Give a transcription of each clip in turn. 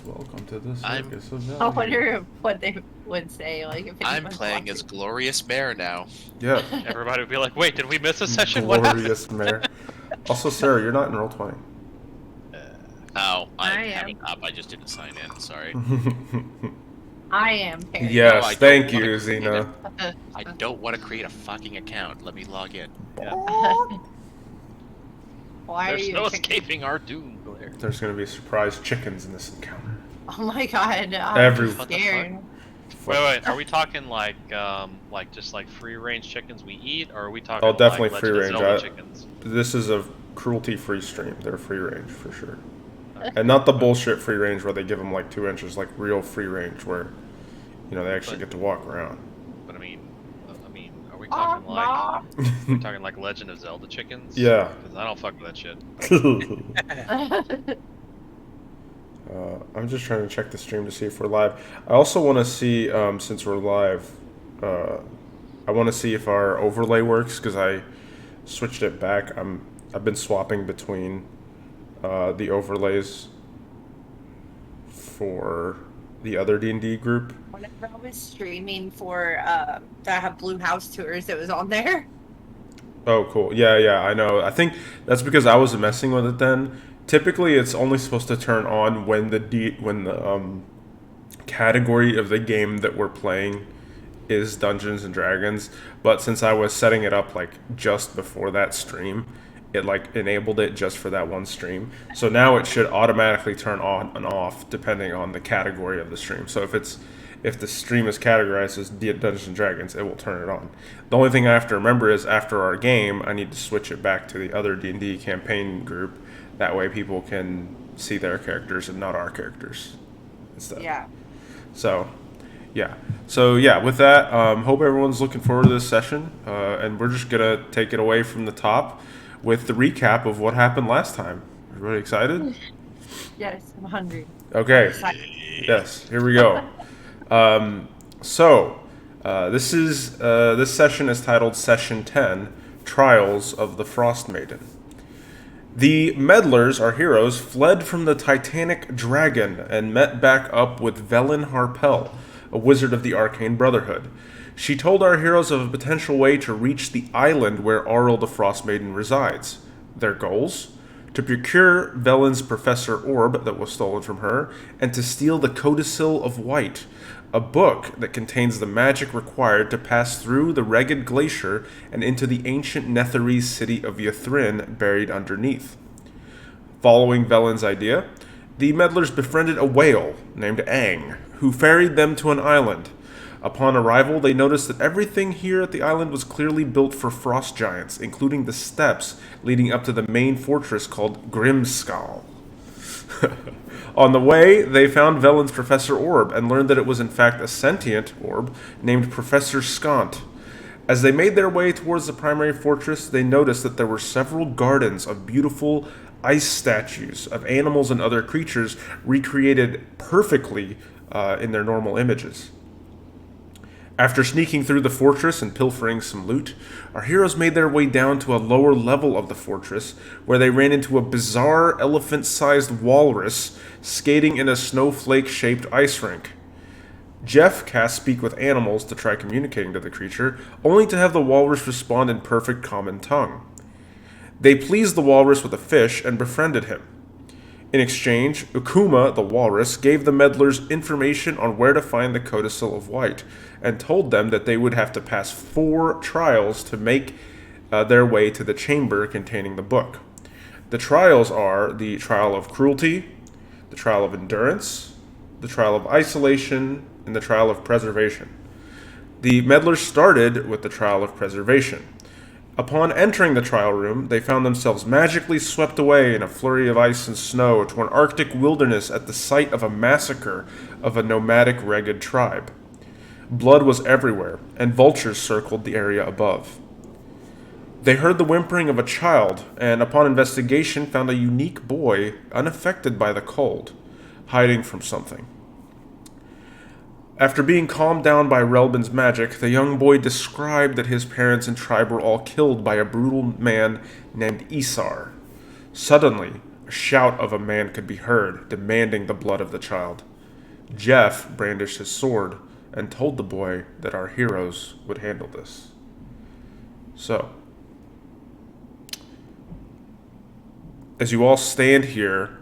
Welcome to the I'm circus of I value. wonder what they would say, like if I'm anyone's playing as watching. Glorious Mare now. Yeah, Everybody would be like, "Wait, did we miss a session? What happened?" glorious mare. Also, Sarah, you're not in Roll20. Oh, I I have am. it up. I just didn't sign in. Sorry. I am Perry. No, Yes, I don't thank wanna you, create Xena. I don't want to create a fucking account. Let me log in. Why There's are you no a chicken? escaping our doom, Blair. There's going to be surprise chickens in this encounter. Oh my god, I'm Every- scared. Wait, are we talking like just like free range chickens we eat, or are we talking Oh, definitely like free Legend of range. Zelda chickens? This is a cruelty-free stream. They're free range for sure. And not the bullshit free range where they give them like 2 inches, like real free range where, they actually get to walk around. But I mean, are we talking like we're talking like Legend of Zelda chickens? Yeah. Because I don't fuck with that shit. I'm just trying to check the stream to see if we're live. I also want to see, since we're live, I want to see if our overlay works because I switched it back. I've been swapping between the overlays for the other D&D group. Whenever I was streaming for that have Blue House tours, it was on there. Oh, cool. Yeah, I know. I think that's because I was messing with it then. Typically, it's only supposed to turn on when the category of the game that we're playing is Dungeons and Dragons. But since I was setting it up like just before that stream, it like enabled it just for that one stream. So now it should automatically turn on and off depending on the category of the stream. So if the stream is categorized as Dungeons and Dragons, it will turn it on. The only thing I have to remember is after our game, I need to switch it back to the other D&D campaign group. That way people can see their characters and not our characters instead. Yeah. So, yeah. With that, hope everyone's looking forward to this session. And we're just going to take it away from the top with the recap of what happened last time. Everybody excited? Yes, I'm hungry. Okay. Yes, here we go. This session is titled Session 10, Trials of the Frostmaiden. The Meddlers, our heroes, fled from the Titanic Dragon and met back up with Velen Harpel, a wizard of the Arcane Brotherhood. She told our heroes of a potential way to reach the island where Auril the Frostmaiden resides. Their goals? To procure Velen's Professor Orb that was stolen from her, and to steal the Codicil of White, a book that contains the magic required to pass through the Ragged Glacier and into the ancient Netherese city of Ythrin buried underneath. Following Velen's idea, the Meddlers befriended a whale named Aang, who ferried them to an island. Upon arrival, they noticed that everything here at the island was clearly built for frost giants, including the steps leading up to the main fortress called Grimskal. On the way, they found Velen's Professor Orb and learned that it was in fact a sentient orb named Professor Skant. As they made their way towards the primary fortress, they noticed that there were several gardens of beautiful ice statues of animals and other creatures recreated perfectly in their normal images. After sneaking through the fortress and pilfering some loot, our heroes made their way down to a lower level of the fortress, where they ran into a bizarre elephant-sized walrus skating in a snowflake-shaped ice rink. Jeff cast Speak with Animals to try communicating to the creature, only to have the walrus respond in perfect common tongue. They pleased the walrus with a fish and befriended him. In exchange, Ukuma, the walrus, gave the meddlers information on where to find the Codicil of White, and told them that they would have to pass 4 trials to make their way to the chamber containing the book. The trials are the trial of cruelty, the trial of endurance, the trial of isolation, and the trial of preservation. The meddlers started with the trial of preservation. Upon entering the trial room, they found themselves magically swept away in a flurry of ice and snow to an arctic wilderness at the site of a massacre of a nomadic ragged tribe. Blood was everywhere, and vultures circled the area above. They heard the whimpering of a child, and upon investigation found a unique boy, unaffected by the cold, hiding from something. After being calmed down by Relbin's magic, the young boy described that his parents and tribe were all killed by a brutal man named Isar. Suddenly, a A shout of a man could be heard, demanding the blood of the child. Jeff brandished his sword and told the boy that our heroes would handle this. So, as you all stand here,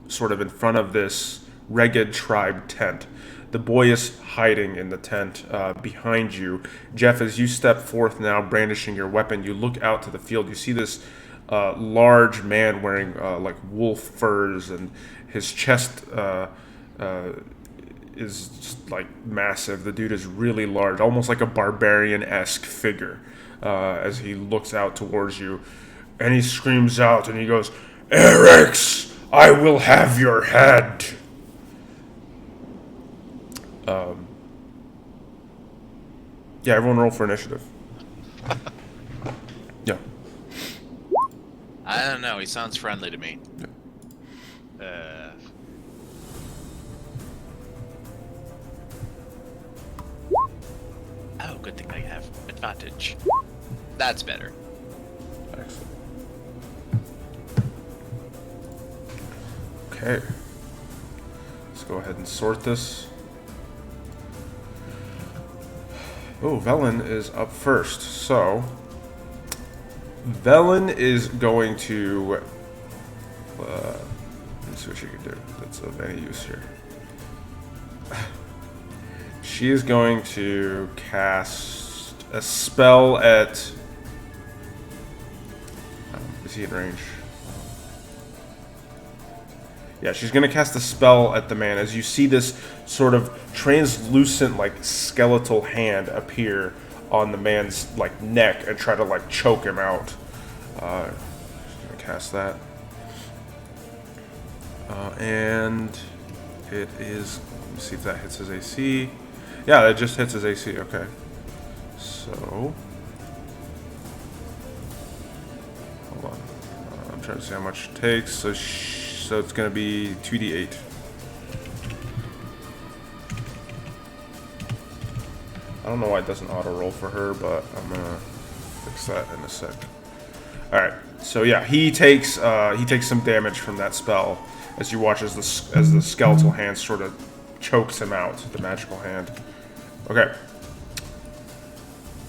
sort of in front of this Reged tribe tent, the boy is hiding in the tent behind you. Jeff, as you step forth now, brandishing your weapon, you look out to the field. You see this large man wearing like wolf furs, and his chest is just like massive. The dude is really large, almost like a barbarian-esque figure as he looks out towards you. And he screams out and he goes, "Eric's, I will have your head." Yeah, everyone roll for initiative. Yeah. I don't know. He sounds friendly to me. Oh, good thing I have advantage. That's better. Excellent. Okay. Let's go ahead and sort this. Oh, Velen is up first. So, Velen is going to... let me see what she can do that's of any use here. She is going to cast a spell at... is he in range? Yeah, she's going to cast a spell at the man as you see this sort of translucent, like, skeletal hand appear on the man's, like, neck and try to, like, choke him out. She's going to cast that. And it is... let me see if that hits his AC. Yeah, that just hits his AC. Okay. So... hold on. I'm trying to see how much it takes. So it's going to be 2d8. I don't know why it doesn't auto-roll for her, but I'm going to fix that in a sec. Alright, so yeah, he takes some damage from that spell as you watch as the skeletal hand sort of chokes him out, the magical hand. Okay.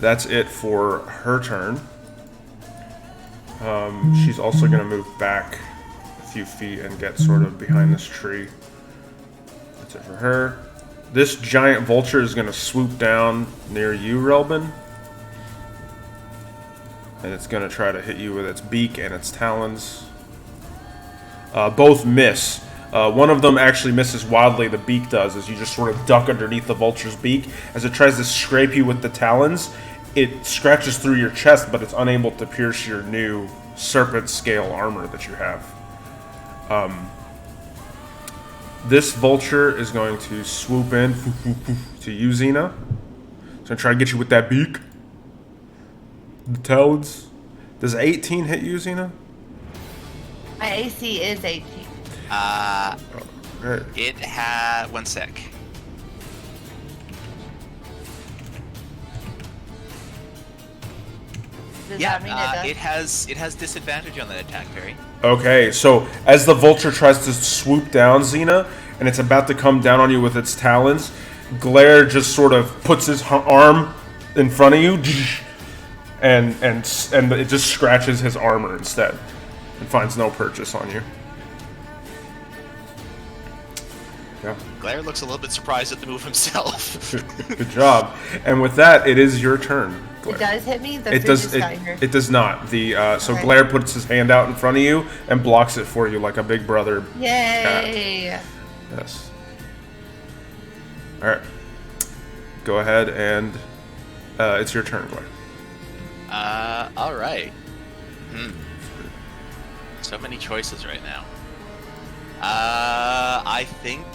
That's it for her turn. She's also going to move back few feet and get sort of behind this tree. That's it for her. This giant vulture is going to swoop down near you, Relbin. And it's going to try to hit you with its beak and its talons. Both miss. One of them actually misses wildly, the beak does, as you just sort of duck underneath the vulture's beak. As it tries to scrape you with the talons, it scratches through your chest, but it's unable to pierce your new serpent scale armor that you have. This vulture is going to swoop in to you, Xena. It's going to try to get you with that beak. The talons. Does 18 hit you, Xena? My AC is 18. Okay. It had... one sec. Does that mean it has disadvantage on that attack, Perry. Okay, so as the vulture tries to swoop down, Xena, and it's about to come down on you with its talons, Glare just sort of puts his arm in front of you, and it just scratches his armor instead, and finds no purchase on you. Yeah. Glare looks a little bit surprised at the move himself. Good job. And with that, it is your turn, Glare. It does hit me? The It food does. just got here. It does not. So Okay. Glare puts his hand out in front of you and blocks it for you like a big brother. Yay! Yes. All right. Go ahead and it's your turn, Glare. All right. So many choices right now. I think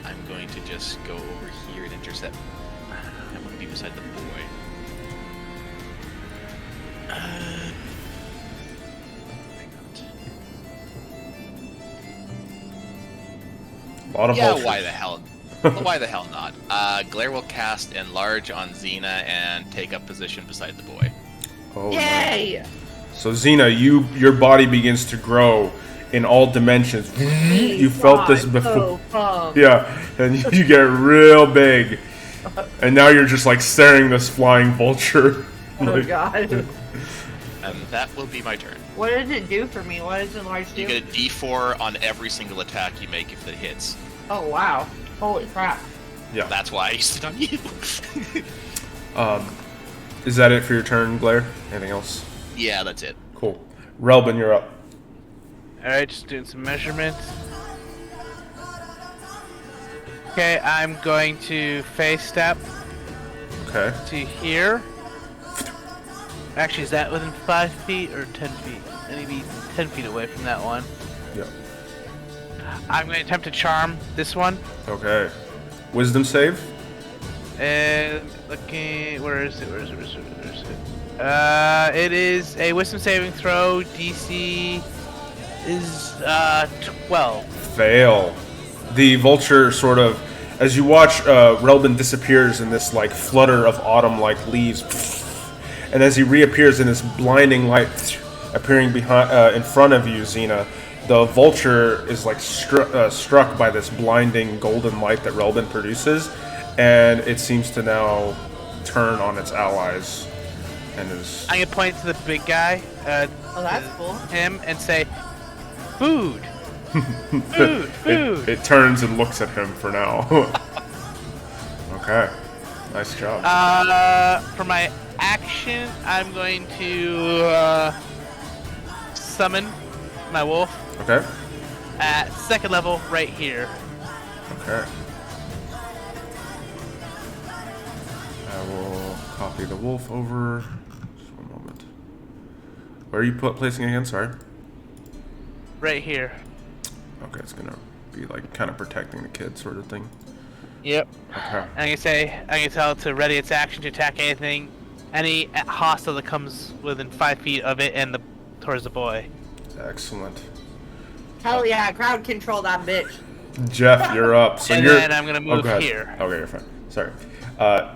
I'm going to just go over here and intercept. I want to be beside the boy. Hang A lot of Yeah, vultures. why the hell? Why the hell not? Glare will cast Enlarge on Xena and take up position beside the boy. Oh, Yay! So Xena, your body begins to grow in all dimensions. You felt this before. Yeah, and you get real big. And now you're just like staring this flying vulture. Oh god. And that will be my turn. What does it do for me? What does the large do? You get a D4 on every single attack you make if it hits. Oh wow. Holy crap. Yeah. That's why I used it on you. Is that it for your turn, Glare? Anything else? Yeah, that's it. Cool. Relbin, you're up. Alright, just doing some measurements. Okay, I'm going to face step Okay. to here. Actually, is that within 5 feet or 10 feet? I need to be 10 feet away from that one. Yeah. I'm going to attempt to charm this one. Okay. Wisdom save? And looking, where is it? It is a wisdom saving throw. DC is 12. Fail. The vulture sort of, as you watch, Relbin disappears in this like flutter of autumn-like leaves, and as he reappears in this blinding light, appearing behind, in front of you, Xena, the vulture is like struck by this blinding golden light that Relbin produces, and it seems to now turn on its allies, and is. I'm gonna point to the big guy, Oh, that's cool. him, and say, "Food, food." It turns and looks at him for now. Okay. Nice job. For my action, I'm going to summon my wolf Okay. at 2nd level right here. Okay. I will copy the wolf over. Just one moment. Where are you placing it again? Sorry. Right here. Okay, it's gonna be like kind of protecting the kid, sort of thing. Yep. Okay. I'm gonna tell it to ready its action to attack any hostile that comes within 5 feet of it and towards the boy. Excellent. Hell yeah, crowd control that bitch. Jeff, you're up. So And you're. then I'm gonna move go ahead. here. Okay, you're fine. Sorry.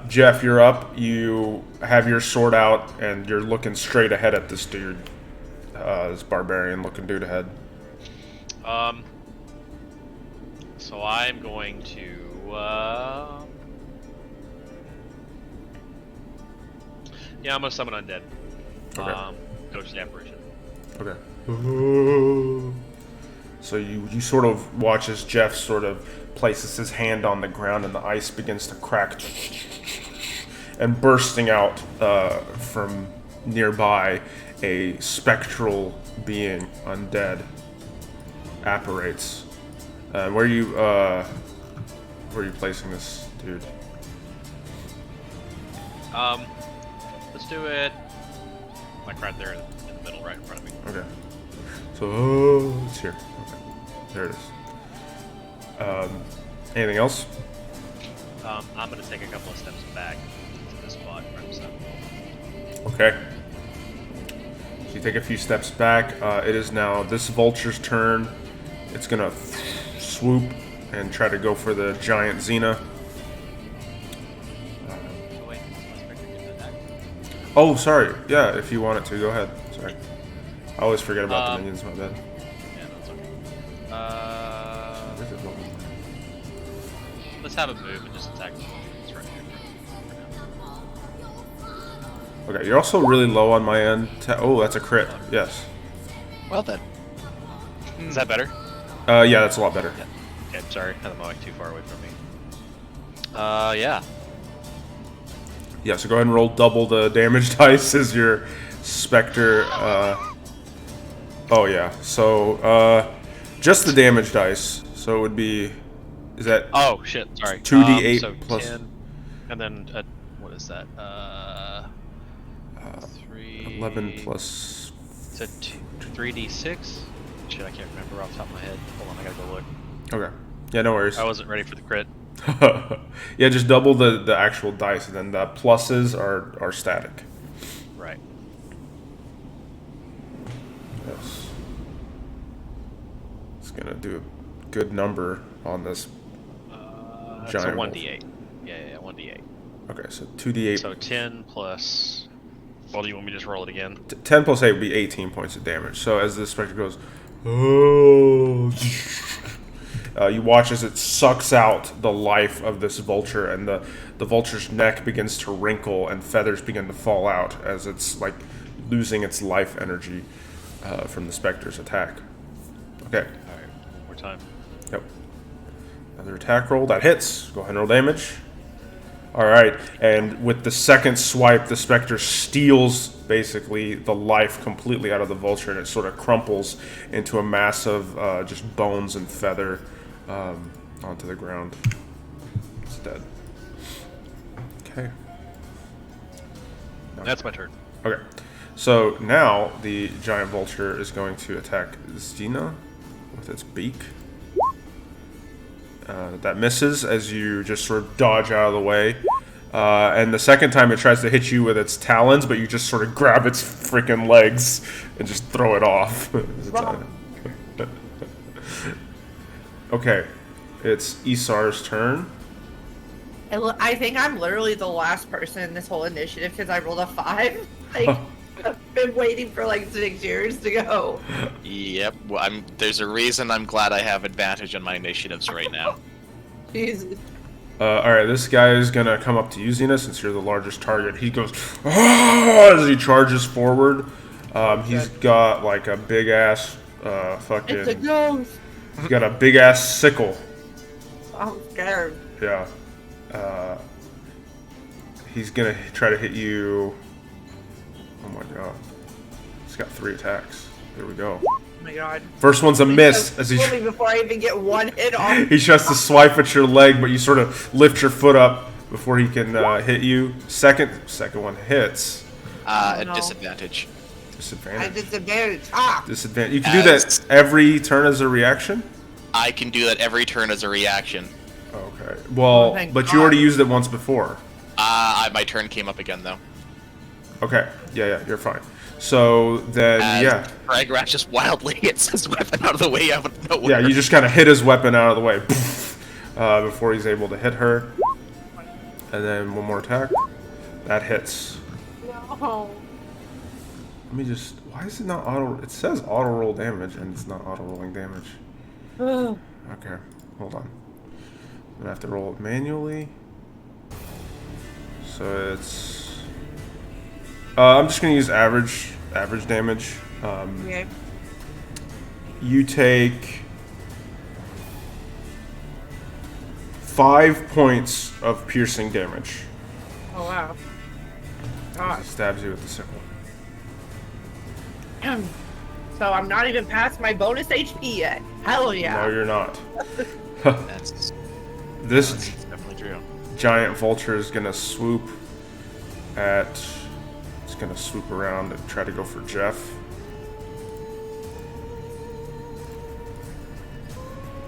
Jeff, you're up. You have your sword out, and you're looking straight ahead at this dude. This barbarian-looking dude ahead. So I'm going to, yeah, I'm gonna summon undead. Okay. Coach the apparition. Okay. So you sort of watch as Jeff sort of places his hand on the ground and the ice begins to crack, and bursting out from nearby, a spectral being, undead, apparates. Where are you placing this dude? Let's do it like right there in the middle, right in front of me. Okay. So it's here. Okay. There it is. Anything else? I'm gonna take a couple of steps back to this spot in front of Sun. Okay. So you take a few steps back. It is now this vulture's turn. It's gonna swoop and try to go for the giant Xena. Oh, wait, so my spectre can attack. Oh, sorry. Yeah, if you want it to, go ahead. Sorry. I always forget about the minions, my bad. Yeah, that's okay. Where's it going? Let's have it move and just attack the vulture. It's right here. Okay, you're also really low on my end. Oh, that's a crit. Yes. Well then. Is that better? Yeah, that's a lot better. Okay, I'm sorry. I'm like too far away from me. Yeah. Yeah, so go ahead and roll double the damage dice as your specter. Oh yeah, so just the damage dice. So it would be, is that? Oh shit! Sorry. 2d8 so plus 10, and then what is that? 3. 11 plus. Is it 3d6? Shit, I can't remember off the top of my head. Hold on, I gotta go look. Okay. Yeah, no worries. I wasn't ready for the crit. Yeah, just double the actual dice, and then the pluses are static. Right. Yes. It's gonna do a good number on this It's a giant wolf. 1d8. Yeah, 1d8. Okay, so 2d8. So 10 plus Well, do you want me to just roll it again? 10 plus 8 would be 18 points of damage. So as the specter goes, oh, you watch as it sucks out the life of this vulture, and the vulture's neck begins to wrinkle and feathers begin to fall out as it's like losing its life energy from the specter's attack. Okay. All right, one more time. Yep. Another attack roll that hits. Go ahead and roll damage. All right, and with the second swipe, the specter steals basically the life completely out of the vulture, and it sort of crumples into a mass of just bones and feather onto the ground. It's dead. Okay. That's my turn. Okay. So now the giant vulture is going to attack Xena with its beak. That misses as you just sort of dodge out of the way. And the second time it tries to hit you with its talons, but you just sort of grab its freaking legs and just throw it off. Okay, it's Isar's turn. I think I'm literally the last person in this whole initiative because I rolled a 5. Like, I've been waiting for like 6 years to go. Yep. Well, there's a reason I'm glad I have advantage on my initiatives right now. Jesus. Alright, this guy is gonna come up to you, Xena, since you're the largest target. He goes, "Ah!" as he charges forward. He's got like a big ass fucking. It's a ghost. He's got a big ass sickle. I'm scared. Yeah. He's gonna try to hit you. Oh my god. He's got 3 attacks. There we go. Oh my god. First one's a miss as he before I even get one hit off. he tries to swipe at your leg, but you sort of lift your foot up before he can hit you. Second one hits. At no. disadvantage. Disadvantage. Disadvantage. Ah. Disadvantage. You can do that every turn as a reaction? I can do that every turn as a reaction. Okay. Well, thank but God. you already used it once before. My turn came up again though. Okay. Yeah, you're fine. So then, yeah. Fragrat just wildly hits his weapon out of the way out of nowhere. Yeah, you just kind of hit his weapon out of the way before he's able to hit her. And then one more attack. That hits. No. Let me just... Why is it not auto... It says auto roll damage, and it's not auto rolling damage. Ugh. Okay, hold on. I'm gonna have to roll it manually. So it's... I'm just gonna use average damage. Okay. You take 5 points of piercing damage. Oh wow. As God. it stabs you with the sickle. So I'm not even past my bonus HP yet. Hell yeah. No, you're not. That's This definitely true. giant vulture is gonna swoop at... It's gonna swoop around and try to go for Jeff.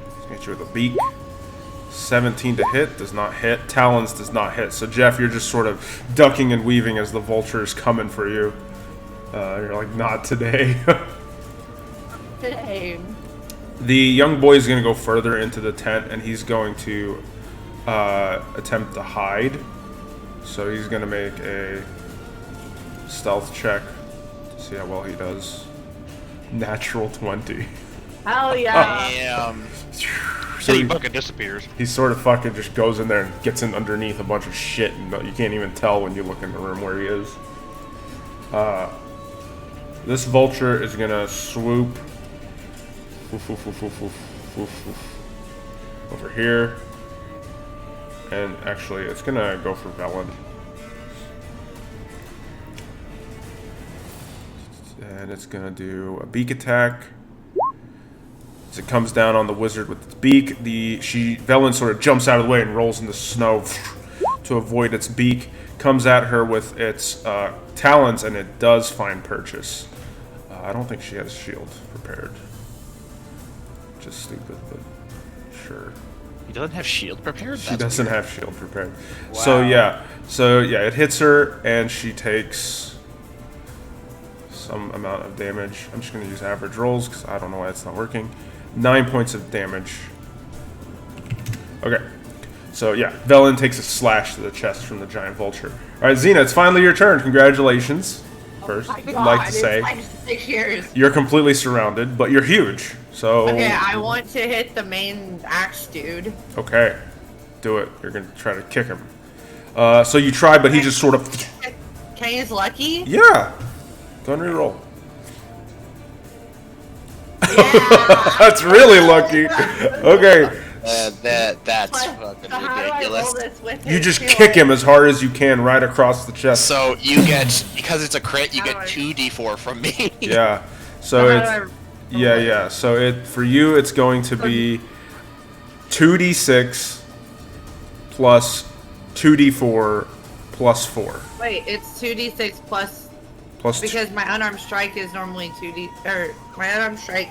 Let's get you with a beak. 17 to hit, does not hit. Talons does not hit. So Jeff, you're just sort of ducking and weaving as the vulture is coming for you. You're like, not today. Same. The young boy is going to go further into the tent, and he's going to attempt to hide. So he's going to make a stealth check to see how well he does. Natural 20. Hell yeah. Damn. So And he fucking disappears. he sort of fucking just goes in there and gets in underneath a bunch of shit, and you can't even tell when you look in the room where he is. This vulture is gonna swoop over here, and actually it's gonna go for Velen. And it's gonna do a beak attack. As it comes down on the wizard with its beak, Velen sort of jumps out of the way and rolls in the snow to avoid its beak. Comes at her with its talons, and it does find purchase. I don't think she has shield prepared. Just stupid, but sure. He doesn't have shield prepared? She doesn't have shield prepared. Wow. So yeah, it hits her, and she takes some amount of damage. I'm just going to use average rolls because I don't know why it's not working. 9 points of damage. Okay. So yeah, Velen takes a slash to the chest from the giant vulture. All right, Xena, it's finally your turn. Congratulations. first. My I'd God, like to it's say. like 6 years. You're completely surrounded, but you're huge. So. Okay, I want to hit the main axe dude. Okay. Do it. You're going to try to kick him. So you try, but he just sort of. Can he use lucky? Yeah. Go and reroll. Yeah. That's really lucky. Okay. That's But- fucking so how do I roll ridiculous. this with You his just shield? kick him as hard as you can right across the chest. So you get, because it's a crit, you How get do I- 2d4 from me. Yeah. So So how it's do I roll yeah, it? yeah. So it for you it's going to be 2d6 plus 2d4 plus 4 Wait, it's 2d6 plus plus because my unarmed strike is normally 2d or my unarmed strike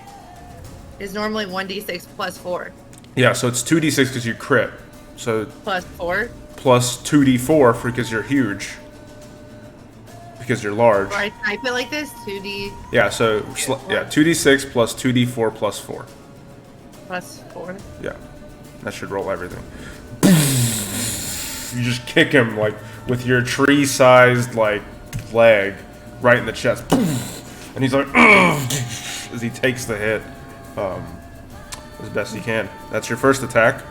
is normally 1d6 plus 4 yeah. So it's 2d6 because you crit. So plus 4. plus 2d4 because you're huge. Because you're large. Or I type it like this: 2d Yeah. So yeah, 2d6 plus 2d4 plus 4. plus 4. Yeah. That should roll everything. You just kick him like with your tree-sized like leg right in the chest, and he's like as he takes the hit as best he can. That's your first attack.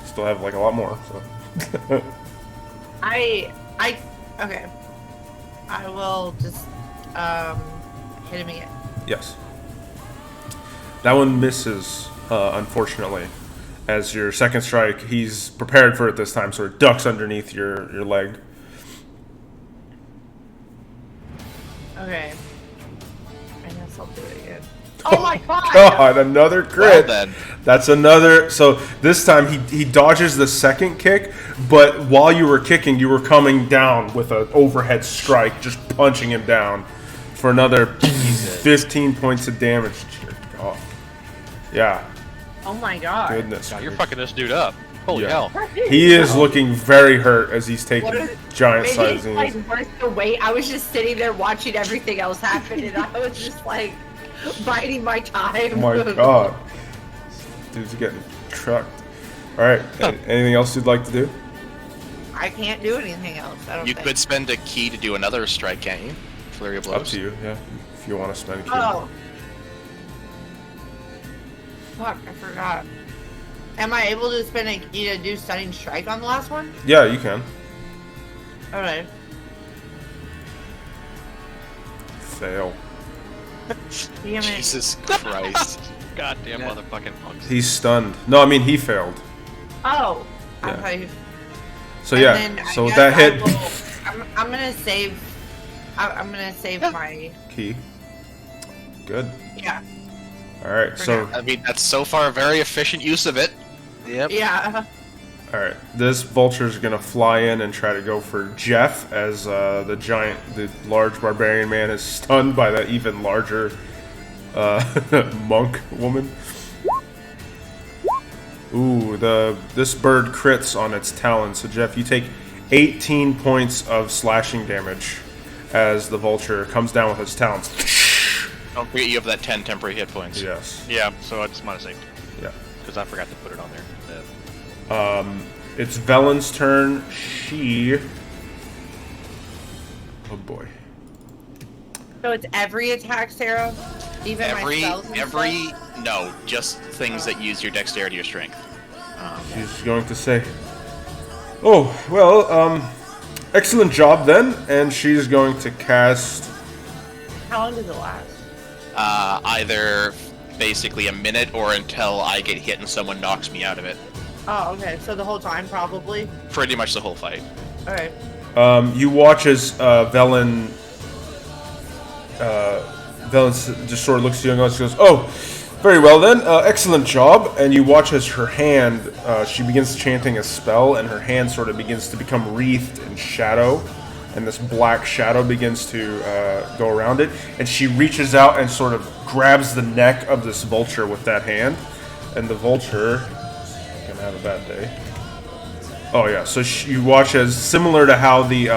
Still have like a lot more. So I okay. I will just hit him again. yes, that one misses unfortunately. As your second strike, he's prepared for it this time, so it ducks underneath your leg. Okay. I guess I'll do it again. Oh my god! God, another crit. Well then. That's another. So this time he dodges the second kick, but while you were kicking, you were coming down with an overhead strike, just punching him down for another 15 points of damage. Oh. Yeah, Oh my god! goodness. God, you're fucking this dude up. Holy Yeah. hell. He is looking very hurt as he's taking What is- giant Maybe size it's knees. like worth the wait. I was just sitting there watching everything else happen, and I was just like biding my time. Oh my god. Dude's getting trucked. Alright, anything else you'd like to do? I can't do anything else. I don't You think. could spend a key to do another strike, can't you? Flurry of blows. Up to you, yeah. If you want to spend a key. Oh. Fuck! I forgot. Am I able to spend a key to do stunning strike on the last one? Yeah, you can. Alright. Fail. Damn it. Jesus Christ. Goddamn Yeah. motherfucking punks. He's stunned. No, I mean he failed. Oh. I Yeah. thought you. So And yeah, then I so with guess that hit, I will- I'm gonna save. I'm gonna save my. key. Good. Yeah. All right. For So now. I mean, that's so far a very efficient use of it. Yep. Yeah. all right, this vulture's gonna fly in and try to go for Jeff as the large barbarian man is stunned by that even larger monk woman. Ooh, this bird crits on its talons. So Jeff, you take 18 points of slashing damage as the vulture comes down with its talons. Don't forget you have that 10 temporary hit points. Yes. Yeah, so I just might have saved Yeah. because I forgot to put it on there. It's Velen's turn. She. Oh boy. So it's every attack, Sarah. Even my spells and stuff? No, just things that use your dexterity or strength. She's going to say, "Oh well, excellent job then," and she's going to cast. How long does it last? Either basically a minute or until I get hit and someone knocks me out of it. Oh, okay. So the whole time, probably. Pretty much the whole fight. All right. You watch as Velen. Velen just sort of looks at you and goes, "Oh, very well then, excellent job." And you watch as her hand, she begins chanting a spell, and her hand sort of begins to become wreathed in shadow, and this black shadow begins to go around it. And she reaches out and sort of grabs the neck of this vulture with that hand, and the vulture gonna have a bad day. Oh yeah, so you watch as similar to how the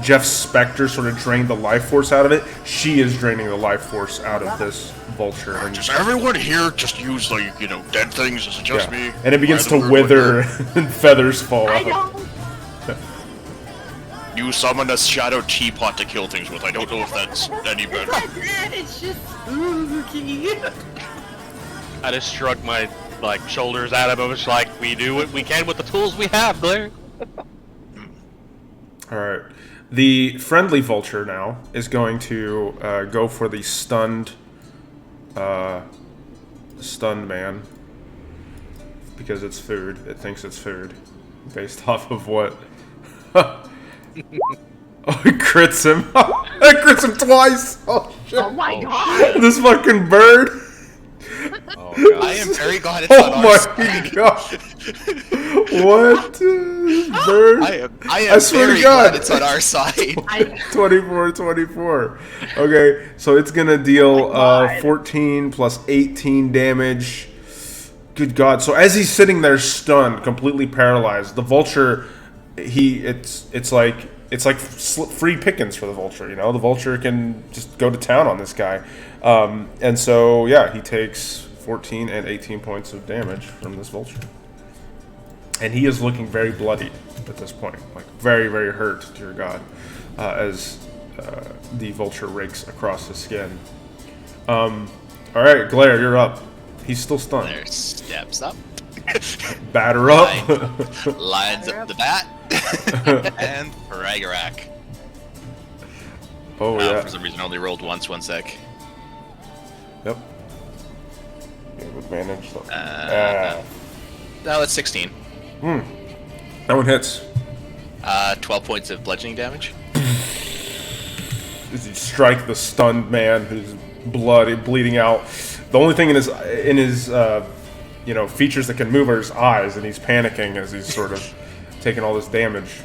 Jeff's Spectre sort of drained the life force out of it, she is draining the life force out of this vulture. And, Does everyone here just use, like, you know, dead things? Is it just me? and it begins to Random wither and feathers fall I out. don't. You summon a shadow teapot to kill things with. I don't know if that's any better. It's just spooky. I just shrugged my like shoulders at him. I was like, we do what we can with the tools we have, Blair. All right. The friendly vulture now is going to go for the stunned man because it's food. It thinks it's food based off of what. Oh, it crits him. It crits him twice. Oh shit! Oh my god! This fucking bird. Oh god. I am very glad it's on Oh our my side. god! What? This bird? I I am swear to very God. glad it's on our side. 24. Okay, so it's gonna deal Oh my God. 14 plus 18 damage. Good God! So as he's sitting there stunned, completely paralyzed, the vulture, it's like free pickings for the vulture. You know, the vulture can just go to town on this guy, and so yeah, he takes 14 and 18 points of damage from this vulture, and he is looking very bloody at this point, like very, very hurt, dear God, as the vulture rakes across his skin. All right, Glare, you're up. He's still stunned. There steps up, Batter up. lines up the bat, and Ragnarok. Oh yeah. For some reason, I only rolled once. 1 sec. Yep. You have advantage. So. No, that's 16. That one hits. 12 points of bludgeoning damage. As you strike the stunned man, who's bleeding out. The only thing in his features that can move are his eyes, and he's panicking as he's sort of taking all this damage.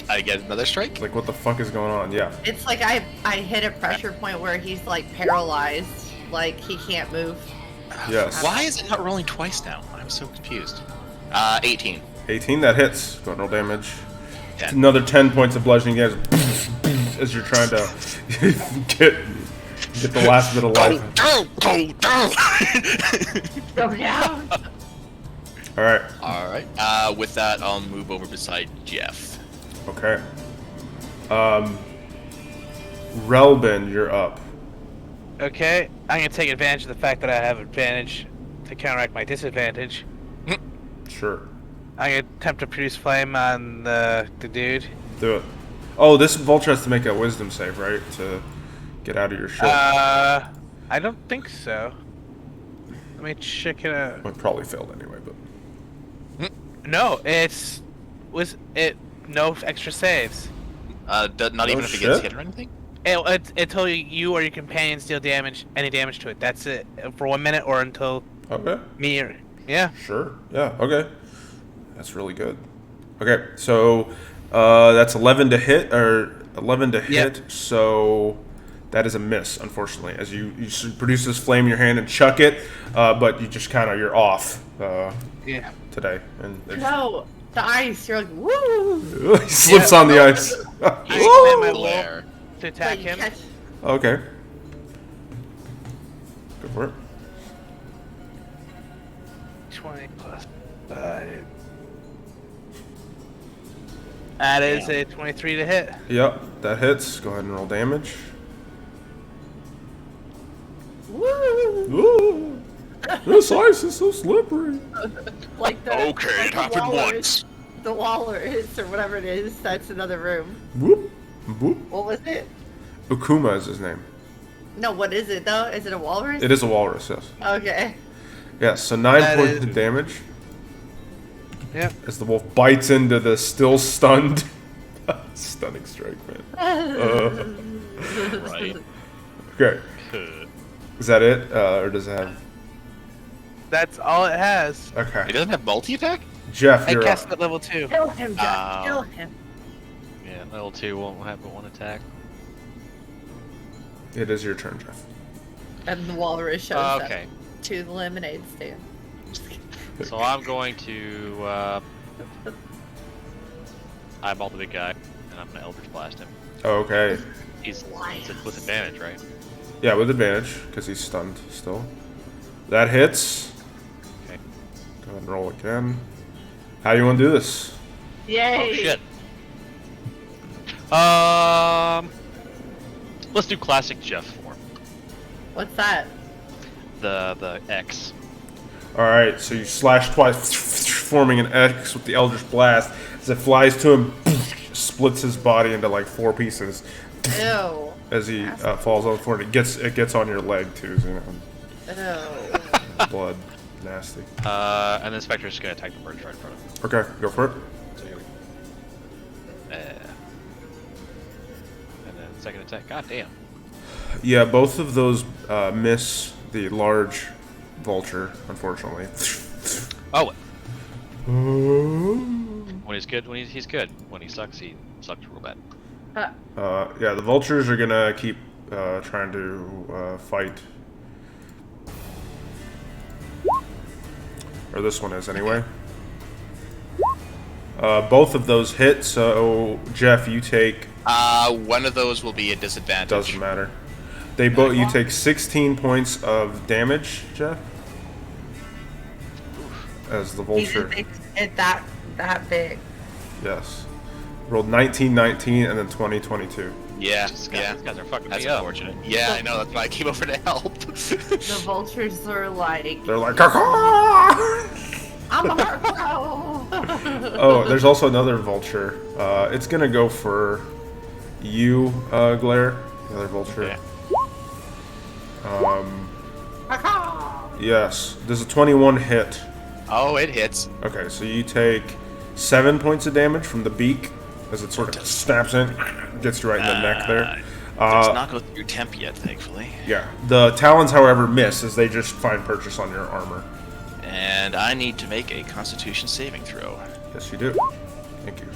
I get another strike. Like, what the fuck is going on? Yeah. It's like I hit a pressure point where he's like paralyzed, like he can't move. Yes. Why is it not rolling twice now? I'm so confused. 18. 18, that hits. Go ahead and roll damage. 10. Another 10 points of bludgeoning damage as you're trying to get the last bit of life. Go down! Go down. All right. Alright. With that, I'll move over beside Jeff. Okay. Relbin, you're up. Okay, I'm gonna take advantage of the fact that I have advantage to counteract my disadvantage. Sure. I'm gonna attempt to produce flame on the dude. Do it. Oh, this vulture has to make a wisdom save, right? To get out of your ship. I don't think so. Let me check it out. Well, it probably failed anyway, but... No, no extra saves. Not even if it shit. gets hit or anything? It told you or your companions deal any damage to it. That's it for 1 minute or until Okay. me or yeah. Sure. Yeah, okay. That's really good. Okay, so that's 11 to hit, so that is a miss, unfortunately. As you produce this flame in your hand and chuck it, but you just you're off Yeah. today. And No, the ice. You're like, woo. he slips on the ice. I expend my Blair. will to attack But you him. catch- Okay. Go for it. 20 plus 5. That is a 23 to hit. Yep, that hits. Go ahead and roll damage. Woo. Ooh, this ice is so slippery. Like the Okay, like it the happened walrus. once. The walrus or whatever it is. That's another room. Whoop, whoop. What was it? Ukuma is his name. No, what is it though? Is it a walrus? It is a walrus, yes. Okay. Yes, so 9 That points is- of damage Yep. as the wolf bites into the still stunned. Stunning strike, man. Right. Okay. Is that it? Or does it have. That's all it has. It Okay. doesn't have multi-attack? Jeff, I you're cast up. it at level 2. Kill him, Jeff. Kill him. Yeah, level 2 won't have but one attack. It is your turn, Jeff. And the walrus shows up Okay, to the lemonade stand. so I'm going to eyeball the big guy, and I'm gonna Eldritch Blast him. Okay. He's with advantage, right? Yeah, with advantage, because he's stunned still. That hits. Okay. Go ahead and roll again. How do you want to do this? Yay! Oh shit. Let's do classic Jeff form. What's that? The X. Alright, so you slash twice, forming an X with the Eldritch Blast. As it flies to him, splits his body into like 4 pieces. Ew. As he falls on the floor. It gets on your leg too, so, you know. Ew. Blood. Nasty. And then Spectre's gonna attack the birds right in front of him. Okay, go for it. So here we go. And then second attack. God damn. Yeah, both of those miss the large vulture, unfortunately. Oh. When he's good, he's good. When he sucks real bad. Yeah, the vultures are gonna keep trying to fight. Or this one is, anyway. Both of those hit, so Jeff, you take... One of those will be a disadvantage. Doesn't matter. They both. You take 16 points of damage, Jeff. As the vulture. It's that big. Yes. Rolled 19, 19, and then 20, 22. Yeah, These yeah. guys are fucking That's me up. unfortunate. Yeah, I know. That's why I came over to help. The vultures are like, They're like, caw. I'm a hero. Oh, there's also another vulture. It's gonna go for you, Glare. The other vulture. Yeah. Yes. There's a 21 hit. Oh, it hits. Okay, so you take 7 points of damage from the beak as it sort of snaps in, gets you right in the neck there. Does not go through temp yet, thankfully. Yeah. The talons, however, miss as they just find purchase on your armor. And I need to make a Constitution saving throw. Yes, you do. Thank you.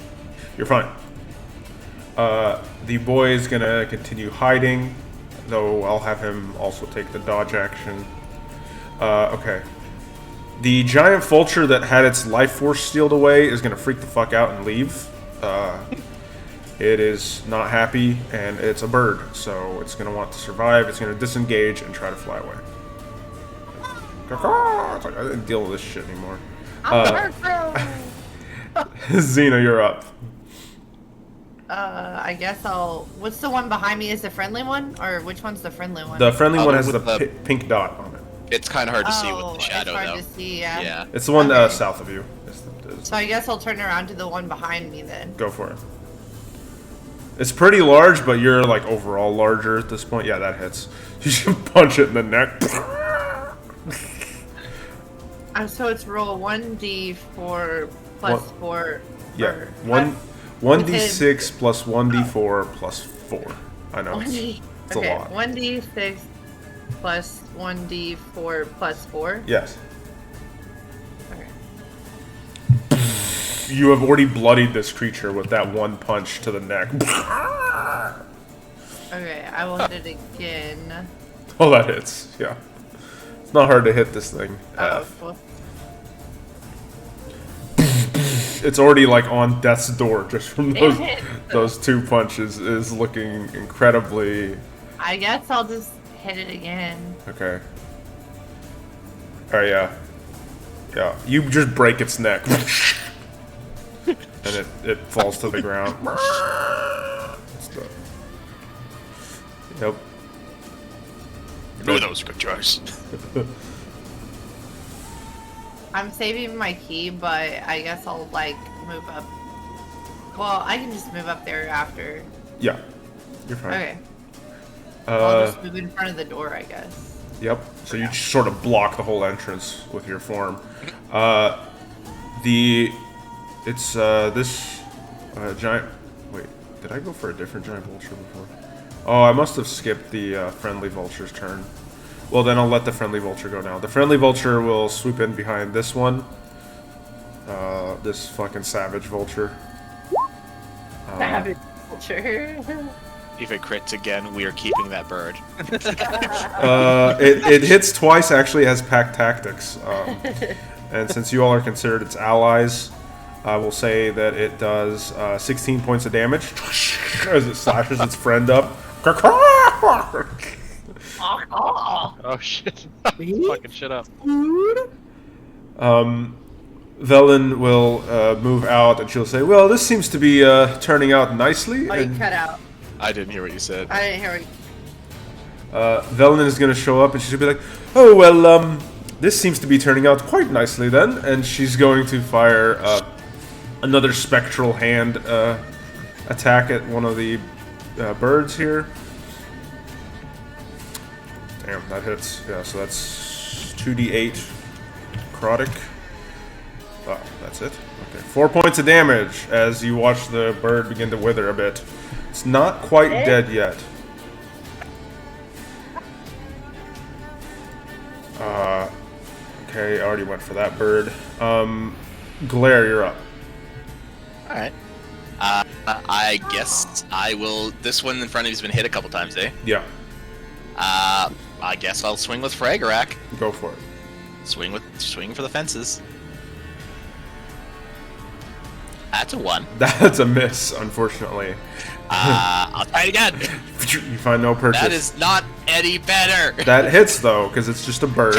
You're fine. The boy is gonna continue hiding, though I'll have him also take the dodge action. Okay. The giant vulture that had its life force sealed away is gonna freak the fuck out and leave. It is not happy, and it's a bird, so it's gonna want to survive. It's gonna disengage and try to fly away. It's like, I didn't deal with this shit anymore. Xena, you're up. I guess I'll. What's the one behind me? Is the friendly one, or which one's the friendly one? The friendly one has with the the- pink dot on it. It's kind of hard to see with the shadow, it's hard though. to see. Yeah. Yeah. It's the one Okay. south of you. So I guess I'll turn around to the one behind me then. Go for it. It's pretty large, but you're like overall larger at this point. Yeah, that hits. You should punch it in the neck. So it's roll 1d4 plus What? 4. Yeah, or- 1d6 plus 1d4 plus 4. I know it's a okay, lot. 1d6 plus 1d4 plus 4. Yes. Okay. You have already bloodied this creature with that one punch to the neck. Okay, I will hit it again. Oh, that hits. Yeah. It's not hard to hit this thing. Oh, cool. It's already like on death's door just from those Damn it. those 2 punches. Is looking incredibly I guess I'll just hit it again. okay. Alright, yeah. Yeah. You just break its neck. And it falls to the ground. Yep. Ooh, that was a good choice. I'm saving my key, but I guess I'll like move up. Well, I can just move up there after. Yeah. You're fine. Okay. I'll just move in front of the door, I guess. Yep. So you just sort of block the whole entrance with your form. This giant. Wait, did I go for a different giant vulture before? Oh, I must have skipped the friendly vulture's turn. Well, then I'll let the friendly vulture go now. The friendly vulture will swoop in behind this one. This fucking savage vulture. Savage culture. If it crits again, we are keeping that bird. It hits twice, actually, has pack tactics. And since you all are considered its allies, I will say that it does 16 points of damage as it slashes its friend up. Oh shit. Fucking shit up. Velen will move out, and she'll say, "Well, this seems to be turning out nicely." Oh, you And cut out. I didn't hear what you said. I didn't hear it. Velen is going to show up, and she'll be like, "Oh, well, this seems to be turning out quite nicely then." And she's going to fire another spectral hand attack at one of the birds here. Damn, that hits. Yeah, so that's 2d8 necrotic. Oh, that's it. Okay, 4 points of damage as you watch the bird begin to wither a bit. It's not quite dead yet. Okay, I already went for that bird. Glare, you're up. Alright. I guess I will. This one in front of you's been hit a couple times, eh? Yeah, I guess I'll swing with Fragarak. go for it. Swing for the fences. That's a 1. That's a miss, unfortunately. I'll try it again. You find no purchase. That is not any better. That hits though, because it's just a bird.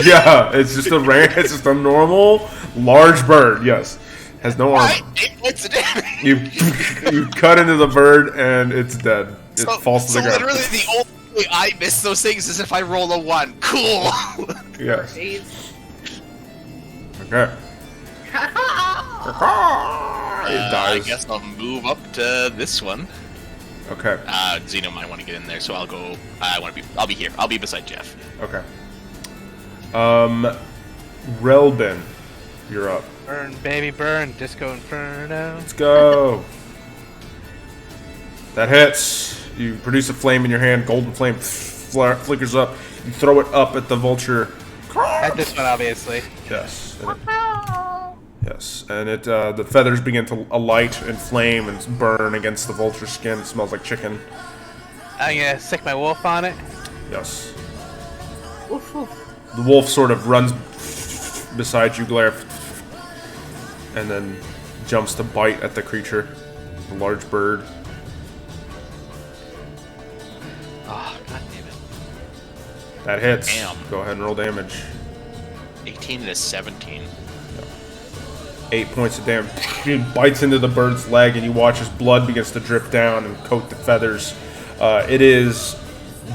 Yeah, it's just a normal large bird. Yes, has no armor. 8 points of damage. You cut into the bird and it's dead. It falls to the ground. Literally the only way I miss those things is if I roll a 1. Cool. Yes. Jeez. Okay. It dies. I guess I'll move up to this one. Okay. Xeno might want to get in there, so I'll go. I'll be here. I'll be beside Jeff. Okay. Relbin, you're up. Burn, baby, burn. Disco Inferno. Let's go. That hits. You produce a flame in your hand. Golden flame flickers up. You throw it up at the vulture. At this one, obviously. Yes. Yes, and it the feathers begin to alight and flame and burn against the vulture skin. It smells like chicken. I'm gonna stick my wolf on it. Yes. Oof, oof. The wolf sort of runs beside you, Glare, and then jumps to bite at the creature, the large bird. Oh, god damn it. That hits. Damn. Go ahead and roll damage. 18 to 17. 8 points of damage. He bites into the bird's leg, and you watch as blood begins to drip down and coat the feathers. It is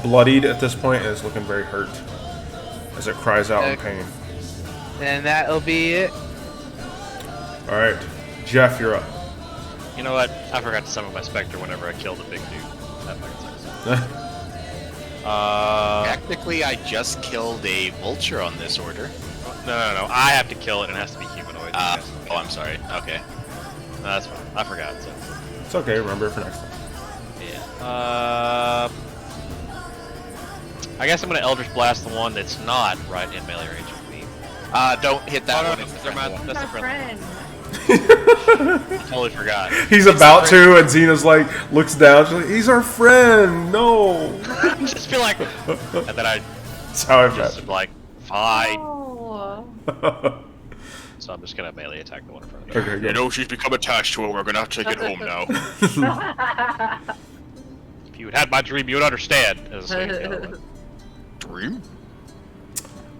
bloodied at this point, and is looking very hurt as it cries out in pain. And that'll be it. All right, Jeff, you're up. You know what? I forgot to summon my Spectre whenever I killed a big dude. That fucking sucks. Technically, I just killed a vulture on this order. No. I have to kill it, and it has to be humanoid. Oh, I'm sorry. Okay. No, that's fine. I forgot. So. It's okay. Remember it for next time. Yeah. I guess I'm gonna Eldritch Blast the one that's not right in melee range with me. Don't hit that one. Never mind. He's That's our a friend. friend. I totally forgot. He's about to, and Xena's like, looks down. She's like, he's our friend. No. I just feel like, and then I That's how I just bet. am like, fine. Oh. So I'm just gonna melee attack the one in front of me. Okay, You go. know she's become attached to her. We're gonna have to take it home now. If you had had my dream, you would understand. As a swing kill. Dream?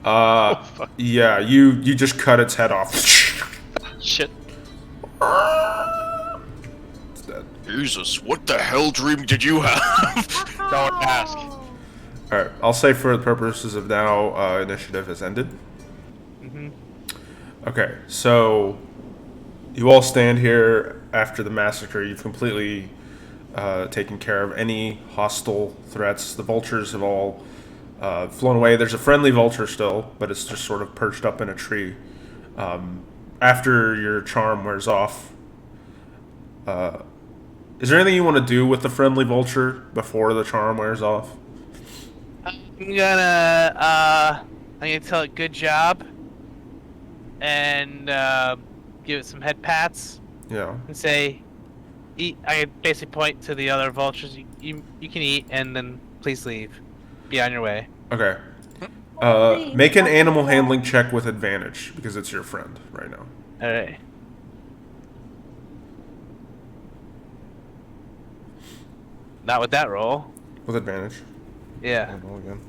fuck. Yeah, you just cut its head off. Shit. It's dead. Jesus, what the hell dream did you have? Don't ask. Alright, I'll say for the purposes of now, initiative has ended. Okay, so you all stand here after the massacre. You've completely taken care of any hostile threats. The vultures have all flown away. There's a friendly vulture still, but it's just sort of perched up in a tree. After your charm wears off, is there anything you want to do with the friendly vulture before the charm wears off? I'm gonna tell it good job, and give it some head pats, Yeah. and say, "Eat." I basically point to the other vultures. You can eat, and then please leave. Be on your way. Okay. Make an animal handling check with advantage, because it's your friend right now. All right. Not with that roll. With advantage. Yeah. Roll again.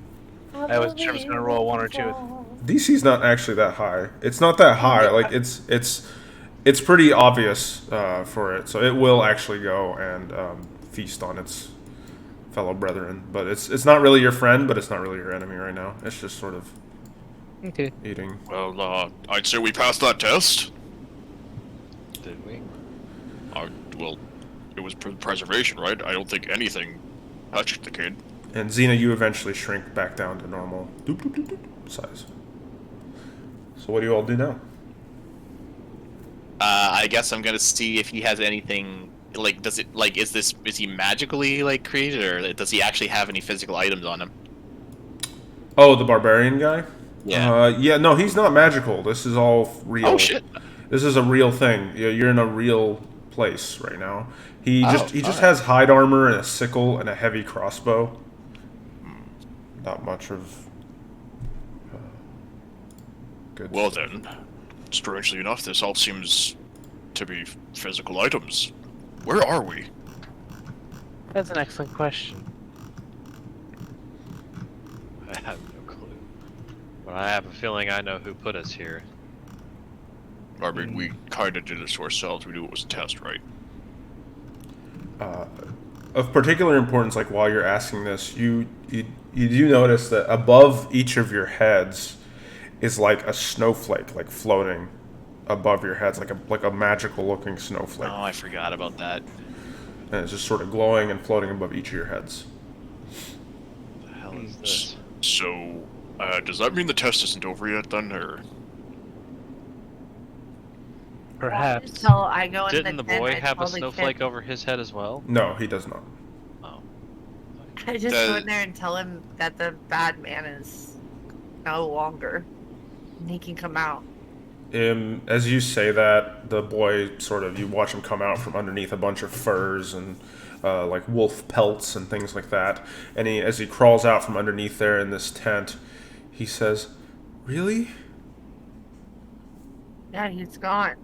I wasn't sure if I was gonna roll 1 or 2. DC's not actually that high. It's not that high. Like it's pretty obvious for it, so it will actually go and feast on its fellow brethren. But it's not really your friend, but it's not really your enemy right now. It's just sort of eating. Well, I'd say we passed that test. Did we? Well, it was preservation, right? I don't think anything touched the kid. And Xena, you eventually shrink back down to normal size. So what do you all do now? I guess I'm gonna see if he has anything. Like, is he magically like created, or does he actually have any physical items on him? Oh, the barbarian guy? Yeah. Yeah, no, he's not magical. This is all real. Oh shit. This is a real thing. You're in a real place right now. He just alright. has hide armor and a sickle and a heavy crossbow. Not much of good. Well then, strangely enough, this all seems to be physical items. Where are we? That's an excellent question. I have no clue. But I have a feeling I know who put us here. I mean, we kinda did this to ourselves. We knew it was a test, right? Of particular importance, like while you're asking this, you do notice that above each of your heads is like a snowflake, like floating above your heads, like a magical looking snowflake, Oh, I forgot about that. and it's just sort of glowing and floating above each of your heads. What the hell is this? So, does that mean the test isn't over yet then, or? Perhaps. So I go in Didn't the tent, boy I have a tell the snowflake kid- over his head as well? No, he does not. Oh. I just go in there and tell him that the bad man is no longer. And he can come out. As you say that, the boy sort of, you watch him come out from underneath a bunch of furs and like wolf pelts and things like that. And as he crawls out from underneath there in this tent, he says, "Really?" Yeah, he's gone.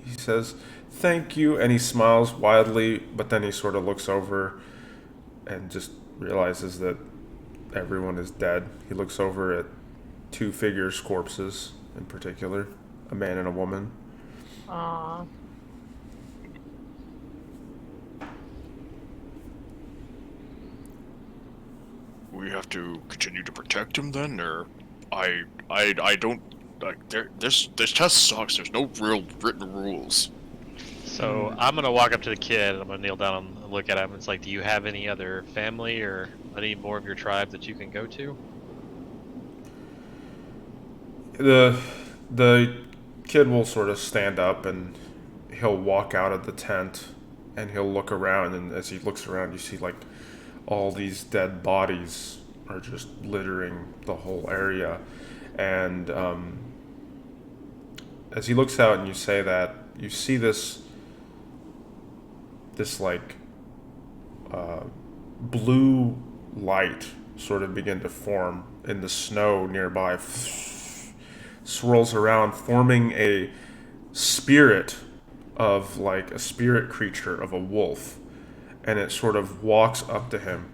He says, "Thank you," and he smiles widely, but then he sort of looks over and just realizes that everyone is dead. He looks over at two figures' corpses in particular, a man and a woman. Aw. We have to continue to protect him then, or I don't like this test sucks. There's no real written rules. So I'm gonna walk up to the kid and I'm gonna kneel down and look at him. It's like, do you have any other family or any more of your tribe that you can go to? The kid will sort of stand up and he'll walk out of the tent and he'll look around, and as he looks around you see like all these dead bodies are just littering the whole area. And as he looks out and you say that, you see this like blue light sort of begin to form in the snow nearby, swirls around, forming a spirit of like a spirit creature of a wolf, and it sort of walks up to him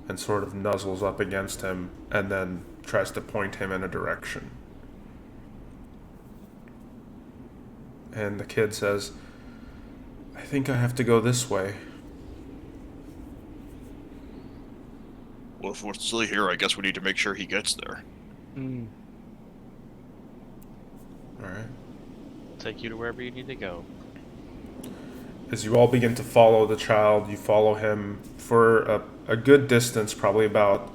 and sort of nuzzles up against him and then tries to point him in a direction. And the kid says, "I think I have to go this way." Well, if we're still here, I guess we need to make sure he gets there. Alright. I'll take you to wherever you need to go. As you all begin to follow the child, you follow him for a good distance, probably about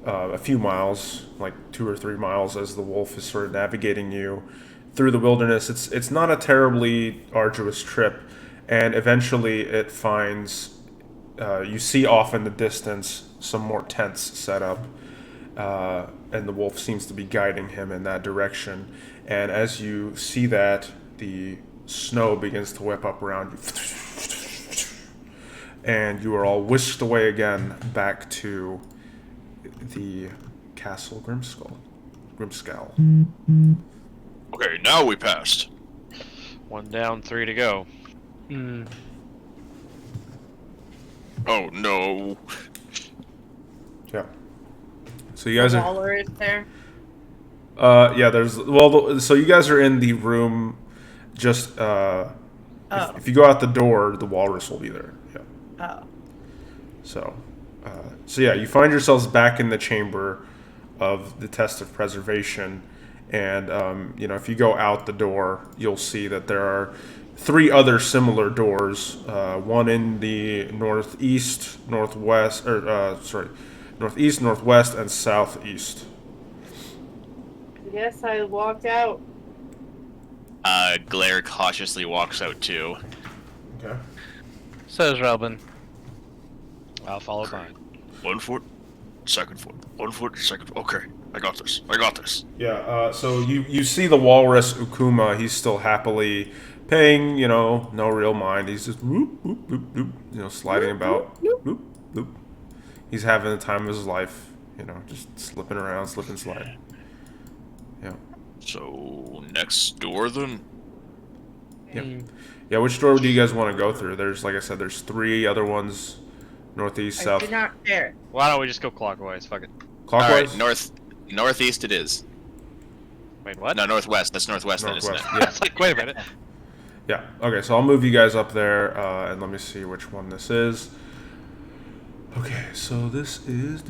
a few miles, like 2 or 3 miles, as the wolf is sort of navigating you through the wilderness. It's not a terribly arduous trip, and eventually it finds, you see off in the distance some more tents set up, and the wolf seems to be guiding him in that direction. And as you see that, the snow begins to whip up around you, and you are all whisked away again back to the Castle Grimskull. Okay, now we passed. 1 down, 3 to go. Oh no. Yeah. So you guys The are. Waller is there. Yeah. There's. So you guys are in the room. Just. Oh. If you go out the door, the walrus will be there. Yeah. Oh. So. So yeah, you find yourselves back in the chamber of the test of preservation, and if you go out the door, you'll see that there are 3 other similar doors. One in the northeast, northwest, northeast, northwest, and southeast. Yes, I walked out. Glare cautiously walks out too. Okay. So is Robin. I'll follow behind. 1 foot, 2nd foot, 1 foot, 2nd. Okay, I got this. I got this. Yeah. So you see the walrus Ukuma. He's still happily paying, no real mind. He's just whoop, whoop, whoop, whoop, sliding about. Whoop, whoop. He's having the time of his life. Just slipping around, slip and slide. Yeah. So next door then. Yeah. Yeah. Which door do you guys want to go through? There's, like I said, there's 3 other ones, northeast, I south, do not care. Why don't we just go clockwise? Fuck it. clockwise. All right, northeast it is. Wait, what? No, northwest. That's northwest, then, isn't it? Northwest. Yeah. It's like, wait a minute. Yeah. Okay. So I'll move you guys up there, and let me see which one this is. Okay. So this is.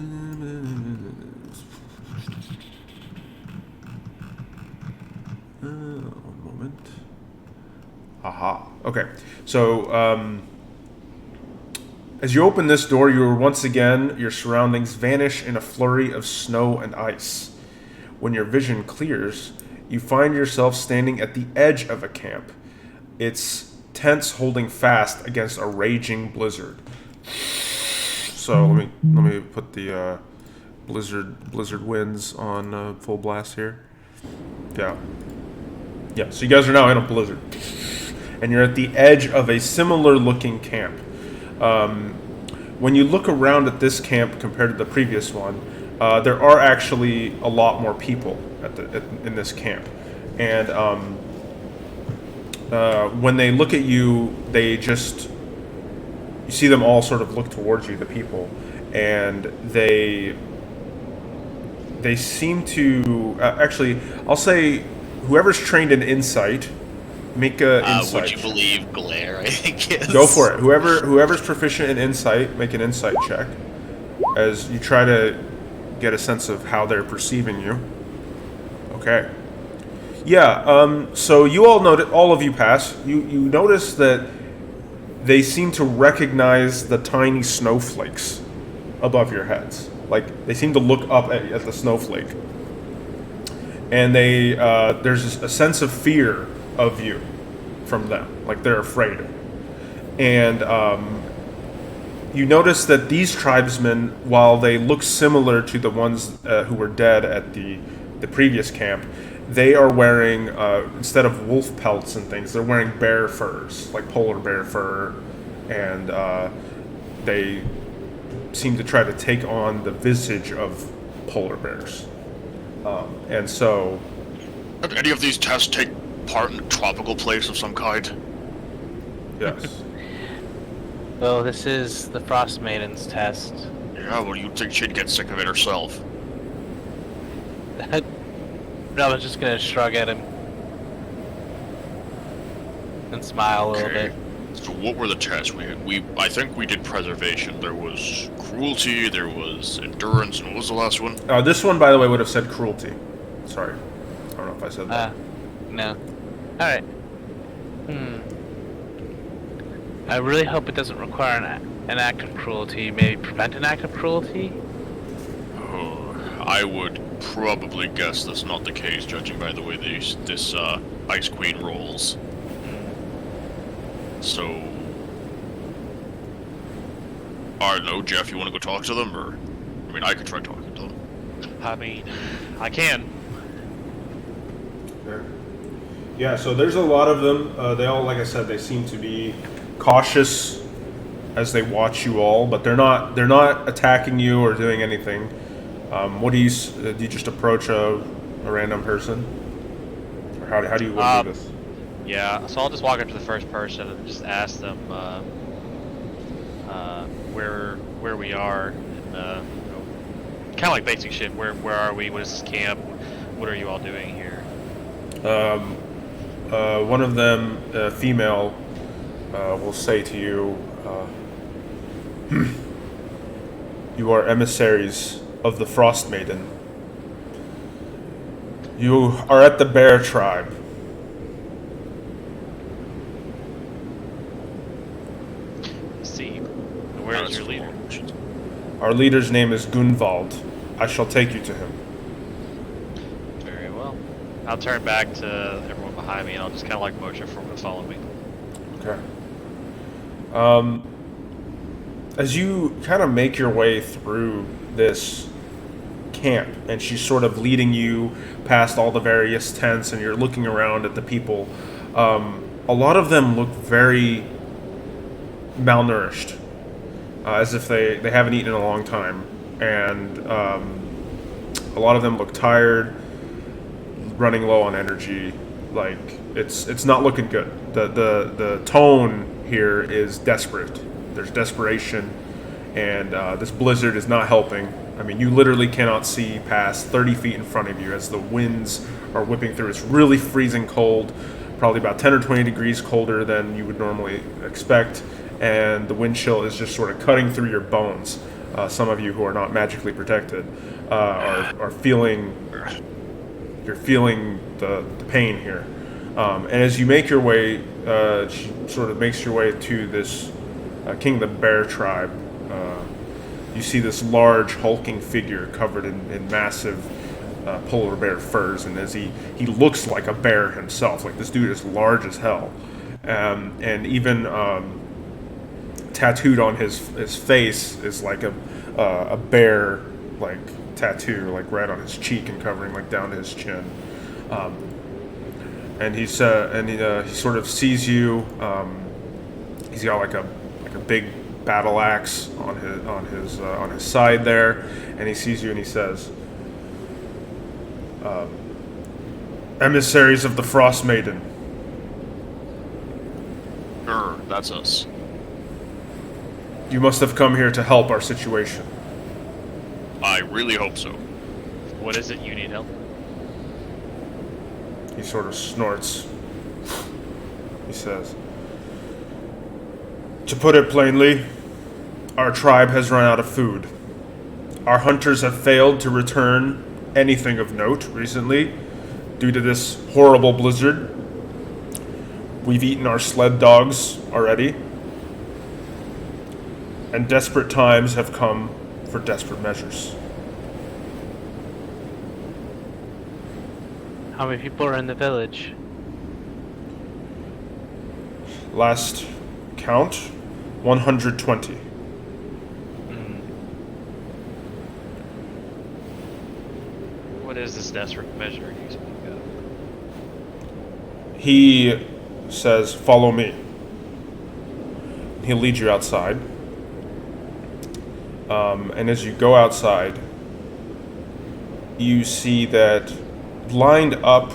One moment. Aha. Okay. So, as you open this door, your surroundings vanish in a flurry of snow and ice. When your vision clears, you find yourself standing at the edge of a camp. Its tents holding fast against a raging blizzard. So let me put the blizzard winds on full blast here. Yeah. Yeah, so you guys are now in a blizzard. And you're at the edge of a similar looking camp. When you look around at this camp compared to the previous one, there are actually a lot more people in this camp. And when they look at you, you see them all sort of look towards you, the people, and they seem to actually, I'll say, whoever's trained in insight, make a insight. Would you believe Glare? I think is. Go for it. Whoever's proficient in insight, make an insight check as you try to get a sense of how they're perceiving you. Okay. Yeah. So you all of you pass. You notice that they seem to recognize the tiny snowflakes above your heads. Like, they seem to look up at the snowflake. And there's a sense of fear of you from them. Like, they're afraid. And you notice that these tribesmen, while they look similar to the ones who were dead at the previous camp, they are wearing, instead of wolf pelts and things, they're wearing bear furs, like polar bear fur, and they seem to try to take on the visage of polar bears. And so... Did any of these tests take part in a tropical place of some kind? Yes. Well, this is the Frostmaiden's test. Yeah, well, you'd think she'd get sick of it herself. I was just gonna shrug at him and smile a little bit. So what were the tests? I think we did preservation. There was cruelty, there was endurance, and what was the last one? This one, by the way, would have said cruelty. Sorry. I don't know if I said that. No. Alright. I really hope it doesn't require an act of cruelty. Maybe prevent an act of cruelty? I would probably guess that's not the case, judging by the way this Ice Queen rolls. So, I don't know, Jeff, you want to go talk to them, or... I mean, I could try talking to them. I mean, I can. Yeah, so there's a lot of them. They all, like I said, they seem to be cautious as they watch you all, but they're not attacking you or doing anything. What do you just approach a random person, or how do you want to do this? Yeah, so I'll just walk up to the first person and just ask them, where we are, and kind of like basic shit. Where are we? What is this camp? What are you all doing here? One of them, female, will say to you, "You are emissaries of the Frostmaiden. You are at the Bear Tribe. See, where is your leader? Our leader's name is Gunvald. I shall take you to him." Very well. I'll turn back to everyone behind me, and I'll just kind of like motion for them to follow me. Okay. As you kind of make your way through this camp, and she's sort of leading you past all the various tents, and you're looking around at the people, a lot of them look very malnourished, as if they haven't eaten in a long time, and a lot of them look tired, running low on energy. Like it's not looking good. The tone here is desperate. There's desperation, and this blizzard is not helping. I mean, you literally cannot see past 30 feet in front of you as the winds are whipping through. It's really freezing cold, probably about 10 or 20 degrees colder than you would normally expect, and the wind chill is just sort of cutting through your bones. Some of you who are not magically protected are feeling. You're feeling the pain here, and as you make your way, she sort of makes your way to this King of the Bear Tribe. You see this large hulking figure covered in massive polar bear furs, and as he looks like a bear himself. Like, this dude is large as hell, and even tattooed on his face is like a bear like tattoo, like right on his cheek and covering like down to his chin. And he sort of sees you. He's got like a big battle axe on his side there, and he sees you and he says, "Emissaries of the Frostmaiden. That's us. You must have come here to help our situation." I really hope so. What is it you need help? He sort of snorts. He says, "To put it plainly, our tribe has run out of food. Our hunters have failed to return anything of note recently due to this horrible blizzard. We've eaten our sled dogs already, and desperate times have come for desperate measures." How many people are in the village? Last count, 120. What is this desperate measure you speak of? He says, "Follow me." He'll lead you outside. And as you go outside, you see that lined up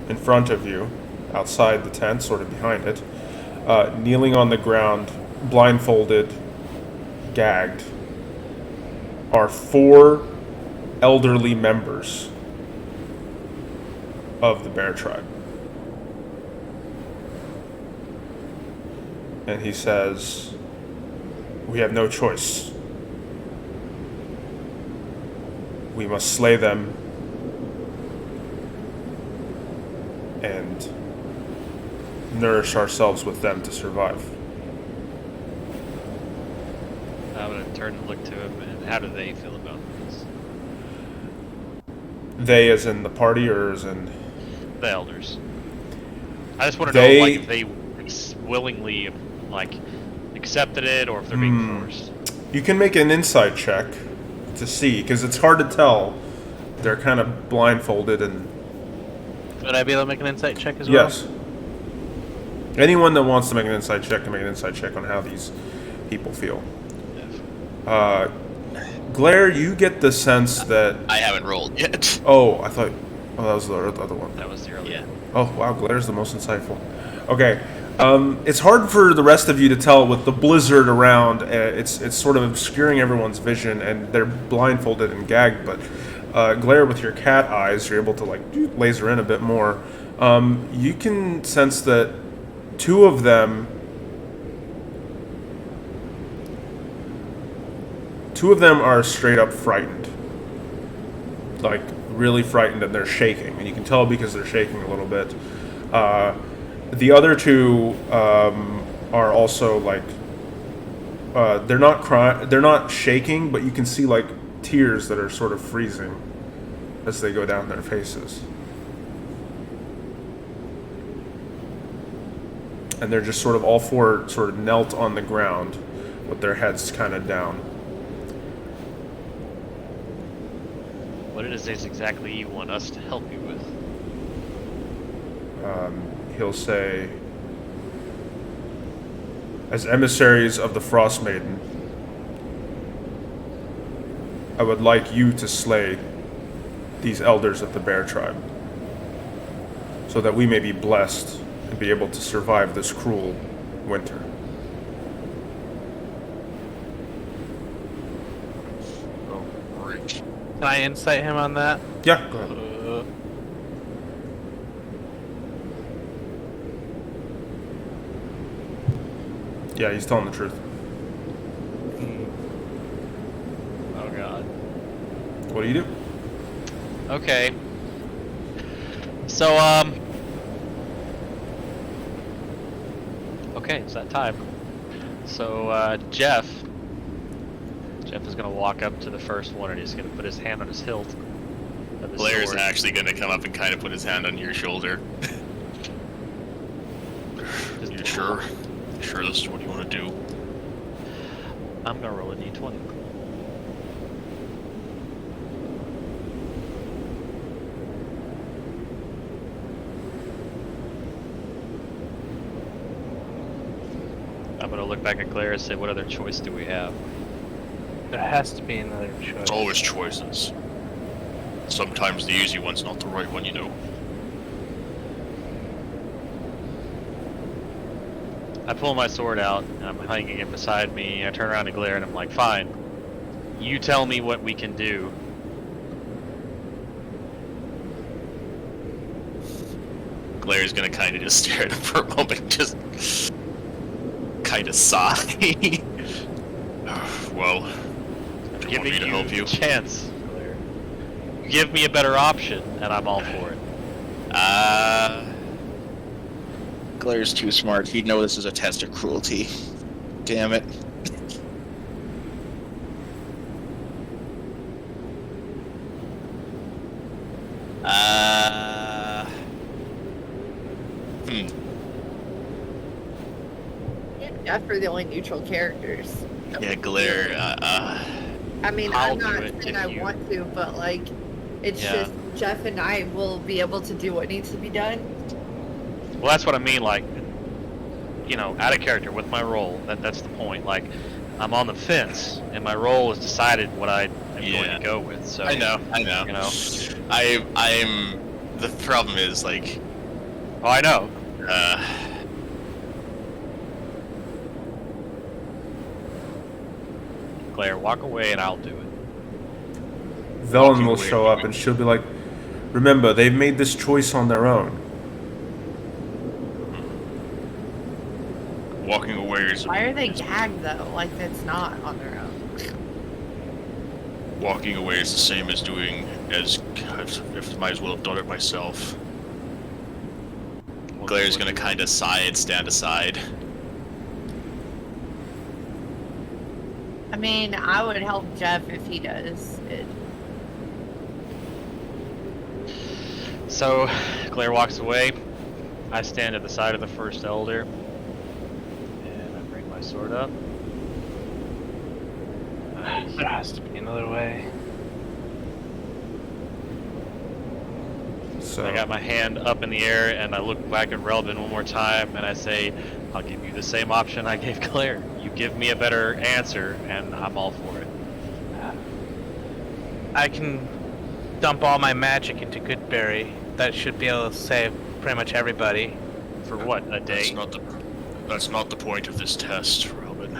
in front of you, outside the tent, sort of behind it, kneeling on the ground, blindfolded, gagged, are 4 elderly members of the Bear Tribe. And he says, "We have no choice. We must slay them and nourish ourselves with them to survive." I'm gonna turn and look to him, and how do they feel about this? They, as in the party, or as in The elders. I just want to They- know, like, if they willingly, like, accepted it, or if they're being forced. You can make an insight check to see, because it's hard to tell. They're kind of blindfolded and... Would I be able to make an insight check as well? Yes. Anyone that wants to make an insight check can make an insight check on how these people feel. Glare, you get the sense that... I haven't rolled yet. Oh, I thought... Oh, that was the other one. That was the early. Yeah. Oh, wow, Glaire's the most insightful. Okay, It's hard for the rest of you to tell with the blizzard around. It's sort of obscuring everyone's vision, and they're blindfolded and gagged. But Glare, with your cat eyes, you're able to like laser in a bit more. You can sense that two of them are straight up frightened, like really frightened, and they're shaking, and you can tell because they're shaking a little bit. The other two are also like they're not crying, they're not shaking, but you can see like tears that are sort of freezing as they go down their faces, and they're just sort of all four sort of knelt on the ground with their heads kind of down. What is it exactly you want us to help you with? He'll say, as emissaries of the Frostmaiden, I would like you to slay these elders of the Bear Tribe, so that we may be blessed and be able to survive this cruel winter. Oh, great. Can I insight him on that? Yeah, go ahead. Yeah, he's telling the truth. Oh god. What do you do? Okay. So, okay, it's that time. So, Jeff is gonna walk up to the first one and he's gonna put his hand on his hilt of his Blair's sword. actually gonna come up and kind of put his hand on your shoulder. You sure? Sure, this is what you want to do? I'm gonna roll a d20. I'm gonna look back at Claire and say, what other choice do we have? There has to be another choice. It's always choices. Sometimes the easy one's not the right one, you know. I pull my sword out, and I'm hanging it beside me. I turn around to Glare, and I'm like, fine. You tell me what we can do. Glaire's gonna kind of just stare at him for a moment, just kind of sigh. Well, do you Give want me to help you? a chance, Glare. Give me a better option, and I'm all for it. Glaire's too smart. He'd know this is a test of cruelty. Damn it. Jeff are the only neutral characters. Yeah, Glaire, I mean, I'll I'm do not it saying if I you- want to, but like, it's Yeah. just Jeff and I will be able to do what needs to be done. Well, that's what I mean, like, you know, out of character with my role. That's the point. Like, I'm on the fence, and my role is decided what I am going Yeah. to go with. So I know. You know. I'm. The problem is, like, Oh, I know. Claire, walk away, and I'll do it. Velen Walking will away, show up and she'll be like, remember, they've made this choice on their own. Walking away is Why are they gagged though? Like, that's not on their own. walking away is the same as doing as if might as well have done it myself. Glaire's gonna kind of sigh and stand aside. I mean, I would help Jeff if he does it. So, Claire walks away. I stand at the side of the first elder, and I bring my sword up. There has to be another way. So I got my hand up in the air, and I look back at Relvin one more time, and I say, I'll give you the same option I gave Claire. You give me a better answer, and I'm all for it. I can dump all my magic into Goodberry. That should be able to save pretty much everybody. For what, a That's day? not the That's not the point of this test, Robin.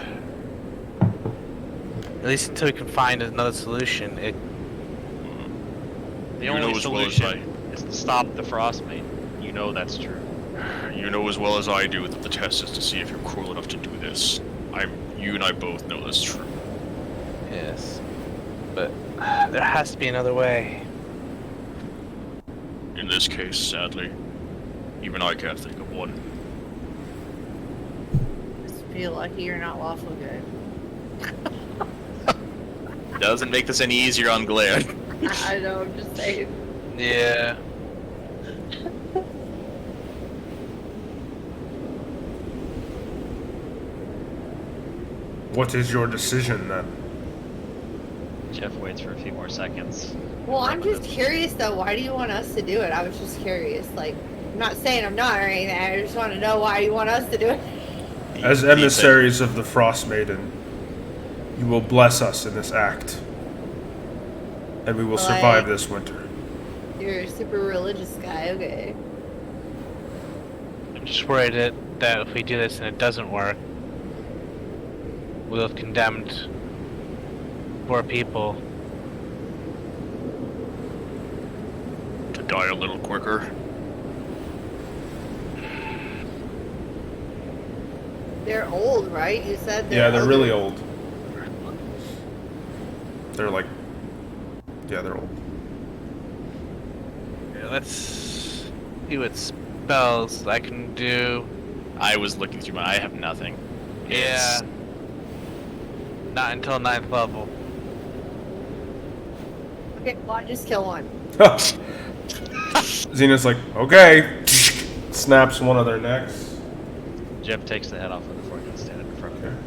At least until we can find another solution. The You only know as well as solution is to stop the Frostmaiden. You know that's true. You know as well as I do that the test is to see if you're cruel enough to do this. You and I both know that's true. Yes. But there has to be another way. In this case, sadly, even I can't think of one. Just feel lucky you're not lawful good. Doesn't make this any easier on Glare. I know, I'm just saying. Yeah. What is your decision then? Jeff waits for a few more seconds. Well, I'm just curious though. Why do you want us to do it? I was just curious. Like, I'm not saying I'm not or anything. I just want to know why you want us to do it. As emissaries of the Frostmaiden, you will bless us in this act, and we will survive this winter. You're a super religious guy. Okay. I'm just worried that if we do this and it doesn't work, we'll have condemned poor people. To die a little quicker. They're old, right? You said Yeah, they're older. really old. They're like, yeah, they're old. Yeah, let's see what spells I can do. I was looking through I have nothing. Yeah. Not until 9th level. Okay, well, I just kill one. Xena's like, okay. Snaps one of their necks. Jeff takes the head off of the fork and stands in front of her.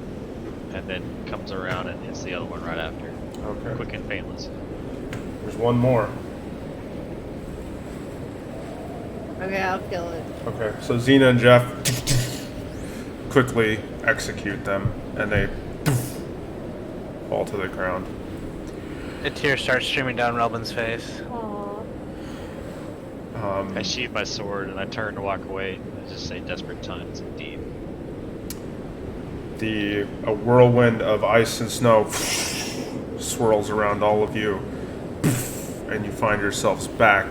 And then comes around and hits the other one right after. Okay. Quick and painless. There's one more. Okay, I'll kill it. Okay, so Xena and Jeff quickly execute them, and they fall to the ground. A tear starts streaming down Robin's face. Aww. I sheathe my sword and I turn to walk away. I just say desperate times indeed. A whirlwind of ice and snow swirls around all of you, and you find yourselves back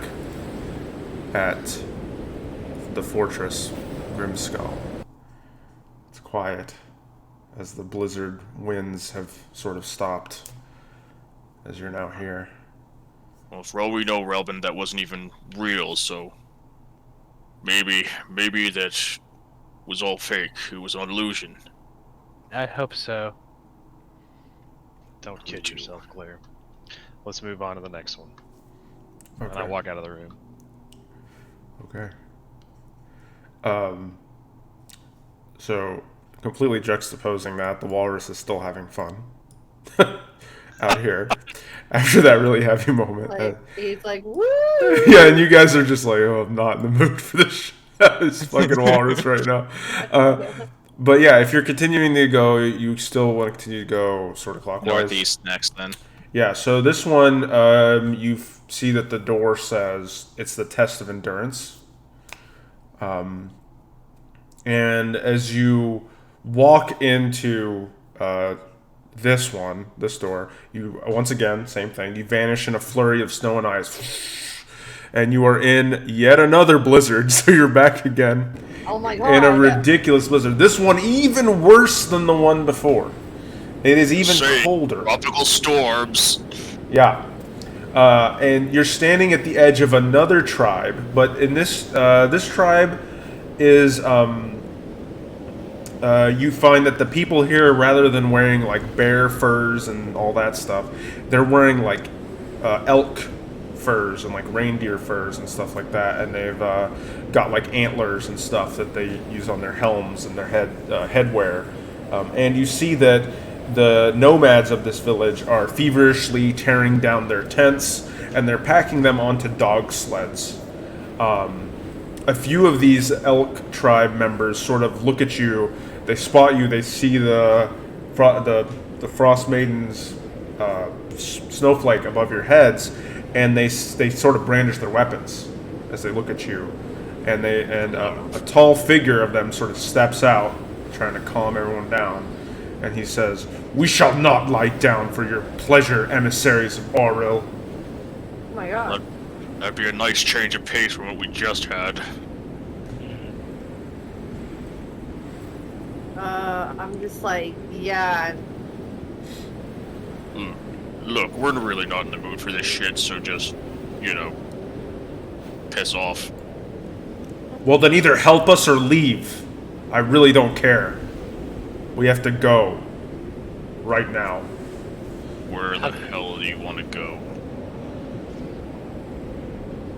at the fortress Grimskull. It's quiet as the blizzard winds have sort of stopped as you're now here. Well, for all we know, Relvin, that wasn't even real, so maybe that was all fake. It was an illusion. I hope so. Don't kid yourself, Claire. Let's move on to the next one. Okay. And I walk out of the room. Okay. So, completely juxtaposing that, the walrus is still having fun out here after that really heavy moment. Like, he's like, woo! Yeah, and you guys are just like, oh, I'm not in the mood for this fucking walrus right now. But yeah, if you're continuing to go, you still want to continue to go sort of clockwise. Northeast next, then. Yeah, so this one, you see that the door says it's the test of endurance. And as you walk into this door, you once again, same thing, you vanish in a flurry of snow and ice. And you are in yet another blizzard, so you're back again Oh my god. in a ridiculous blizzard. This one even worse than the one before. It is even colder. Tropical storms. Yeah. And you're standing at the edge of another tribe, but in this tribe is you find that the people here, rather than wearing like bear furs and all that stuff, they're wearing like elk furs and like reindeer furs and stuff like that, and they've got like antlers and stuff that they use on their helms and their headwear. And you see that the nomads of this village are feverishly tearing down their tents, and they're packing them onto dog sleds. A few of these elk tribe members sort of look at you, they spot you, they see the Frostmaiden's snowflake above your heads, and they sort of brandish their weapons as they look at you, and a tall figure of them sort of steps out trying to calm everyone down. And he says, "We shall not lie down for your pleasure, emissaries of Auril." Oh my god. That'd be a nice change of pace from what we just had. I'm just like, yeah. Look, we're really not in the mood for this shit, so just, piss off. Well, then either help us or leave. I really don't care. We have to go. Right now. Where the hell do you want to go?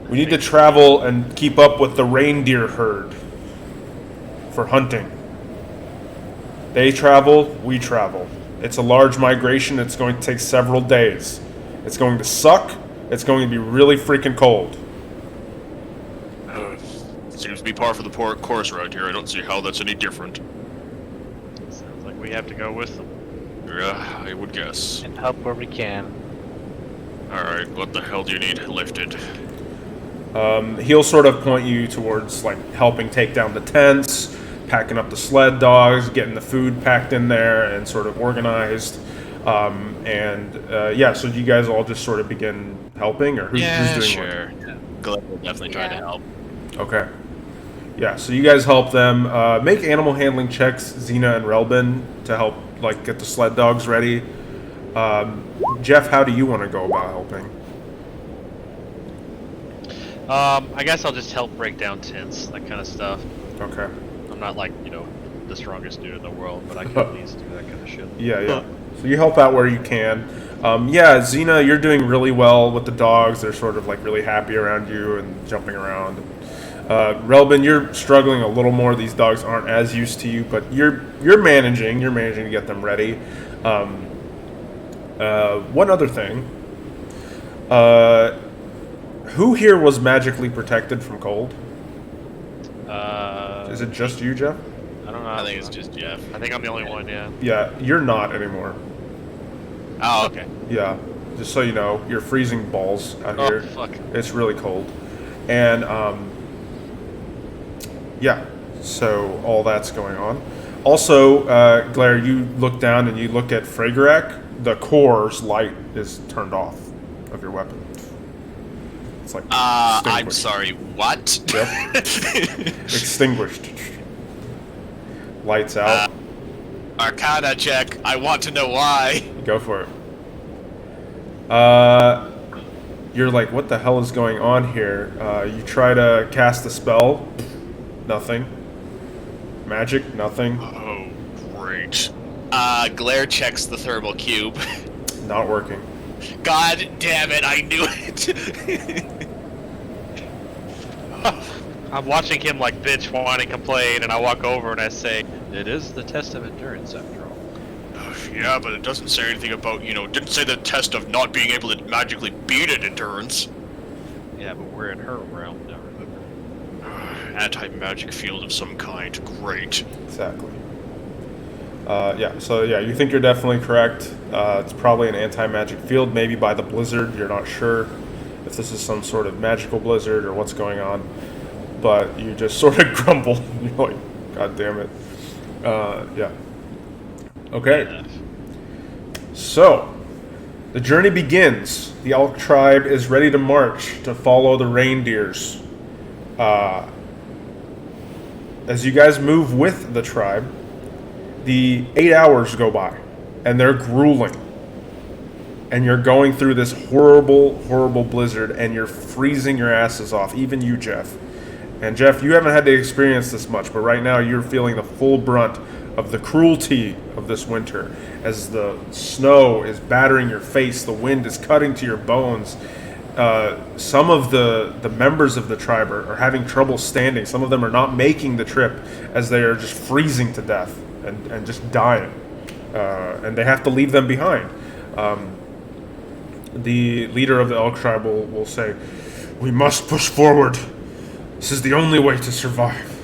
We need to travel and keep up with the reindeer herd. For hunting. They travel, we travel. It's a large migration. It's going to take several days. It's going to suck. It's going to be really freaking cold. Seems to be par for the course around here. I don't see how that's any different. Sounds like we have to go with them. Yeah, I would guess. And help where we can. Alright, what the hell do you need lifted? He'll sort of point you towards like helping take down the tents, packing up the sled dogs, getting the food packed in there and sort of organized. So you guys all just sort of begin helping, or who's doing sure. Glad will definitely try to help. what? Okay. Yeah, so you guys help them. Make animal handling checks, Xena and Relbin, to help like get the sled dogs ready. Jeff, how do you want to go about helping? I guess I'll just help break down tents, that kind of stuff. Okay. I'm not like, the strongest dude in the world, but I can at least do that kind of shit. Yeah. So you help out where you can. Xena, you're doing really well with the dogs. They're sort of like really happy around you and jumping around. Relbin, you're struggling a little more. These dogs aren't as used to you, but you're managing. You're managing to get them ready. One other thing. Who here was magically protected from cold? Is it just you, Jeff? I don't know. I think it's just Jeff. I think I'm the only one, yeah. Yeah, you're not anymore. Oh, okay. Yeah, just so you know, you're freezing balls out Oh, here. fuck. It's really cold. And, so all that's going on. Also, Glare, you look down and you look at Fragerak. The core's light is turned off of your weapon. It's like I'm extinguished. sorry, what? Yep. Extinguished. Lights out. Arcana check. I want to know why. Go for it. You're like, what the hell is going on here? You try to cast a spell. Nothing. Magic. Nothing. Oh, great. Glare checks the thermal cube. Not working. God damn it, I knew it. I'm watching him like bitch, whine, and complain, and I walk over and I say, "It is the test of endurance, after all." Yeah, but it doesn't say anything about, didn't say the test of not being able to magically beat it endurance. Yeah, but we're in her realm now, remember? Anti-magic field of some kind. Great. Exactly. You think you're definitely correct. It's probably an anti-magic field, maybe by the blizzard. You're not sure if this is some sort of magical blizzard or what's going on. But you just sort of grumble. You're like, God damn it. Okay. So, the journey begins. The elk tribe is ready to march to follow the reindeers. As you guys move with the tribe, the 8 hours go by, and they're grueling. And you're going through this horrible, horrible blizzard, and you're freezing your asses off, even you, Jeff. And Jeff, you haven't had to experience this much, but right now you're feeling the full brunt of the cruelty of this winter. As the snow is battering your face, the wind is cutting to your bones. Some of the members of the tribe are having trouble standing. Some of them are not making the trip as they are just freezing to death and just dying. And they have to leave them behind. The leader of the elk tribe will say, "We must push forward. This is the only way to survive."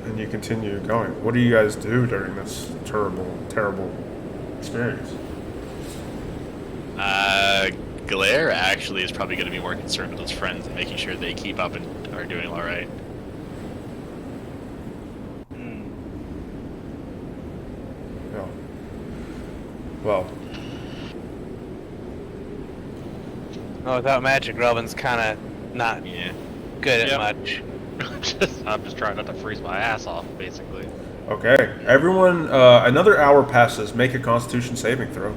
And you continue going. What do you guys do during this terrible, terrible experience? Glare actually is probably going to be more concerned with his friends and making sure they keep up and are doing all right. Well, Oh, without magic, Robin's kind of not Yeah. good at Yep. much. I'm just trying not to freeze my ass off, basically. okay. Everyone, another hour passes. Make a Constitution saving throw.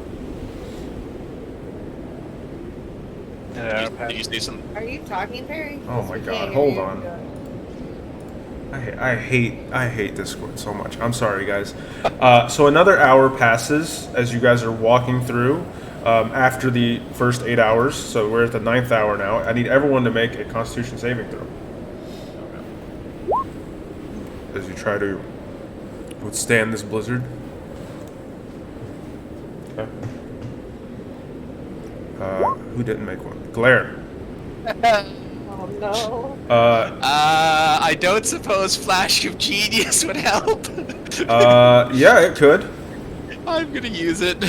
Did you say something? Are you talking, Perry? Oh my We God, can't hold hear you. on. I hate Discord so much. I'm sorry, guys. So another hour passes as you guys are walking through. After the first 8 hours, so we're at the 9th hour now. I need everyone to make a Constitution saving throw as you try to withstand this blizzard. Okay. Who didn't make one? Glare. Oh no. I don't suppose Flash of Genius would help. Yeah, it could. I'm gonna use it.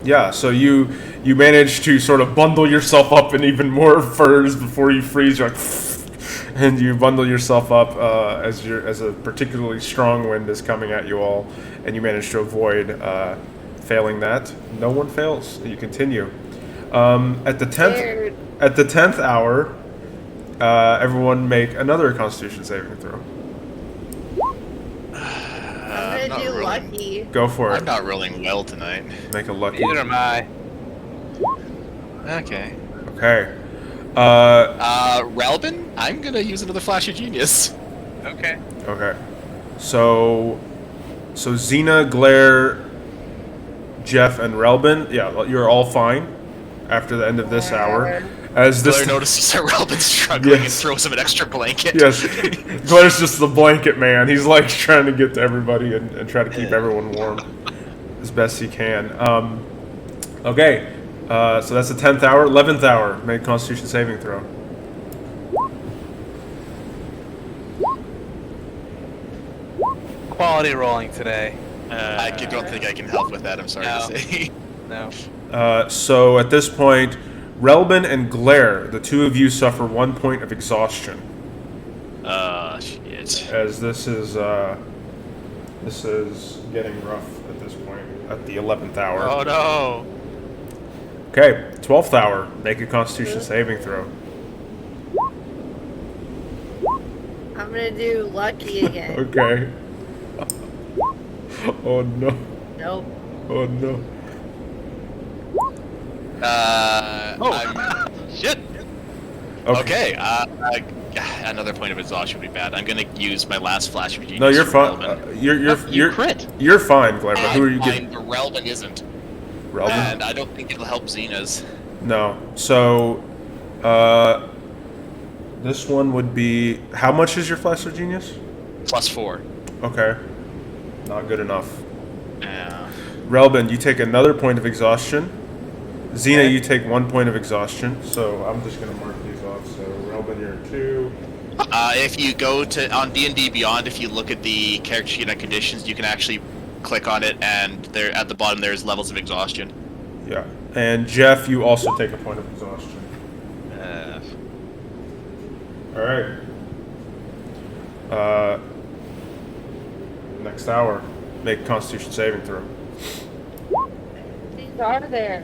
Yeah, so you manage to sort of bundle yourself up in even more furs before you freeze. You're like, and you bundle yourself up as a particularly strong wind is coming at you all, and you manage to avoid failing that. No one fails. You continue. At the 10th hour, everyone make another Constitution saving throw. I'm gonna do really. lucky. Go for it. I'm not rolling well tonight. Make a lucky. Neither am I. Okay. Okay. Relbin, I'm gonna use another Flash of Genius. Okay. Okay. So Xena, Glare, Jeff, and Relbin, yeah, you're all fine after the end of this hour. As this Blair notices that Relbin's struggling Yes. and throws him an extra blanket. Yes, Glaire's just the blanket man. He's like trying to get to everybody and try to keep everyone warm as best he can. Okay, so that's the 10th hour. 11th hour, make Constitution saving throw. Quality rolling today. I don't think I can help with that, I'm sorry No. to say. No. So at this point, Relbin and Glare, the two of you suffer 1 point of exhaustion. Shit. As this is getting rough at this point at the 11th hour. Oh no! Okay, 12th hour, make a Constitution saving throw. I'm gonna do lucky again. Okay. Oh no! Nope. Oh no! Shit! Okay, another point of exhaustion would be bad. I'm gonna use my last Flash of Genius. No, you're for fine. Relbin. You're crit. You're fine, Glare. But who are you I'm getting? fine, but Relbin isn't. Relbin? And I don't think it'll help Xena's. No. So, this one would be. How much is your Flash of Genius? +4. Okay. Not good enough. Yeah. Relbin, you take another point of exhaustion. Xena, you take 1 point of exhaustion. So I'm just gonna mark these off. So Relbin, you're at 2. If you go to on D&D Beyond, if you look at the character sheet and conditions, you can actually click on it, and there at the bottom there's levels of exhaustion. Yeah. And Jeff, you also take a point of exhaustion. All right. Next hour, make Constitution saving throw. These are there.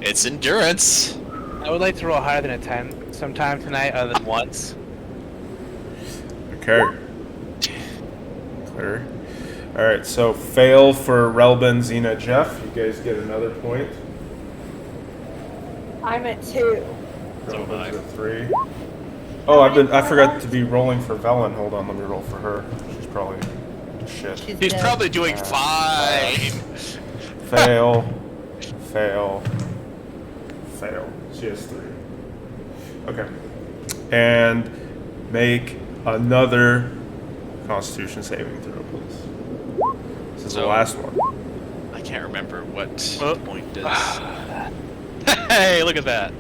It's endurance. I would like to roll higher than a 10 sometime tonight, other than once. Okay. Clear. All right. So fail for Relbin, Xena, Jeff. You guys get another point. I'm at 2. Relbin's at 3. Oh, I forgot to be rolling for Velen. Hold on, let me roll for her. She's probably shit. She's He's dead. probably doing fine. Fail. Fail. Fail. She has 3. Okay. And make another Constitution saving throw, please. This is the So- last one. I can't remember what point does. Hey, look at that!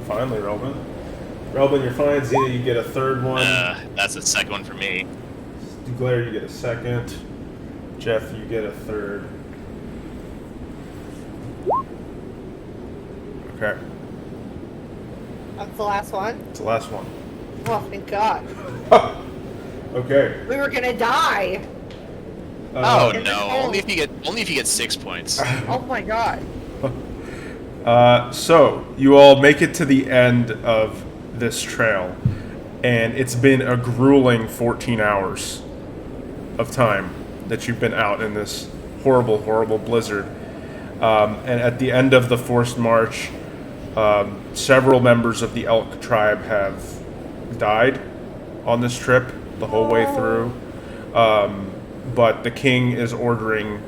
Finally, Relbin. Relbin, you're fine. Xena, you get a third one. That's the second one for me. Glare, you get a second. Jeff, you get a third. Okay. That's the last one. It's the last one. Oh, thank God. Okay. We were gonna die. Oh in the no! cold. Only if you get 6 points. Oh my god. So you all make it to the end of this trail, and it's been a grueling 14 hours of time that you've been out in this horrible, horrible blizzard. And at the end of the forced march, several members of the elk tribe have died on this trip the whole way through. But the king is ordering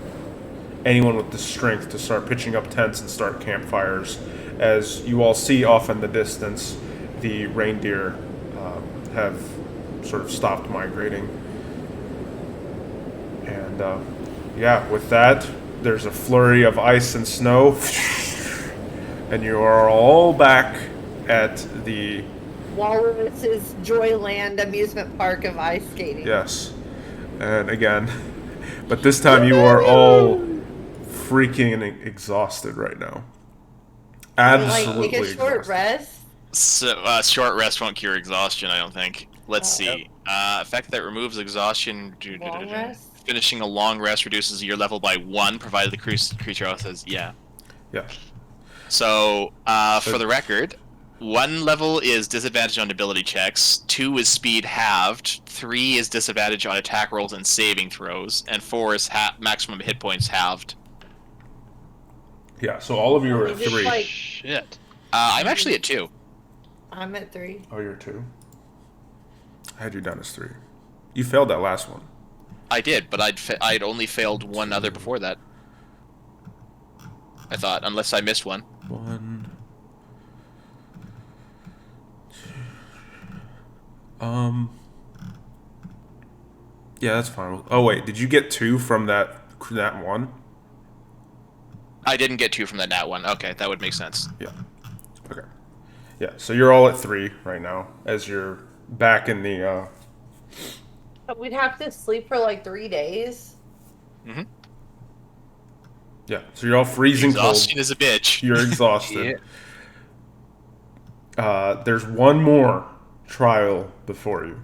anyone with the strength to start pitching up tents and start campfires. As you all see off in the distance, the reindeer have sort of stopped migrating. And yeah, with that, there's a flurry of ice and snow, and you are all back at the Walrus's Joyland amusement park of ice skating. yes, and again, but this time you are all freaking exhausted right now. Absolutely Take a short exhausted. rest. So, short rest won't cure exhaustion, I don't think. Let's see. Effect that removes exhaustion. Long rest? Finishing a long rest reduces your level by 1, provided the creature also says, yeah. Yeah. So, for the record, 1 level is disadvantage on ability checks, 2 is speed halved, 3 is disadvantage on attack rolls and saving throws, and 4 is maximum hit points halved. Yeah, so all of you are at Just 3. like- Shit. I'm actually at 2. I'm at 3. Oh, you're 2? I had you down as 3. You failed that last one. I did, but I'd only failed one other before that. I thought, unless I missed one. 1. Yeah, that's fine. Oh wait, did you get 2 from that one? I didn't get 2 from the nat one. Okay, that would make sense. Yeah. Okay. Yeah, so you're all at 3 right now as you're back in the We'd have to sleep for like 3 days. yeah, so you're all freezing Exhaustion cold. is a bitch. You're exhausted. There's one more trial before you.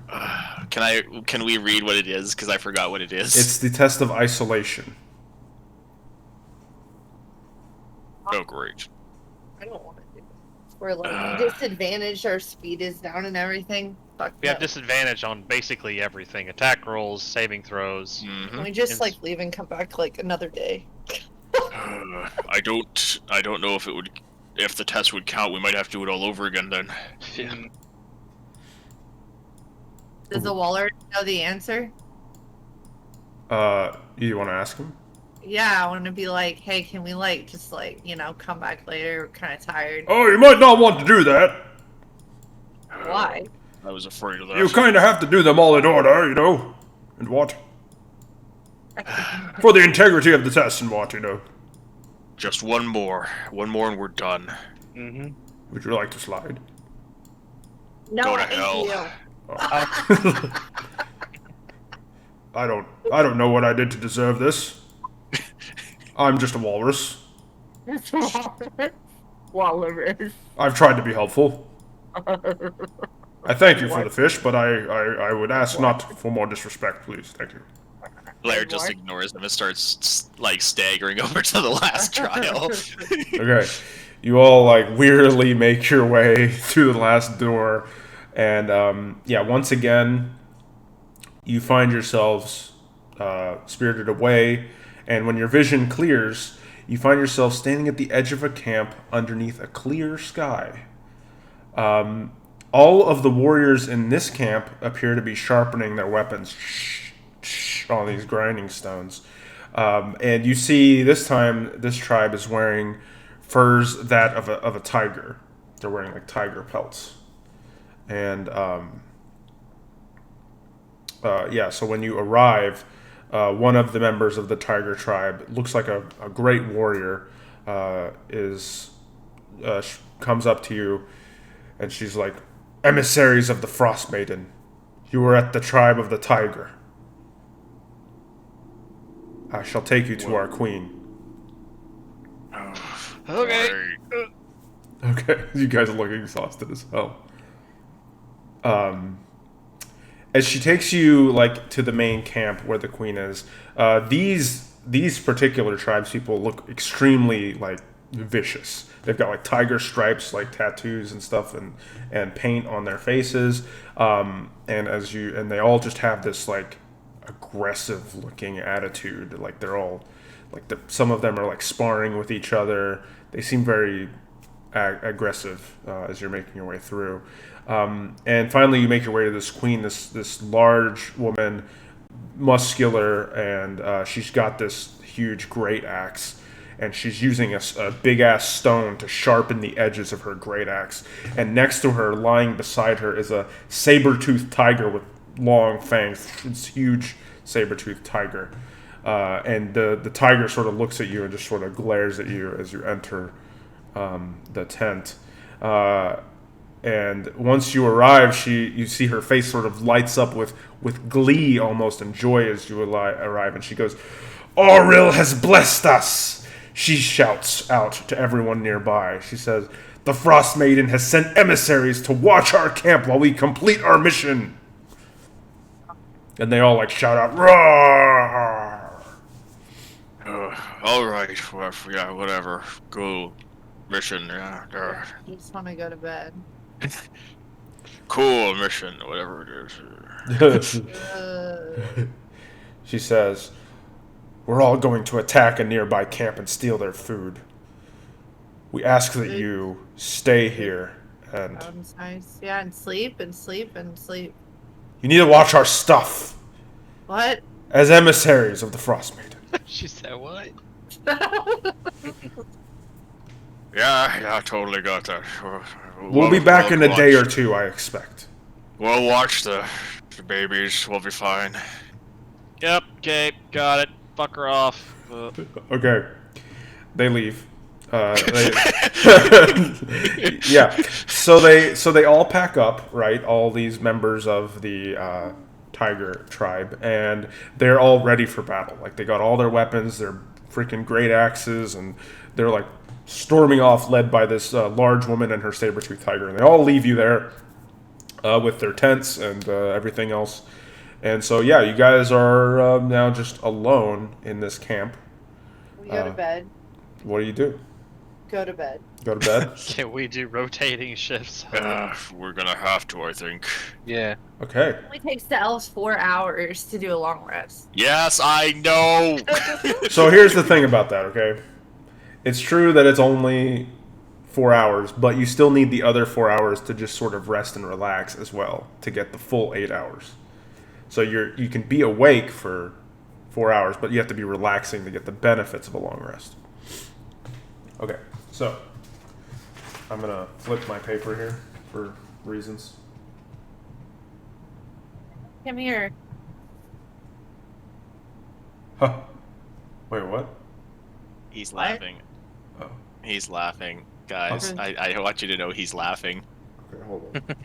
Can we read what it is? Because I forgot what it is. It's the test of isolation. Oh, great. I don't want to do this. We're like disadvantaged, our speed is down and everything. Fuck We have no. disadvantage on basically everything: attack rolls, saving throws. Can we just like leave and come back like another day? I don't know if the test would count. We might have to do it all over again then. Does the Waller know the answer? You want to ask him? Yeah, I want to be like, hey, can we like just like come back later? We're kind of tired. Oh, you might not want to do that. Why? I was afraid of that. You kind of have to do them all in order, and what? For the integrity of the test and what, Just one more and we're done. Mm-hmm. Would you like to slide? No, Go to thank hell. you. I don't know what I did to deserve this. I'm just a walrus. Walrus. I've tried to be helpful. I thank you for the fish, but I would ask not for more disrespect, please. Thank you. Blair just ignores him and starts like staggering over to the last trial. Okay. You all wearily make your way through the last door, and yeah, once again, you find yourselves spirited away, and when your vision clears, you find yourself standing at the edge of a camp underneath a clear sky. All of the warriors in this camp appear to be sharpening their weapons on these grinding stones. And you see this time, this tribe is wearing furs that of a tiger. They're wearing tiger pelts. And yeah, so when you arrive, one of the members of the tiger tribe, looks like a great warrior, comes up to you, and she's like, "Emissaries of the Frostmaiden, you are at the tribe of the tiger. I shall take you to our queen." Okay. Okay, you guys are looking exhausted as hell. as she takes you like to the main camp where the queen is, these particular tribespeople look extremely like vicious. They've got like tiger stripes, like tattoos and stuff, and paint on their faces. And they all just have this like aggressive looking attitude. Like they're all like some of them are like sparring with each other. They seem very aggressive as you're making your way through. And finally, you make your way to this queen, this large woman, muscular, and she's got this huge great axe, and she's using a big ass stone to sharpen the edges of her great axe. And next to her, lying beside her, is a saber-toothed tiger with long fangs. It's huge saber-toothed tiger. And the tiger sort of looks at you and just sort of glares at you as you enter the tent. And once you arrive, you see her face sort of lights up with glee almost and joy as you arrive, and she goes, "Auril has blessed us!" She shouts out to everyone nearby. She says, "The Frostmaiden has sent emissaries to watch our camp while we complete our mission." And they all like shout out, "Roar!" All right, yeah, whatever. Go, mission. Yeah, I just want to go to bed. cool mission, whatever it is. She says, "We're all going to attack a nearby camp and steal their food. We ask that you stay here and Sounds nice. Yeah, and sleep and sleep and sleep. you need to watch our stuff What? as emissaries of the Frostmaiden." She said what? Yeah, totally got that. We'll be back in a day or two, I expect. We'll watch the babies. We'll be fine. Yep. Okay. Got it. Fuck her off. Okay. They leave. Yeah. So they all pack up, right? All these members of the Tiger tribe, and they're all ready for battle. Like they got all their weapons, their freaking great axes, and they're like storming off, led by this large woman and her saber-toothed tiger. And they all leave you there with their tents and everything else. And so, yeah, you guys are now just alone in this camp. We go to bed. What do you do? Go to bed. Go to bed? Can we do rotating shifts? We're gonna have to, I think. Yeah. Okay. It only takes the elves 4 hours to do a long rest. Yes, I know. So here's the thing about that, okay? It's true that it's only 4 hours, but you still need the other 4 hours to just sort of rest and relax as well to get the full 8 hours. So you can be awake for 4 hours, but you have to be relaxing to get the benefits of a long rest. Okay, so I'm gonna flip my paper here for reasons. Come here. Huh. Wait, what? He's What? laughing. Oh. He's laughing. Guys, Okay. I want you to know he's laughing. Okay, hold on.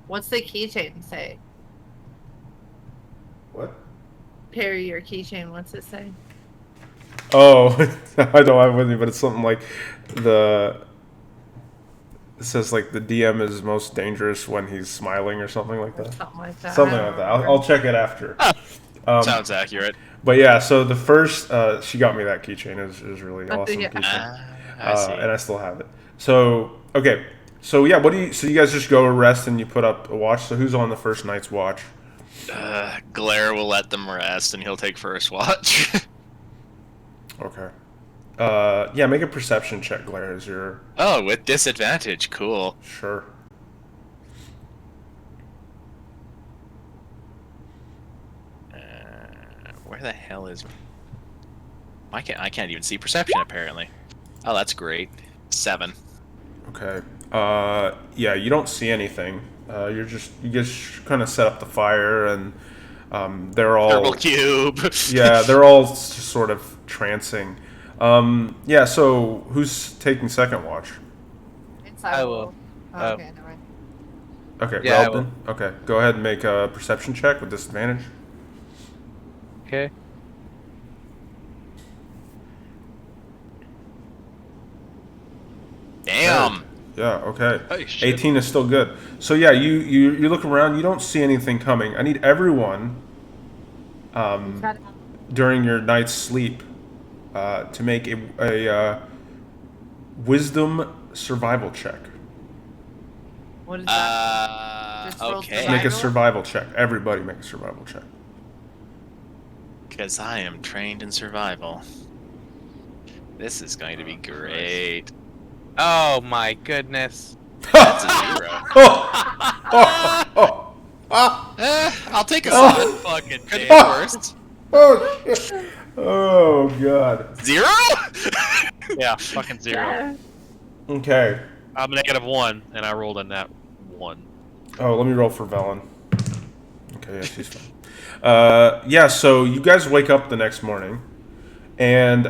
What's the keychain say? What? Perry, your keychain, what's it say? Oh, I don't have it with me, but it's something like it says like the DM is most dangerous when he's smiling or something like that. Something like that. Something I like don't that. remember. I'll check it after. Sounds accurate. But yeah, so the first she got me that keychain. Is really Oh, awesome yeah. keychain, I see. and I still have it. So okay, so yeah, so you guys just go rest and you put up a watch. So who's on the first night's watch? Glare will let them rest, and he'll take first watch. Okay. Yeah, make a perception check, Glare, as you're Oh, with disadvantage. Cool. sure. Where the hell is... I can't even see perception, apparently. Oh, that's great. 7. Okay. Yeah, you don't see anything. You just kind of set up the fire, and they're all Thermal cube. yeah, they're all just sort of trancing. Yeah. So who's taking second watch? It's I will. Oh, okay, never mind. Okay, Yeah, I Relton. Okay, go ahead and make a perception check with disadvantage. Okay. Damn. Yeah, okay. Hey, shit. 18 is still good. So yeah, you look around, you don't see anything coming. I need everyone during your night's sleep to make a wisdom survival check. What is that? Just roll Okay. Make a survival? survival check. Everybody make a survival check. Because I am trained in survival. This is going to be great. Oh my goodness. That's a 0. I'll take a 7. Fucking Could be damn. worse. Oh, shit. Oh, God. 0? Yeah, fucking 0. Okay. I'm -1, and I rolled a nat 1. Oh, let me roll for Velen. Okay, yeah, she's fine. Yeah, so you guys wake up the next morning, and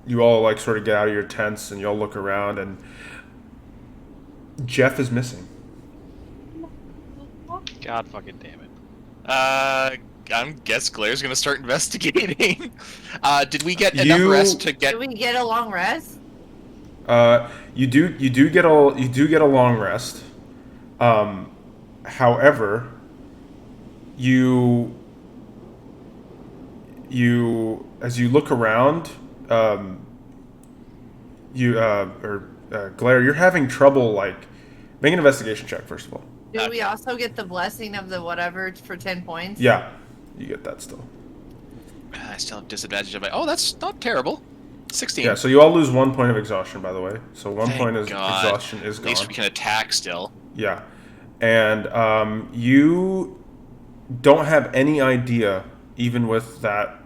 you all like sort of get out of your tents, and you all look around, and Jeff is missing. God fucking damn it. I guess Glaire's gonna start investigating. Did we get enough rest to get? Did we get a long rest? You do get a long rest. However, you as you look around, Glare, you're having trouble, like, make an investigation check first of all. Do we also get the blessing of the whatever for 10 points? Yeah, you get that still. I still have disadvantage of my. Oh, that's not terrible. 16. Yeah, so you all lose 1 point of exhaustion, by the way. So one Thank point of God. exhaustion is At gone. least we can attack still. Yeah, and you don't have any idea, even with that.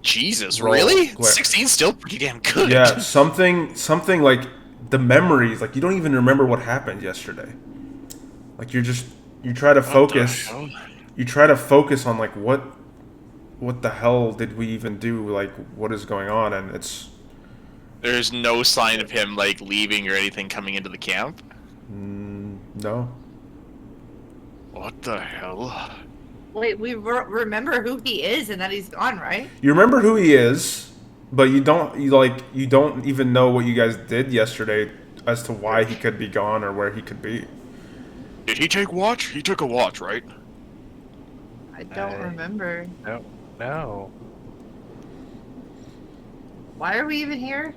Jesus, Roll, really? Glare. 16's still pretty damn good. Yeah, something like the memories, like you don't even remember what happened yesterday. Like you try to focus. hell? You try to focus on like what the hell did we even do? Like what is going on? And it's There's no sign of him like leaving or anything coming into the camp. no. What the hell? Wait, we remember who he is and that he's gone, right? You remember who he is, but you don't even know what you guys did yesterday as to why he could be gone or where he could be. Did he take watch? He took a watch, right? I don't remember. No. Why are we even here?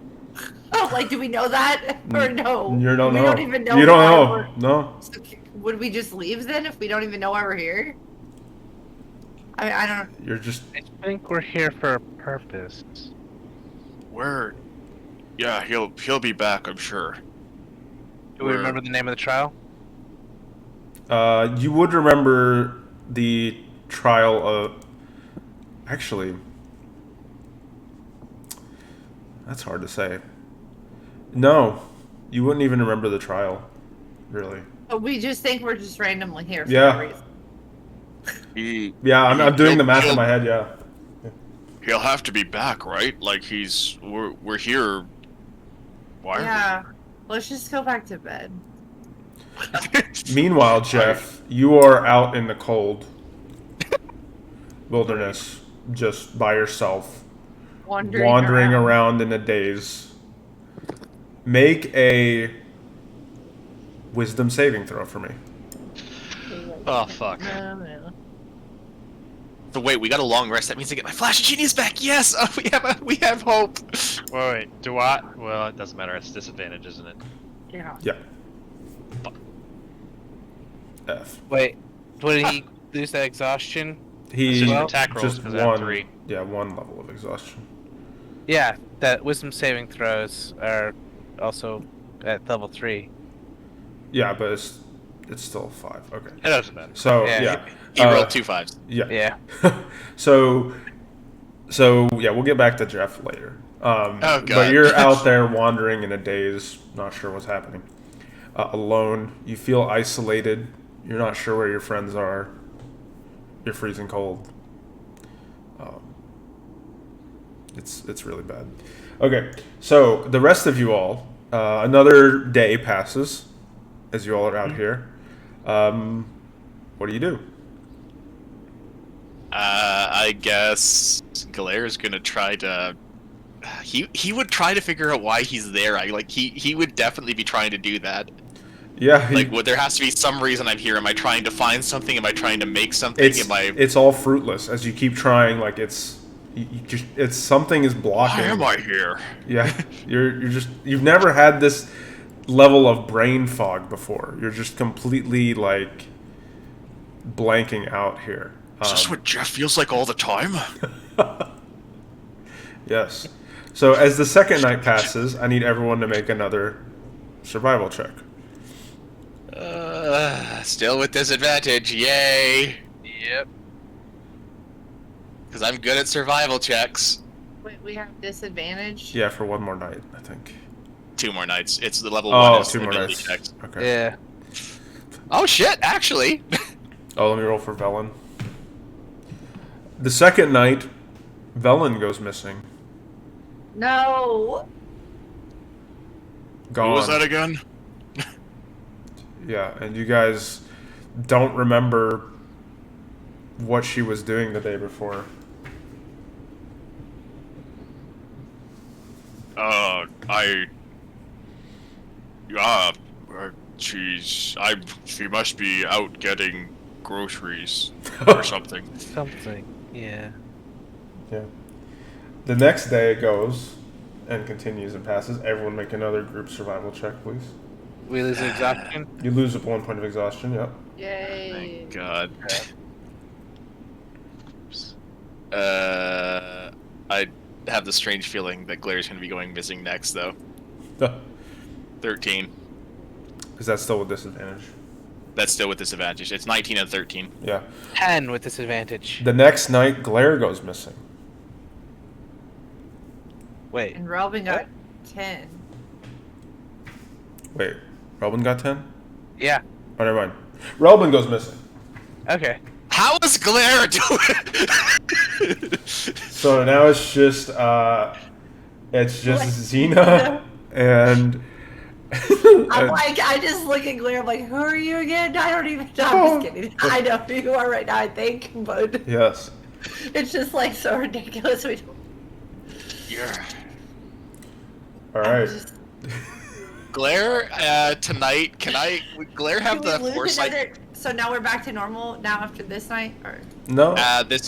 Oh, like, do we know that? Or no? You don't we know. don't even know. You don't why know. we're- No. So, would we just leave then if we don't even know why we're here? I don't. You're just I think we're here for a purpose. Where? Yeah, he'll be back, I'm sure. Do we remember the name of the trial? you would remember the trial of actually that's hard to say. No, you wouldn't even remember the trial, really. But we just think we're just randomly here for Yeah. no reason. Yeah, I'm doing the math in he'll- my head. Yeah. He'll have to be back, right? Like we're here. Why? Yeah. Let's just go back to bed. Meanwhile, Jeff, you are out in the cold wilderness, just by yourself, wandering around in a daze. Make a wisdom saving throw for me. Oh, fuck. So wait, we got a long rest. That means I get my flash of genius back. Yes, we have hope. Wait, do I? Well, it doesn't matter. It's disadvantage, isn't it? Yeah. Yeah. F. Wait, did he lose that exhaustion? He It's just attack rolls, just 'cause I have one. 3. Yeah, one level of exhaustion. Yeah, that wisdom saving throws are also at level 3. Yeah, but it's still 5. Okay. It doesn't matter. So Yeah. yeah. He rolled 2 5s. Yeah. Yeah. so yeah, we'll get back to Jeff later. God. But you're out there wandering in a daze, not sure what's happening. Alone, you feel isolated. You're not sure where your friends are. You're freezing cold. It's really bad. Okay, so the rest of you all, another day passes as you all are out here. What do you do? I guess Galaire's gonna try to he would try to figure out why he's there. He would definitely be trying to do that. Yeah. There has to be some reason I'm here. Am I trying to find something? Am I trying to make something? It's all fruitless as you keep trying. Like it's something is blocking. Why am I here? Yeah, you've never had this level of brain fog before. You're just completely like blanking out here. Is this what Jeff feels like all the time? Yes. So as the second night passes, I need everyone to make another survival check. Still with disadvantage. Yay! Yep. Because I'm good at survival checks. Wait, we have disadvantage? Yeah, for one more night, I think. 2 more nights. It's the level Oh, 1 is 2 more ability nights. checks. Okay. Yeah. Oh shit! Actually. Oh, let me roll for Velen. The second night, Velen goes missing. No. Gone. What was that again? Yeah, and you guys don't remember what she was doing the day before. She must be out getting groceries or something. Something. Yeah. Yeah. The next day goes and continues and passes. Everyone make another group survival check, please. We lose exhaustion. You lose 1 point of exhaustion, yep. Yay. Thank God. I have the strange feeling that Glaire's going to be going missing next, though. 13. Is that still with disadvantage? That's still with disadvantage. It's 19 and 13. Yeah. 10 with disadvantage. The next night, Glare goes missing. Wait. And Robin got 10. Wait, Relvin got 10? Yeah. Oh, never mind. Relvin goes missing. Okay. How is Glare doing? So now it's just Xena and I just look at Glare, I'm like, who are you again? I don't even know. I'm just kidding. I know who you are right now, I think, but yes. it's just like so ridiculous. We don't. Yeah. All right. Glare, tonight, would Glare have Can the we lose foresight? another? So now we're back to normal now after this night, or No.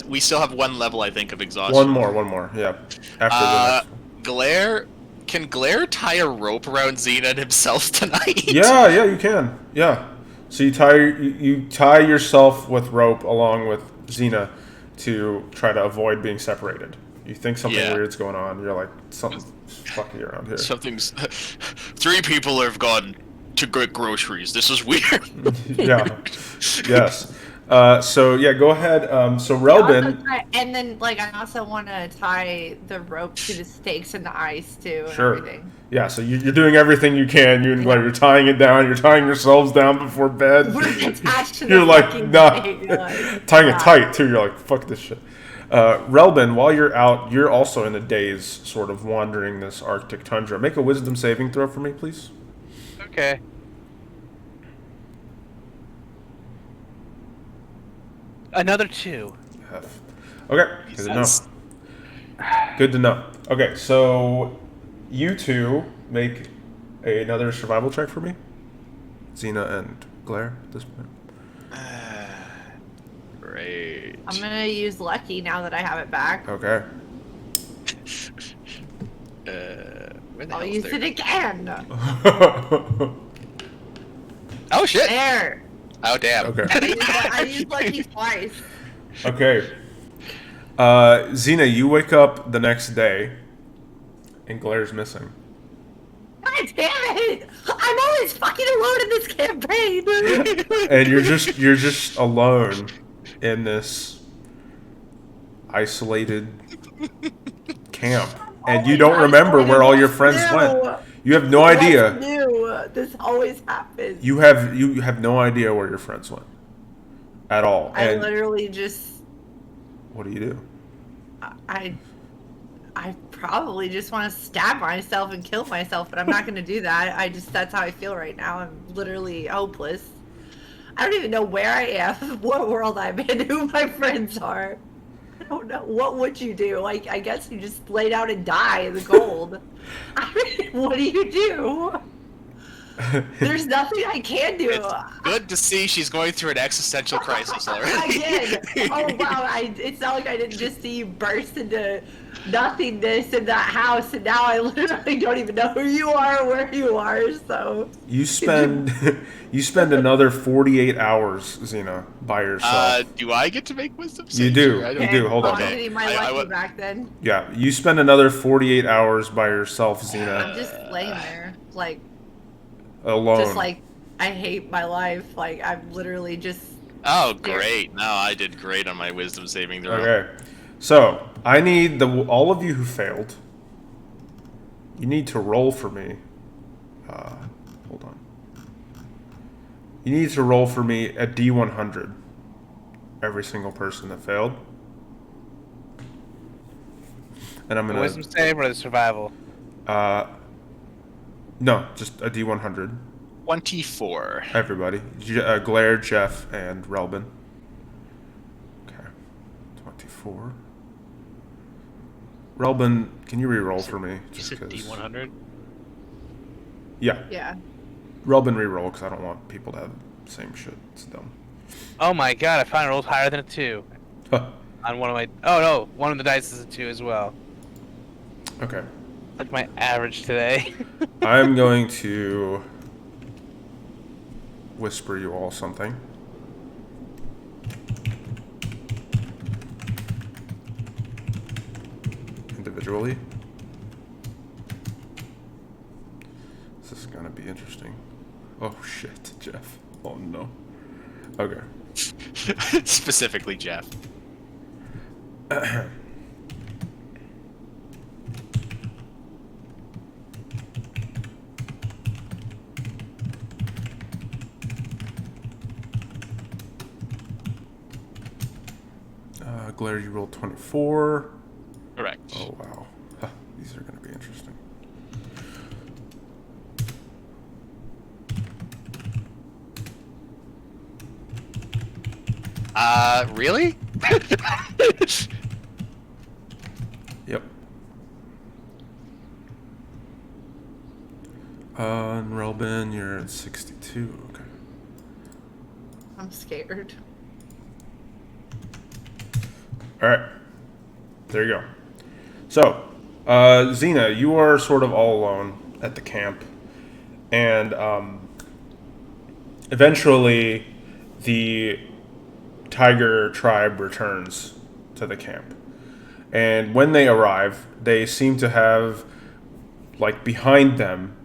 We still have 1 level, I think, of exhaustion. One more. Yeah. After the next one. Glare, can Glare tie a rope around Xena and himself tonight? Yeah, you can. Yeah. So you tie yourself with rope along with Xena to try to avoid being separated. You think something weird's going on. You're like, something's fucking around here. Something's. 3 people have gone to get groceries. This is weird. Yeah. Yes. So yeah, go ahead. So Relbin. and then like I also want to tie the rope to the stakes in the ice too. And Sure. Everything. Yeah. So you're doing everything you can. You and Glenn, you're tying it down. You're tying yourselves down before bed. We're attached to You're the like, fucking nah. thing, like, Tying it yeah. tight too. You're like, fuck this shit. Relbin, while you're out, you're also in a daze, sort of wandering this Arctic tundra. Make a wisdom saving throw for me, please. Okay. Another 2. Okay. Good to know. Good to know. Okay, so you two make another survival check for me. Xena and Glare at this point. Great. I'm gonna use lucky now that I have it back. Okay. Where the I'll hell's use there? it again. Oh shit! There. Oh damn. Okay. I used lucky twice. Okay. Xena, you wake up the next day, and Glare's missing. God damn it! I'm always fucking alone in this campaign. And you're just alone in this isolated camp, and you don't remember where all your friends went. You have no idea. What's new? This always happens. You have no idea where your friends went at all. I And literally just. what do you do? I probably just want to stab myself and kill myself, but I'm not going to do that. That's how I feel right now. I'm literally hopeless. I don't even know where I am, what world I'm in, who my friends are. I don't know. What would you do? Like, I guess you just lay down and die in the cold. I mean, what do you do? There's nothing I can do. It's good to see she's going through an existential crisis already. I did. Oh wow! It's not like I didn't just see you burst into nothingness in that house, and now I literally don't even know who you are or where you are. So You spend another 48 hours, Xena, by yourself. Do I get to make wisdom You saves? do. Or I You don't- do. Hold I'm on. getting my I lucky would- back then. Yeah, you spend another 48 hours by yourself, Xena, I'm just laying there, like, alone. just like I hate my life. Like I'm literally just. Oh, great. No, I did great on my wisdom saving throw. Okay, so I need all of you who failed. You need to roll for me. Hold on. You need to roll for me a D100. Every single person that failed. And I'm The gonna. wisdom save or the survival? No, just a D100. 24. Everybody. Glare, Jeff, and Relbin. Okay. 24. Relbin, can you re-roll for me? You Just said 'cause- D100? Yeah. Yeah. Relbin re-roll, because I don't want people to have the same shit. It's dumb. Oh my god, I finally rolled higher than a 2. On one of my... Oh no, one of the dice is a 2 as well. Okay. Like my average today. I'm going to whisper you all something. Individually. This is gonna be interesting. Oh shit, Jeff. Oh no. Okay. Specifically, Jeff. Glare, you rolled 24. Correct. Oh wow. Huh, these are gonna be interesting. Really? Yep. And Relbin, you're at 62. Okay. I'm scared. All right. There you go. So, Xena, you are sort of all alone at the camp, and eventually, the tiger tribe returns to the camp. And when they arrive, they seem to have, like, behind them,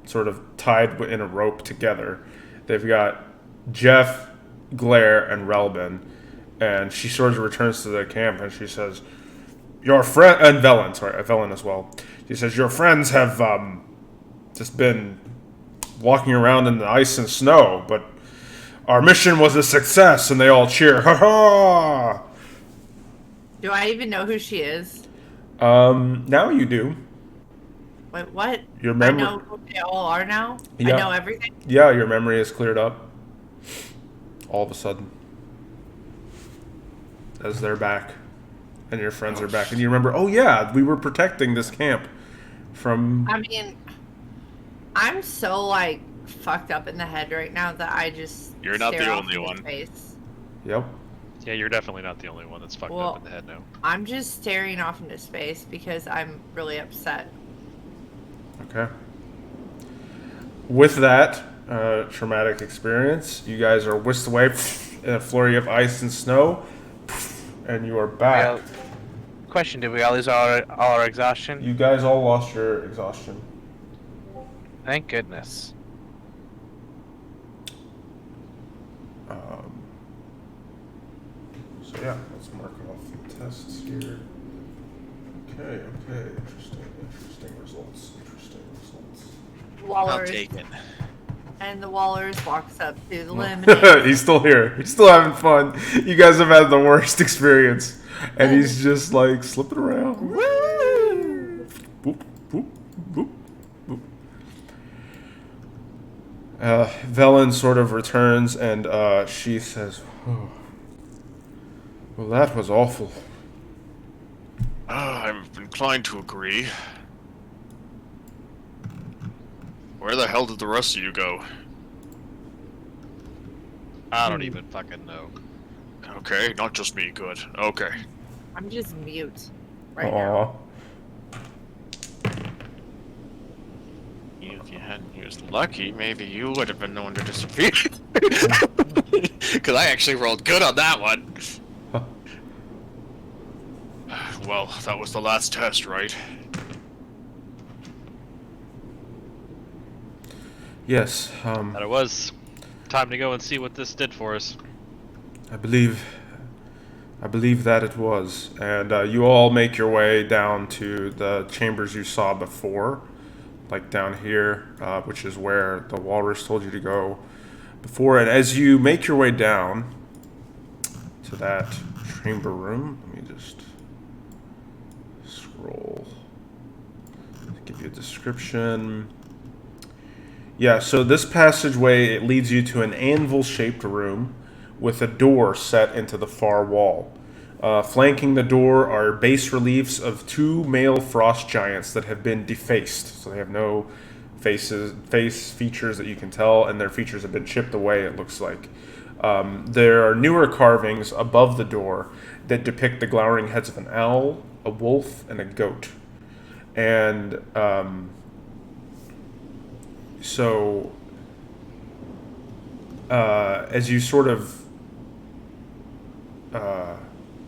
sort of tied in a rope together, they've got Jeff, Glare, and Relbin. And she sort of returns to the camp and she says, your friend, and Velen, sorry, Velen as well. She says, your friends have just been walking around in the ice and snow, but our mission was a success, and they all cheer, ha ha! Do I even know who she is? Now you do. Wait, what? Your memory. I know who they all are now? Yeah. I know everything? Yeah, your memory is cleared up. All of a sudden. As they're back. And your friends are back. And you remember, oh yeah, we were protecting this camp from... I mean, I'm so, like, fucked up in the head right now that I just You're not stare the off only into one. space. Yep. Yeah, you're definitely not the only one that's fucked Well, up in the head now. I'm just staring off into space because I'm really upset. Okay. With that traumatic experience, you guys are whisked away in a flurry of ice and snow, and you are back. Question, did we all lose all our exhaustion? You guys all lost your exhaustion. Thank goodness. So yeah, let's mark off the tests here. Okay, interesting results. I'll Walrus. take it. And the walrus walks up to the lemonade. He's still here. He's still having fun. You guys have had the worst experience, and he's just like slipping around. Woo! Boop, boop, boop, boop. Velen sort of returns, and she says, oh, well, that was awful. inclined to agree. Where the hell did the rest of you go? I don't even fucking know. Okay, not just me, good. Okay. I'm just mute right now. If you hadn't used lucky, maybe you would have been the one to disappear. Because I actually rolled good on that one. Well, that was the last test, right? Yes, But it was time to go and see what this did for us. I believe that it was. And you all make your way down to the chambers you saw before, like down here, which is where the walrus told you to go before. And as you make your way down to that chamber room, let me just scroll to give you a description. Yeah, so this passageway, it leads you to an anvil-shaped room with a door set into the far wall. Flanking the door are bas reliefs of two male frost giants that have been defaced, so they have no face features that you can tell, and their features have been chipped away, it looks like. There are newer carvings above the door that depict the glowering heads of an owl, a wolf, and a goat. And so as you sort of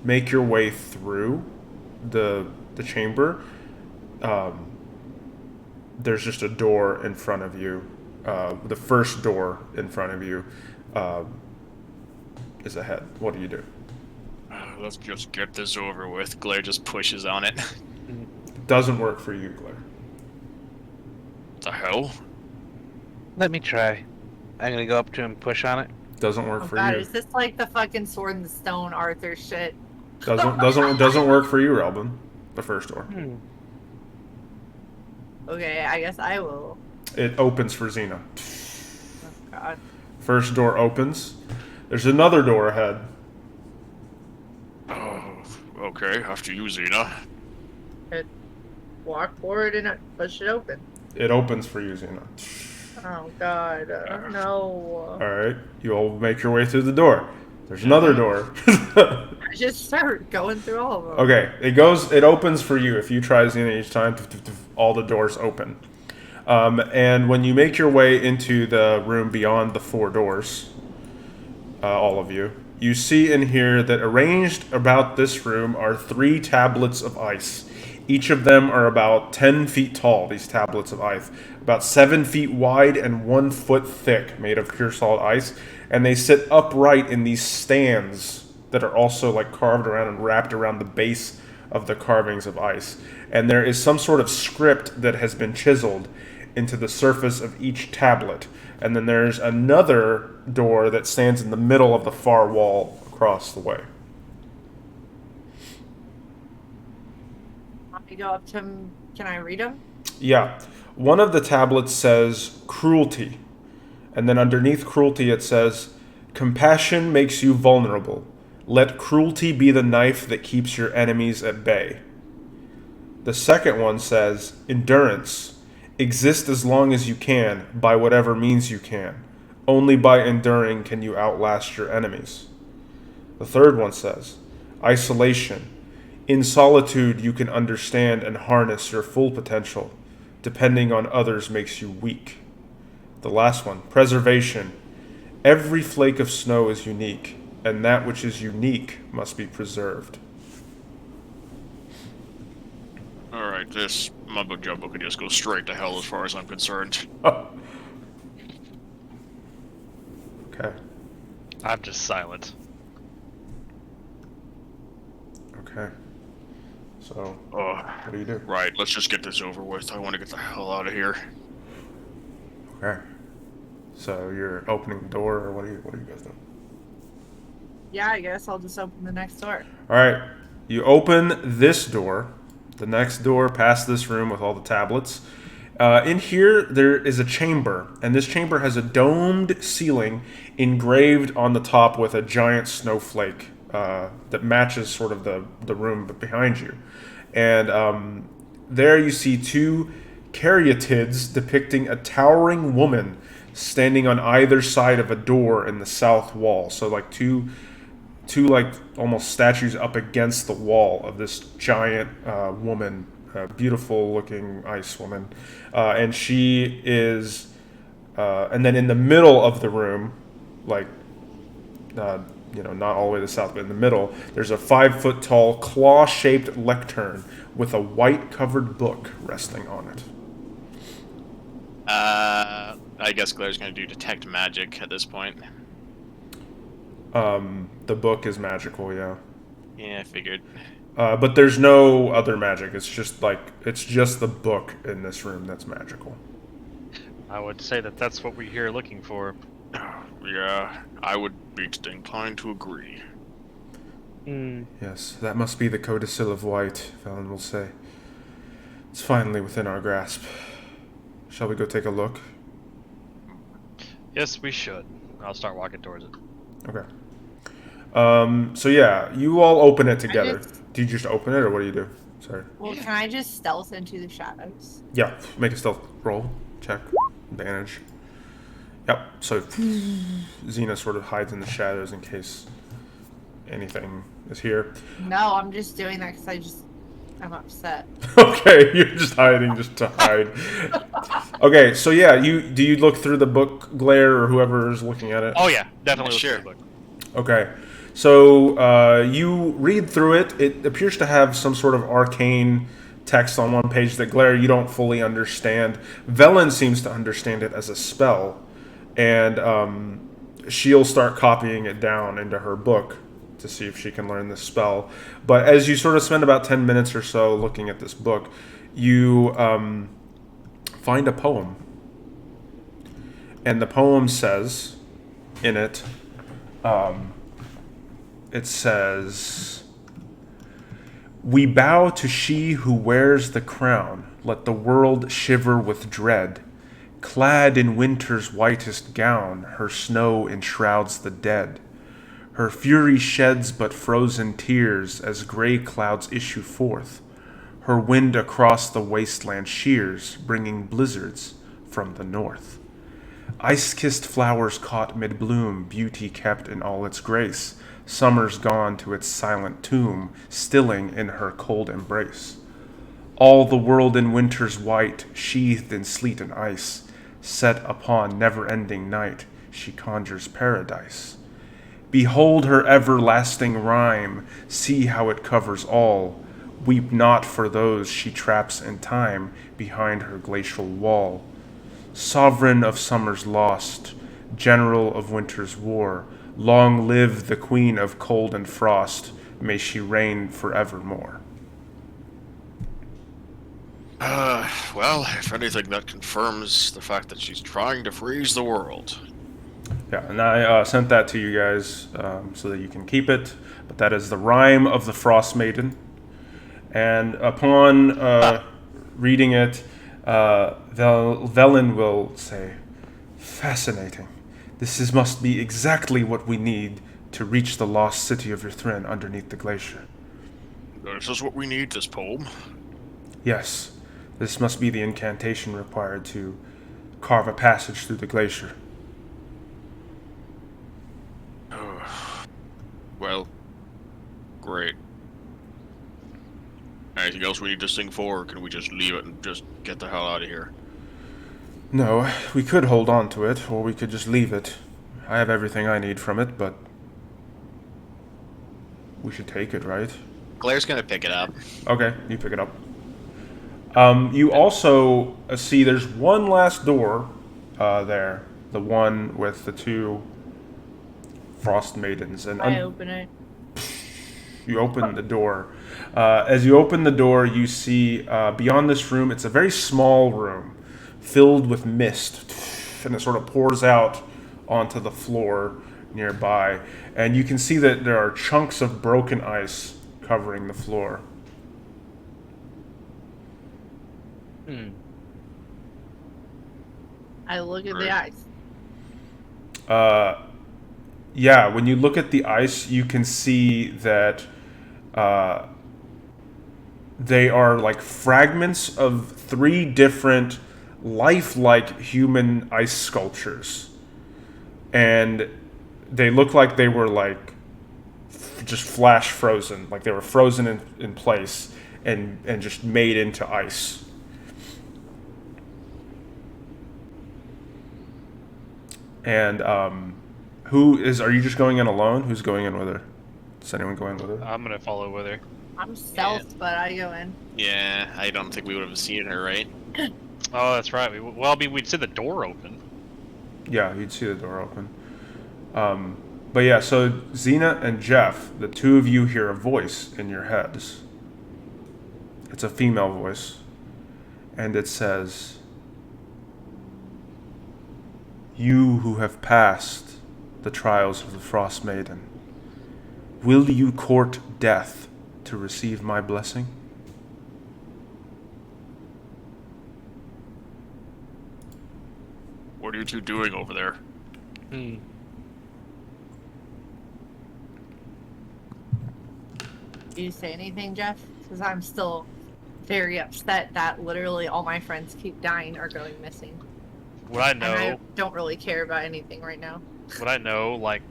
make your way through the chamber, there's just a door in front of you. The first door in front of you is ahead. What do you do? Let's just get this over with. Glare just pushes on it. Doesn't work for you, Claire. The hell? Let me try. I'm gonna go up to him and push on it. Doesn't work Oh for god, you. is this like the fucking Sword and Stone Arthur shit? Doesn't work for you, Relvin. The first door. Okay, I guess I will. It opens for Xena. Oh god. First door opens. There's another door ahead. Oh, okay, after you, Xena. Walk forward and push it open. It opens for you, Xena. Oh god, no. Alright, you all make your way through the door. There's another door. I just start going through all of them. Okay, it opens for you. If you try Xena each time, all the doors open. And when you make your way into the room beyond the four doors, all of you, you see in here that arranged about this room are 3 tablets of ice. Each of them are about 10 feet tall, these tablets of ice. About 7 feet wide and 1 foot thick, made of pure solid ice. And they sit upright in these stands that are also like carved around and wrapped around the base of the carvings of ice. And there is some sort of script that has been chiseled into the surface of each tablet. And then there's another door that stands in the middle of the far wall across the way. I go up to him. Can I read him? Yeah. One of the tablets says cruelty. And then underneath cruelty it says, compassion makes you vulnerable. Let cruelty be the knife that keeps your enemies at bay. The second one says, endurance. Exist as long as you can, by whatever means you can. Only by enduring can you outlast your enemies. The third one says, isolation. In solitude you can understand and harness your full potential. Depending on others makes you weak. The last one, preservation. Every flake of snow is unique, and that which is unique must be preserved. Alright, this mumbo jumbo could just go straight to hell as far as I'm concerned. Okay. I'm just silent. Okay. So, Uh, what do you do? right, let's just get this over with. I want to get the hell out of here. Okay. So you're opening the door, or what are you guys doing? Yeah, I guess I'll just open the next door. All right. You open this door, the next door past this room with all the tablets. In here, there is a chamber, and this chamber has a domed ceiling engraved on the top with a giant snowflake that matches sort of the room behind you. And there you see two caryatids depicting a towering woman standing on either side of a door in the south wall. So like two like almost statues up against the wall of this giant woman, beautiful looking ice woman, and she is, and then in the middle of the room, like not all the way to the south, but in the middle, there's a 5 foot tall claw-shaped lectern with a white covered book resting on it. I guess Claire's gonna do detect magic at this point. The book is magical, yeah. Yeah, I figured. But there's no other magic. It's just the book in this room that's magical. I would say that's what we're here looking for. Yeah, I would be inclined to agree. Yes, that must be the codicil of white, Velen will say. It's finally within our grasp. Shall we go take a look? Yes, we should. I'll start walking towards it. Okay. So yeah, you all open it together. Do you just open it, or what do you do? Sorry. Well, can I just stealth into the shadows? Yeah, make a stealth roll. Check. Advantage. Yep, so Xena sort of hides in the shadows in case anything is here. No, I'm just doing that because I'm upset. Okay, you're just hiding just to hide. Okay, so yeah, do you look through the book, Glare, or whoever is looking at it? Oh yeah, definitely. Sure. Look through the book. Okay, so you read through it. It appears to have some sort of arcane text on one page that Glare you don't fully understand. Velen seems to understand it as a spell, and she'll start copying it down into her book to see if she can learn this spell. But as you sort of spend about 10 minutes or so looking at this book, you find a poem. And the poem says in it, it says, "We bow to she who wears the crown, let the world shiver with dread. Clad in winter's whitest gown, her snow enshrouds the dead. Her fury sheds but frozen tears as gray clouds issue forth. Her wind across the wasteland shears, bringing blizzards from the north. Ice-kissed flowers caught mid-bloom, beauty kept in all its grace. Summer's gone to its silent tomb, stilling in her cold embrace. All the world in winter's white, sheathed in sleet and ice, set upon never-ending night, she conjures paradise. Behold her everlasting rhyme, see how it covers all. Weep not for those she traps in time behind her glacial wall. Sovereign of summer's lost, general of winter's war, long live the queen of cold and frost, may she reign forevermore." Well, if anything, that confirms the fact that she's trying to freeze the world. Yeah, and I sent that to you guys so that you can keep it. But that is the rhyme of the Frostmaiden. And upon reading it, Velen will say, "Fascinating. Must be exactly what we need to reach the lost city of Ythryn underneath the glacier." This is what we need, this poem. Yes, this must be the incantation required to carve a passage through the glacier. Well, great. Anything else we need this thing for, or can we just leave it and just get the hell out of here? No, we could hold on to it, or we could just leave it. I have everything I need from it, but we should take it, right? Claire's gonna pick it up. Okay, you pick it up. You also see there's one last door there, the one with the two Frost Maidens, and I open it. you open the door. As you open the door, you see beyond this room, it's a very small room filled with mist, and it sort of pours out onto the floor nearby. And you can see that there are chunks of broken ice covering the floor. I look at the ice. Yeah, when you look at the ice, you can see that they are like fragments of 3 different lifelike human ice sculptures. And they look like they were like just flash frozen, like they were frozen in place and just made into ice. And are you just going in alone? Who's going in with her? Is anyone going with her? I'm gonna follow with her. I'm stealth, but I go in. Yeah, I don't think we would have seen her, right? Oh, that's right. Well, I mean, we'd see the door open. Yeah, you'd see the door open. But yeah, so Xena and Jeff, the 2 of you hear a voice in your heads. It's a female voice. And it says, "You who have passed the trials of the Frostmaiden, will you court death to receive my blessing?" What are you 2 doing over there? Do you say anything, Jeff? Because I'm still very upset that literally all my friends keep dying or going missing. Would I And know? I don't really care about anything right now. Would I know like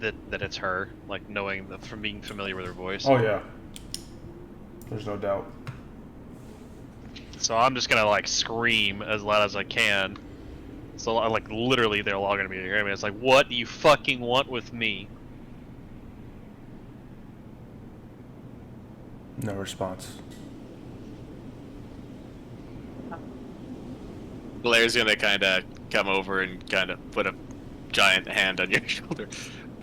that it's her? Like knowing from being familiar with her voice. Oh yeah. There's no doubt. So I'm just gonna like scream as loud as I can. So like literally they're all gonna be hearing me. It's like, what do you fucking want with me? No response. Blair's gonna kind of come over and kind of put a giant hand on your shoulder.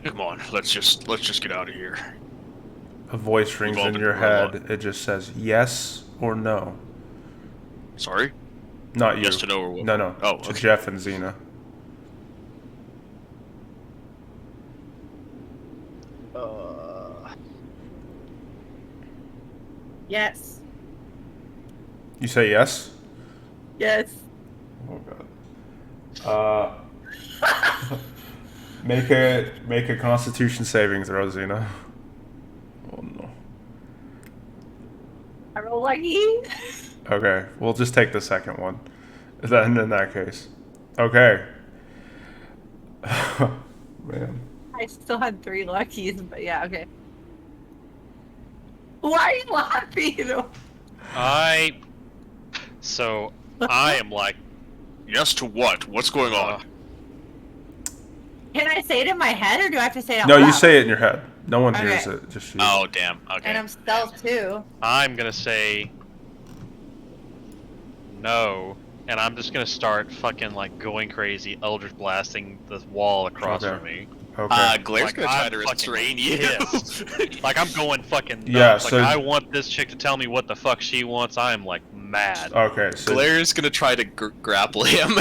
Come on, let's just get out of here. A voice rings all in been your through a lot. head. It just says yes or no. Sorry? Not you. Yes to no or what? No. Oh, To okay. Jeff and Xena. Yes. You say yes? Yes. Oh god. Make a Constitution saving throw, Xena. Oh no. I roll lucky. Okay, we'll just take the second one. Then in that case. Okay. Man. I still had 3 luckies, but yeah, okay. Why are you laughing? I am like, Yes to what? What's going on? Can I say it in my head, or do I have to say it out No, loud? you say it in your head. No one Okay. hears it. Just you. Oh, damn. Okay. And I'm stealth too. I'm gonna say no, and I'm just gonna start fucking like going crazy, Eldritch blasting the wall across Okay. from me. Okay. Blair's Like, gonna try I'm to fucking restrain you. pissed. Like I'm going fucking nuts. Yeah, Like so- I want this chick to tell me what the fuck she wants. I am like mad. Okay. So Blair's gonna try to grapple him.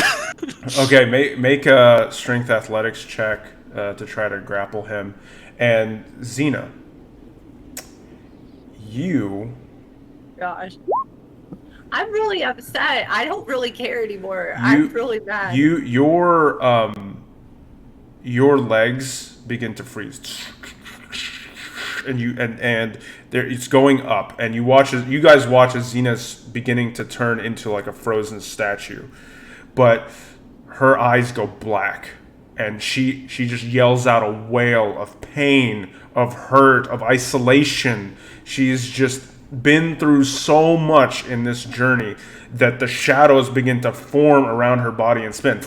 okay, make a strength athletics check to try to grapple him. And Xena, you Gosh. I'm really upset. I don't really care anymore. I'm really mad. your legs begin to freeze, and it's going up, and you guys watch as Xena's beginning to turn into like a frozen statue, but her eyes go black, and she just yells out a wail of pain, of hurt, of isolation. She's just been through so much in this journey that the shadows begin to form around her body and spin,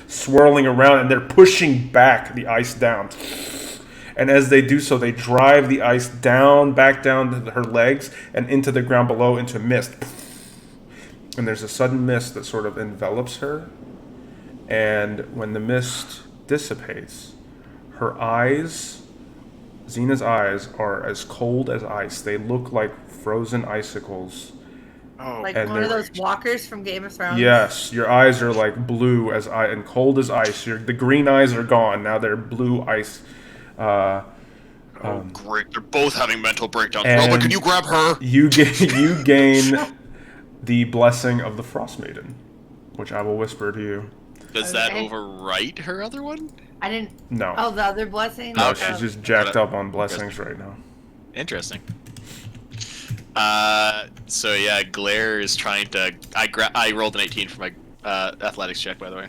swirling around, and they're pushing back the ice down. And as they do so, they drive the ice back down to her legs and into the ground below, into mist. And there's a sudden mist that sort of envelops her. And when the mist dissipates, her eyes, Xena's eyes, are as cold as ice. They look like frozen icicles. Oh, like and one of they're- those walkers from Game of Thrones. Yes, your eyes are like blue as ice and cold as ice. The green eyes are gone. Now they're blue ice. oh, great. They're both having mental breakdowns. and- Roba, can you grab her? You gain the blessing of the Frostmaiden, which I will whisper to you. Does that Okay. overwrite her other one? I didn't. No, Oh, the other blessing? no, okay. she's just jacked up on blessings right now. Interesting. So yeah, Glare is trying to. I rolled an 18 for my athletics check, by the way.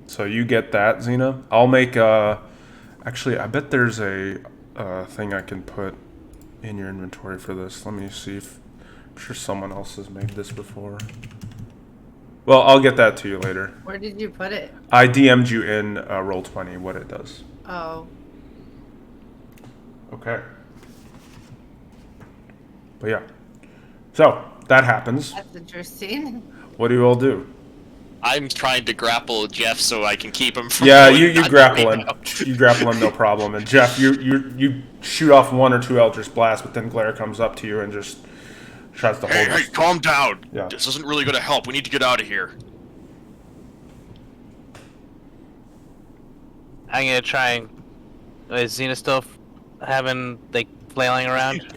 So you get that, Xena. I'll make actually, I bet there's a thing I can put in your inventory for this. Let me see if I'm sure someone else has made this before. Well, I'll get that to you later. Where did you put it? I DM'd you in Roll20 what it does. Oh. Okay. But yeah. So, that happens. That's interesting. What do you all do? I'm trying to grapple Jeff so I can keep him from. Yeah, going you nuts grapple right him. now. You grapple him, no problem. And Jeff, you shoot off 1 or 2 Eldritch blasts, but then Glare comes up to you and just tries to hold Hey, you. calm down. Yeah. This isn't really gonna help. We need to get out of here. I'm gonna try and. Is Xena still having like flailing around?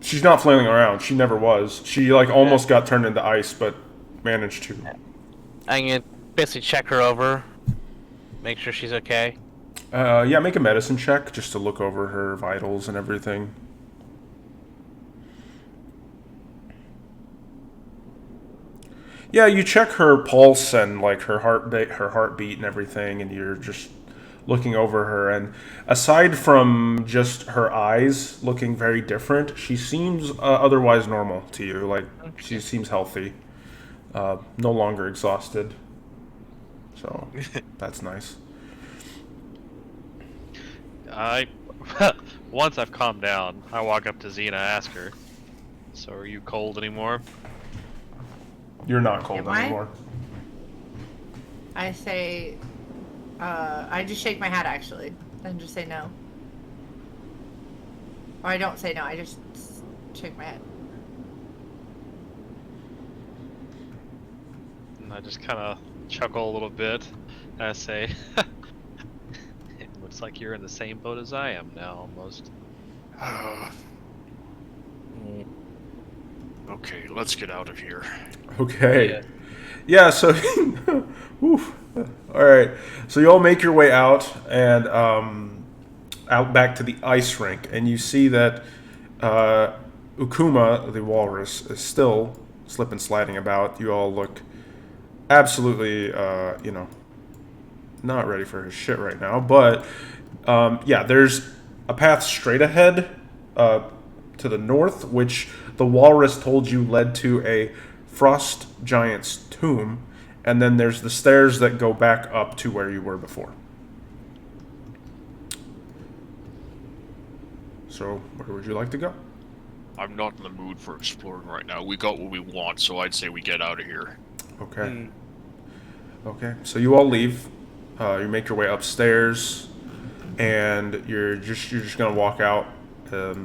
She's not flailing around. She never was. She like almost got turned into ice, but managed to. I'm gonna basically check her over, make sure she's okay. Yeah, make a medicine check just to look over her vitals and everything. Yeah, you check her pulse and like her heartbeat and everything, and you're just looking over her. And aside from just her eyes looking very different, she seems otherwise normal to you. Like she seems healthy, no longer exhausted. So that's nice. Once I've calmed down, I walk up to Xena, ask her, "So are you cold anymore?" You're not cold Am I? anymore. I say, I just shake my head actually, and just say no. Or I don't say no. I just shake my head. And I just kind of chuckle a little bit, and I say, "It looks like you're in the same boat as I am now, almost." Okay, let's get out of here. Okay. Yeah, so oof. All right. So you all make your way out and out back to the ice rink, and you see that Ukuma, the walrus, is still slip and sliding about. You all look absolutely, not ready for his shit right now. But yeah, there's a path straight ahead to the north, which the walrus told you led to a frost giant's tomb, and then there's the stairs that go back up to where you were before. So, where would you like to go? I'm not in the mood for exploring right now. We got what we want, so I'd say we get out of here. Okay. Okay, so you all leave. You make your way upstairs, and you're just gonna walk out the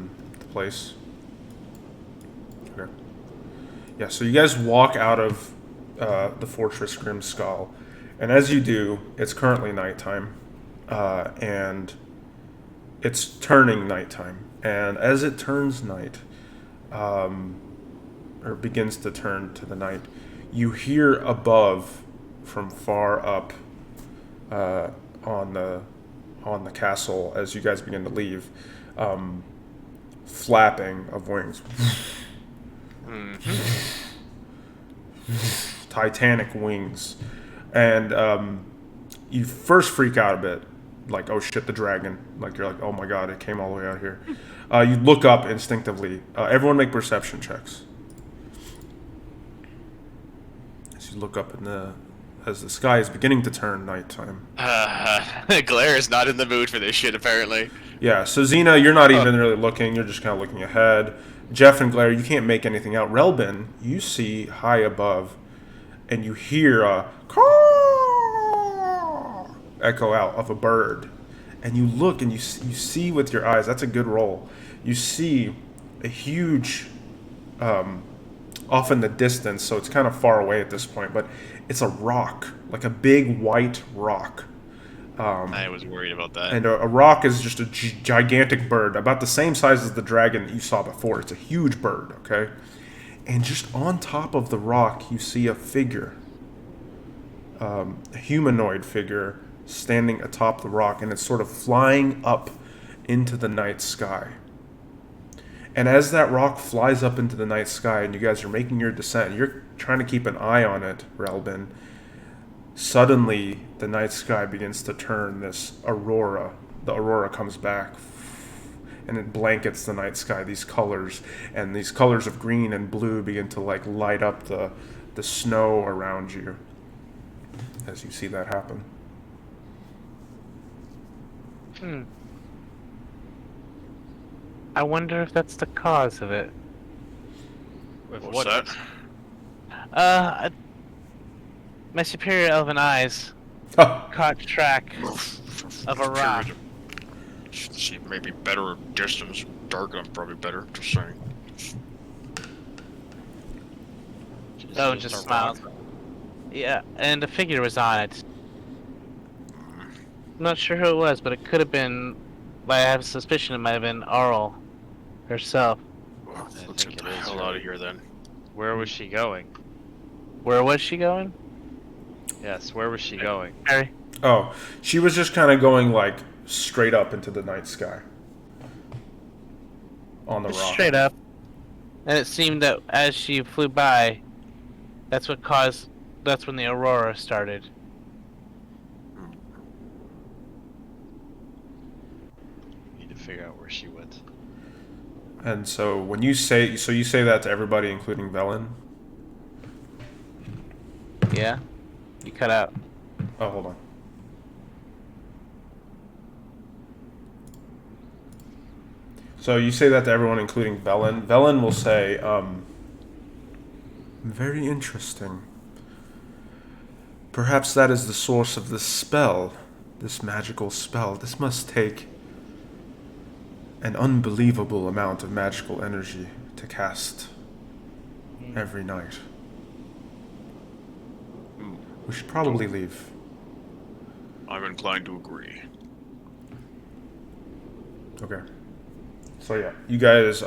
place. Okay. Yeah, so you guys walk out of the Fortress Grim Skull, and as you do, it's currently nighttime, and it's turning nighttime. And as it turns night, or begins to turn to the night, you hear above, from far up on the castle, as you guys begin to leave, flapping of wings. Titanic wings. And you first freak out a bit, like, oh shit, the dragon. Like, you're like, oh my god, it came all the way out here. You look up instinctively. Everyone make perception checks. As you look up as the sky is beginning to turn nighttime. Glare is not in the mood for this shit, apparently. Yeah, so Xena, you're not even really looking. You're just kind of looking ahead. Jeff and Glare, you can't make anything out. Relbin, you see high above, and you hear a caw echo out of a bird. And you look and you see with your eyes, that's a good roll. You see a huge, off in the distance, so it's kind of far away at this point, but it's a rock, like a big white rock. I was worried about that. And a rock is just a gigantic bird, about the same size as the dragon that you saw before. It's a huge bird, okay? And just on top of the rock, you see a figure, a humanoid figure, standing atop the rock, and it's sort of flying up into the night sky. And as that rock flies up into the night sky and you guys are making your descent, you're trying to keep an eye on it, Relbin. Suddenly, the night sky begins to turn this aurora. The aurora comes back and it blankets the night sky, these colors. And these colors of green and blue begin to like light up the snow around you as you see that happen. I wonder if that's the cause of it. What's that? My superior elven eyes Oh, caught track of a rock. She may be better at distance. Dark, I'm probably better. Just saying. Oh, just smiled. Yeah, and a figure was on it. I'm not sure who it was, but it could have been. I have a suspicion it might have been Arl herself. Well, I let's think get it the is hell her. out of here then. Where was she going? Where was she going? Yes, where was she going? Harry? oh, she was just kind of going like straight up into the night sky on the rock. Straight up. And it seemed that as she flew by, that's when the aurora started. Need to figure out where she went. And so when you say that to everybody, including Velen. Yeah? You cut out. Oh, hold on. So you say that to everyone, including Velen. Velen will say, very interesting. Perhaps that is the source of this spell, this magical spell. This must take an unbelievable amount of magical energy to cast every night. We should probably leave. I'm inclined to agree. Okay. So yeah, you guys,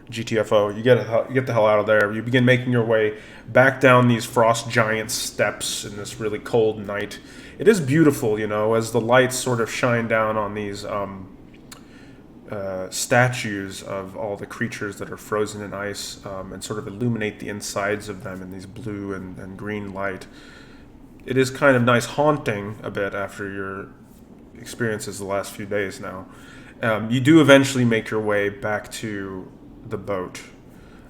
GTFO, you get the hell out of there. You begin making your way back down these frost giant steps in this really cold night. It is beautiful, you know, as the lights sort of shine down on these statues of all the creatures that are frozen in ice, and sort of illuminate the insides of them in these blue and green light. It is kind of nice, haunting a bit after your experiences the last few days now. You do eventually make your way back to the boat,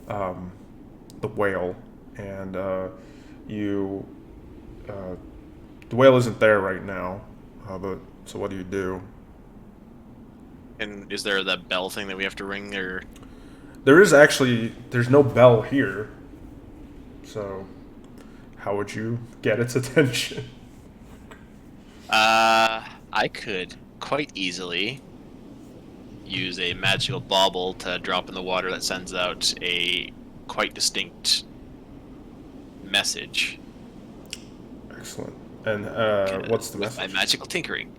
the whale, and the whale isn't there right now, but so what do you do? And is there that bell thing that we have to ring, or? There's no bell here, so how would you get its attention? I could quite easily use a magical bauble to drop in the water that sends out a quite distinct message. Excellent. And what's the with message? my magical tinkering.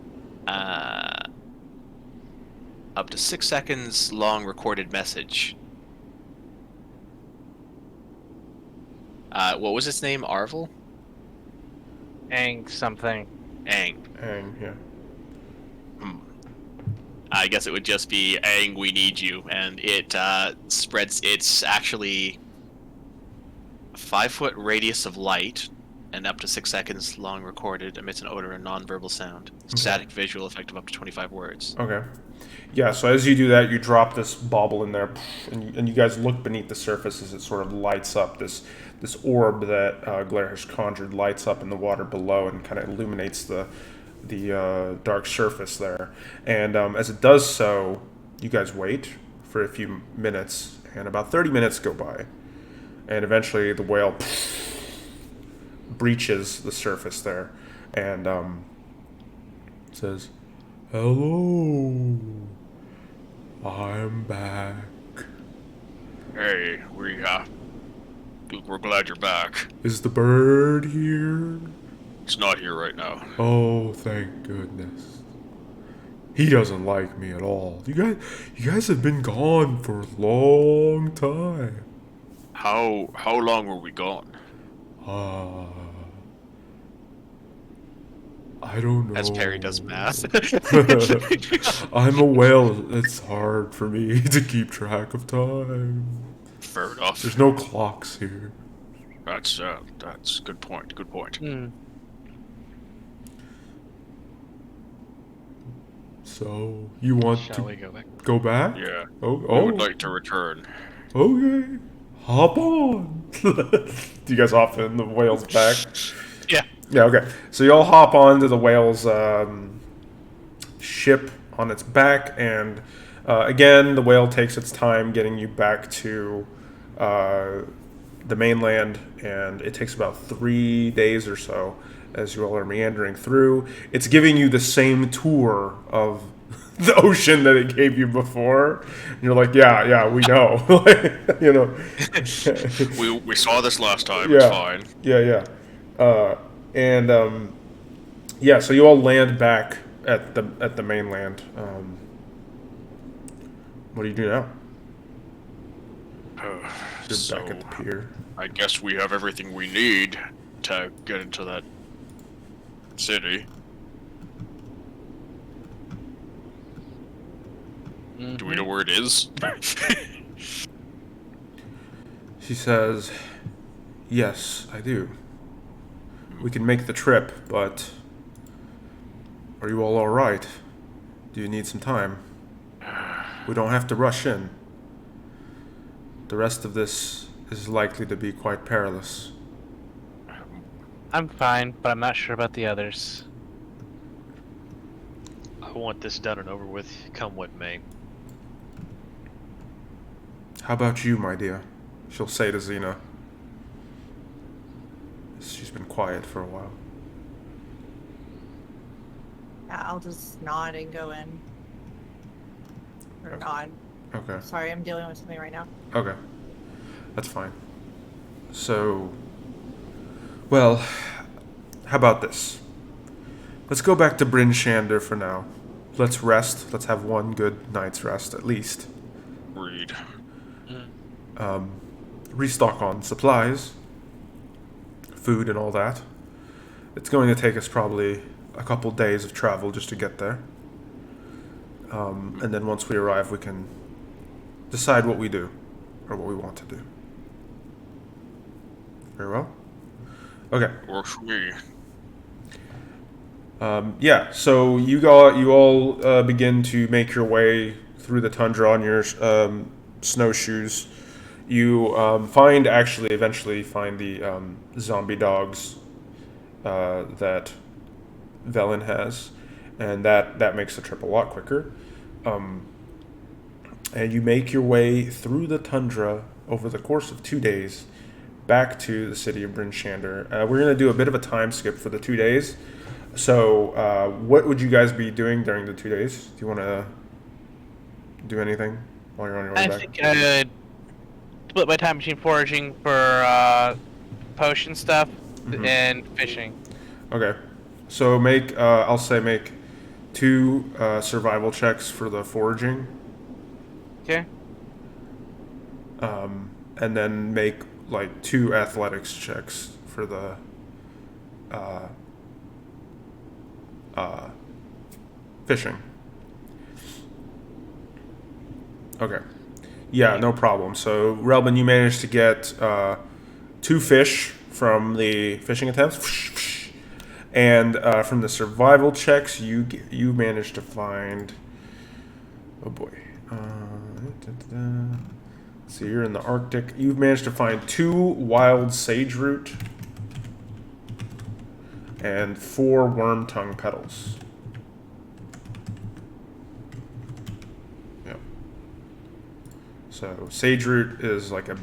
Up to 6 seconds long recorded message. What was its name? Arvel? Ang something. Ang. And yeah. I guess it would just be Ang, we need you, and it spreads. It's actually a 5-foot radius of light, and up to 6 seconds long recorded, emits an odor and non-verbal sound. Static visual effect of up to 25 words. Okay. Yeah, so as you do that, you drop this bauble in there, and you guys look beneath the surface as it sort of lights up. This orb that Glare has conjured lights up in the water below and kind of illuminates the dark surface there. And as it does so, you guys wait for a few minutes, and about 30 minutes go by. And eventually the whale breaches the surface there and says, "Hello, I'm back. Hey, we're glad you're back. Is the bird here?" It's not here right now. "Oh, thank goodness. He doesn't like me at all. You guys have been gone for a long time." How long were we gone? I don't know. As Perry does math. I'm a whale. It's hard for me to keep track of time. Fair enough. There's no clocks here. That's good point. Good point. Hmm. So, you want Shall we to go back? go back? Yeah. Oh, We oh. would like to return. Okay. Hop on. Do you guys hop in the whale's back? Yeah. Yeah, okay. So you all hop onto the whale's ship on its back, and again, the whale takes its time getting you back to the mainland, and it takes about 3 days or so as you all are meandering through. It's giving you the same tour of the ocean that it gave you before. And you're like, yeah, we know. You know. We saw this last time. Yeah. It's fine. Yeah. Yeah, so you all land back at the mainland. What do you do now? You're So, back at the pier. I guess we have everything we need to get into that city. Do we know where it is? She says, "Yes, I do. We can make the trip, but are you all right? Do you need some time? We don't have to rush in. The rest of this is likely to be quite perilous." I'm fine, but I'm not sure about the others. I want this done and over with. Come with me. "How about you, my dear?" She'll say to Xena. She's been quiet for a while. Yeah, I'll just nod and go in. Or nod. Okay. Sorry, I'm dealing with something right now. Okay. That's fine. So, well, how about this? Let's go back to Bryn Shander for now. Let's rest. Let's have one good night's rest at least. Read. Restock on supplies, food, and all that. It's going to take us probably a couple days of travel just to get there. And then once we arrive, we can decide what we do or what we want to do. Very well. Okay. Works for me. Yeah. So you all begin to make your way through the tundra on your snowshoes. You eventually find the zombie dogs that Velen has, and that makes the trip a lot quicker. And you make your way through the tundra over the course of 2 days back to the city of Bryn Shander. We're going to do a bit of a time skip for the 2 days. So what would you guys be doing during the 2 days? Do you want to do anything while you're on your way I back? think I'd split my time between foraging for potion stuff and fishing. Okay. So make 2 survival checks for the foraging. Okay. And then make like 2 athletics checks for the fishing. Okay. Yeah, no problem. So, Relvin, you managed to get 2 fish from the fishing attempts, and from the survival checks, you managed to find. Oh boy. So you're in the Arctic. You've managed to find 2 wild sage root and 4 worm tongue petals. So sage root is like a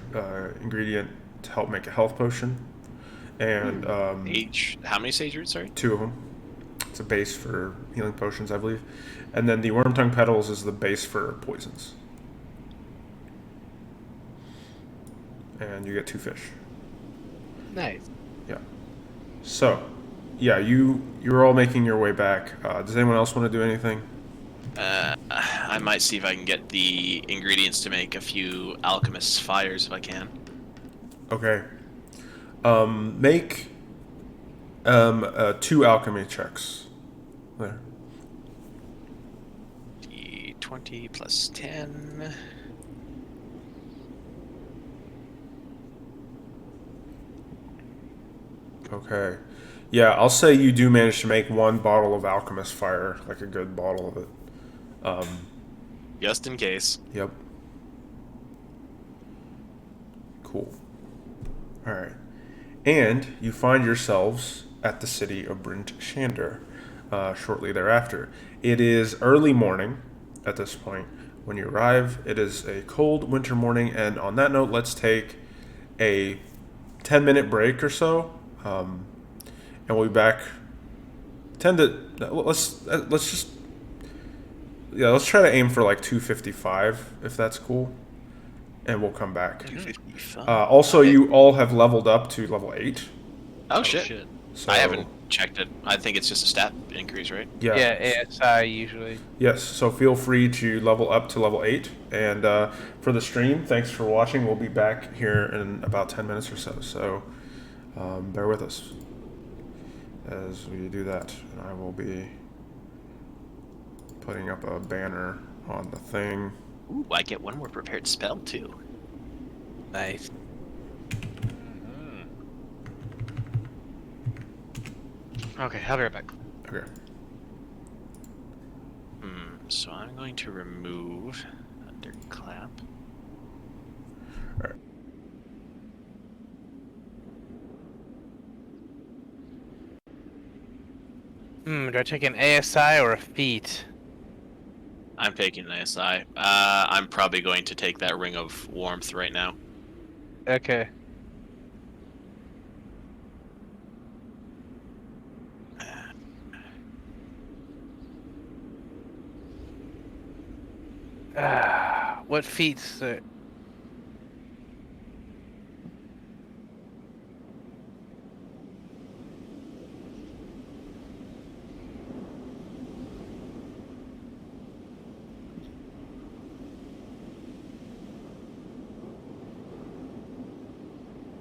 ingredient to help make a health potion, and How many sage roots, sorry? 2 of them. It's a base for healing potions, I believe, and then the worm tongue petals is the base for poisons. And you get 2 fish. Nice. Yeah. So, yeah, you're all making your way back. Does anyone else want to do anything? I might see if I can get the ingredients to make a few alchemist's fires if I can. Okay. Make 2 alchemy checks. there. D20 plus 10. Okay. Yeah, I'll say you do manage to make one bottle of alchemist fire, like a good bottle of it. Just in case. Yep. Cool. All right. And you find yourselves at the city of Brint Shander shortly thereafter. It is early morning at this point when you arrive. It is a cold winter morning, and on that note, let's take a 10-minute break or so, and we'll be back. Let's just let's try to aim for like 2:55 if that's cool, and we'll come back. 255. Also, Okay. you all have leveled up to level 8. Oh, shit. So, I haven't checked it. I think it's just a stat increase, right? Yeah. Yeah, ASI usually. Yes. So feel free to level up to level 8. And for the stream, thanks for watching. We'll be back here in about 10 minutes or so. So bear with us as we do that. And I will be putting up a banner on the thing. Ooh, I get one more prepared spell, too. Nice. Okay, I'll be right back. Okay. So I'm going to remove Thunderclap. All right. Do I take an ASI or a feat? I'm taking an ASI. I'm probably going to take that Ring of Warmth right now. Okay. What feats? I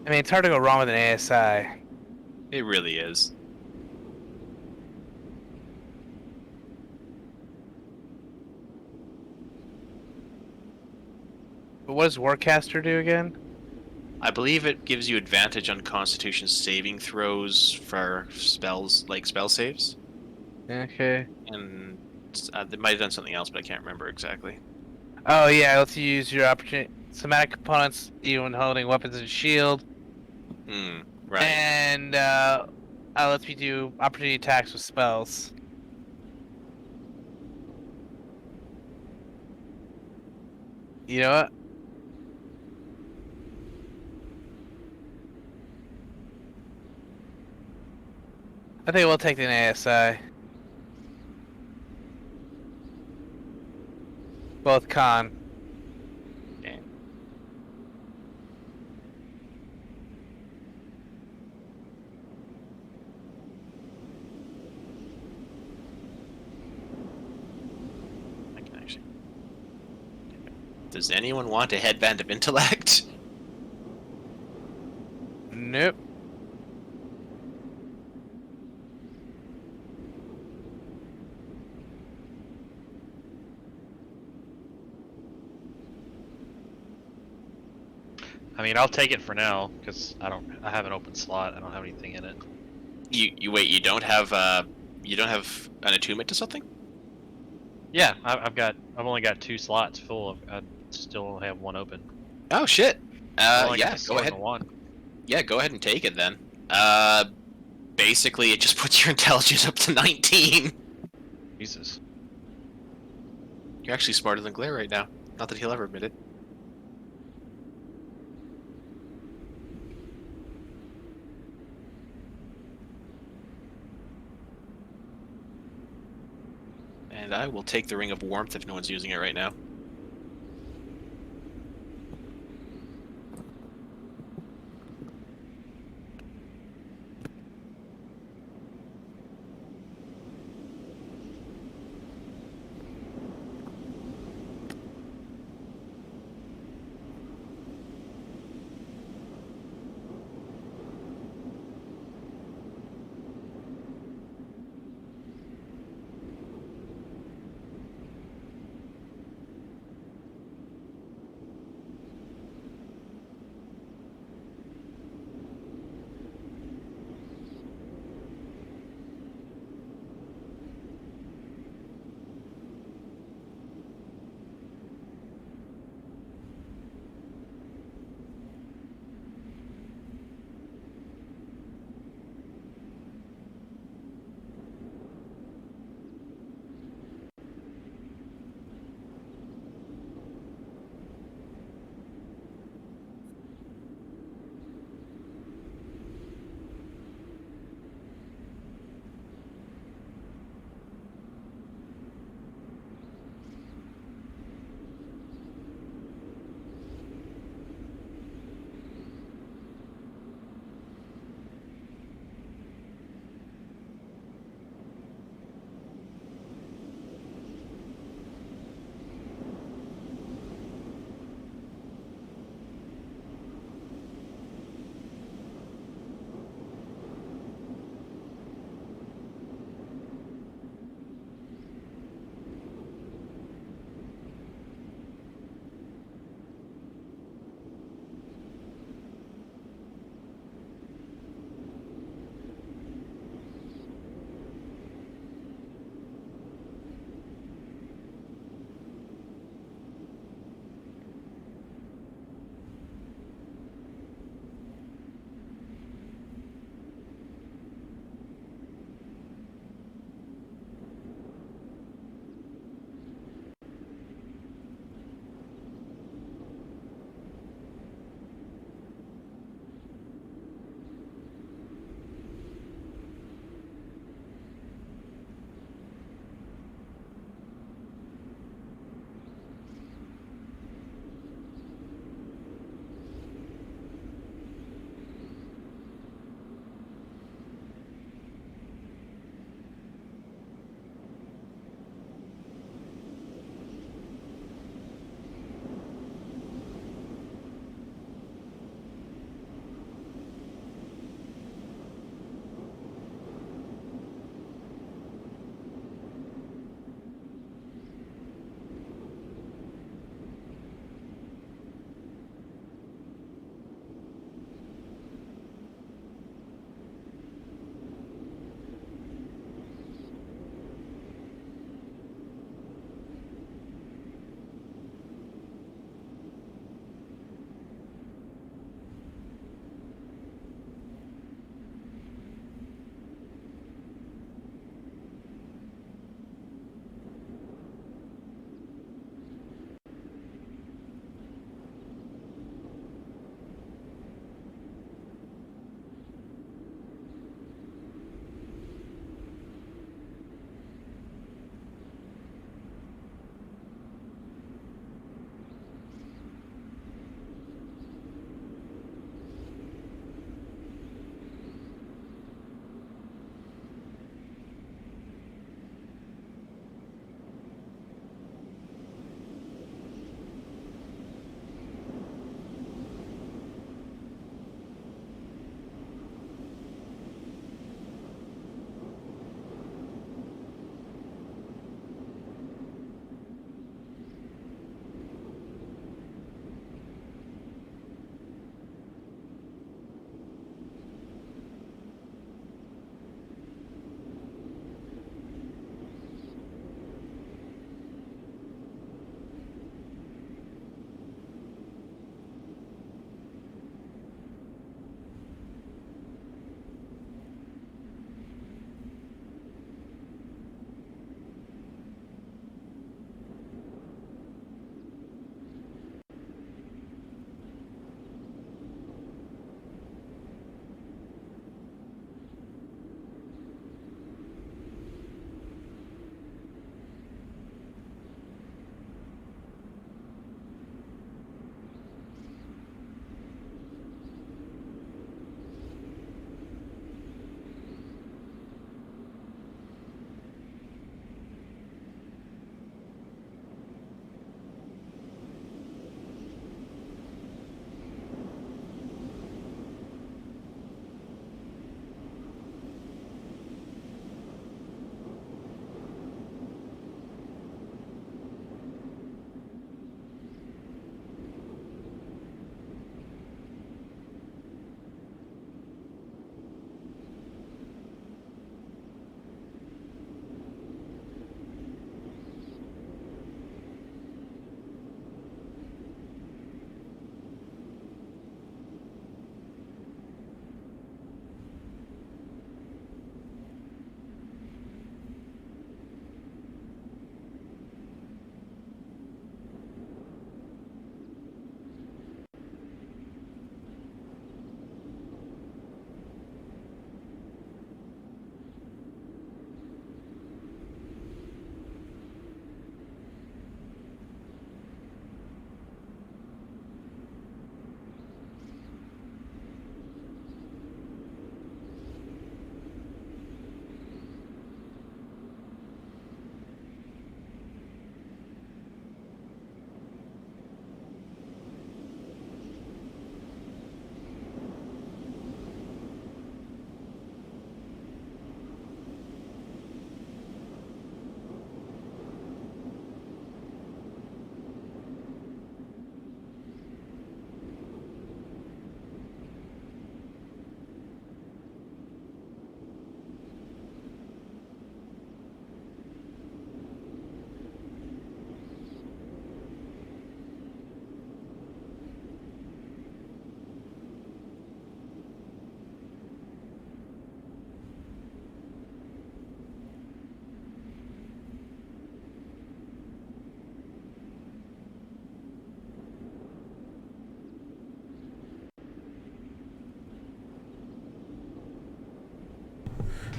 mean, it's hard to go wrong with an ASI. It really is. But what does Warcaster do again? I believe it gives you advantage on Constitution saving throws for spells, like spell saves. Okay. And they might have done something else, but I can't remember exactly. Oh yeah, let's use your opportunity. Somatic components, even holding weapons and shield. Right. And lets me do opportunity attacks with spells. You know what? I think we'll take an ASI. Both con. Okay. I can actually. Does anyone want a headband of intellect? Nope. I mean, I'll take it for now because I have an open slot. I don't have anything in it. You wait. You don't have an attunement to something? Yeah, I've only got 2 slots full. I still have one open. Oh shit. I've only got Yeah. the Go sword and ahead. the wand. Yeah, go ahead and take it then. Basically, it just puts your intelligence up to 19. Jesus. You're actually smarter than Glare right now. Not that he'll ever admit it. And I will take the Ring of Warmth if no one's using it right now.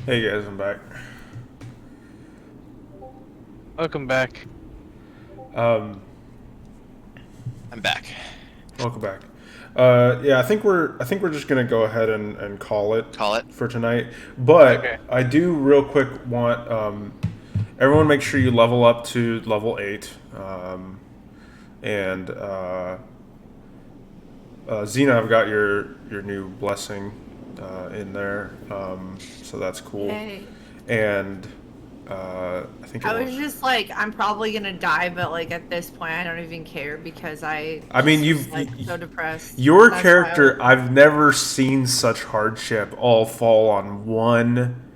Hey guys, I'm back. Welcome back. Um, I'm back. welcome back. Yeah, I think we're just gonna go ahead and call it Call it. for tonight. But Okay. I do real quick want everyone make sure you level up to level 8. And Xena, I've got your new blessing in there, so that's cool. Hey. And I think I was just like, I'm probably gonna die, but like at this point, I don't even care because I mean, just was, like so depressed. your That's why I character. was- I've never seen such hardship all fall on one.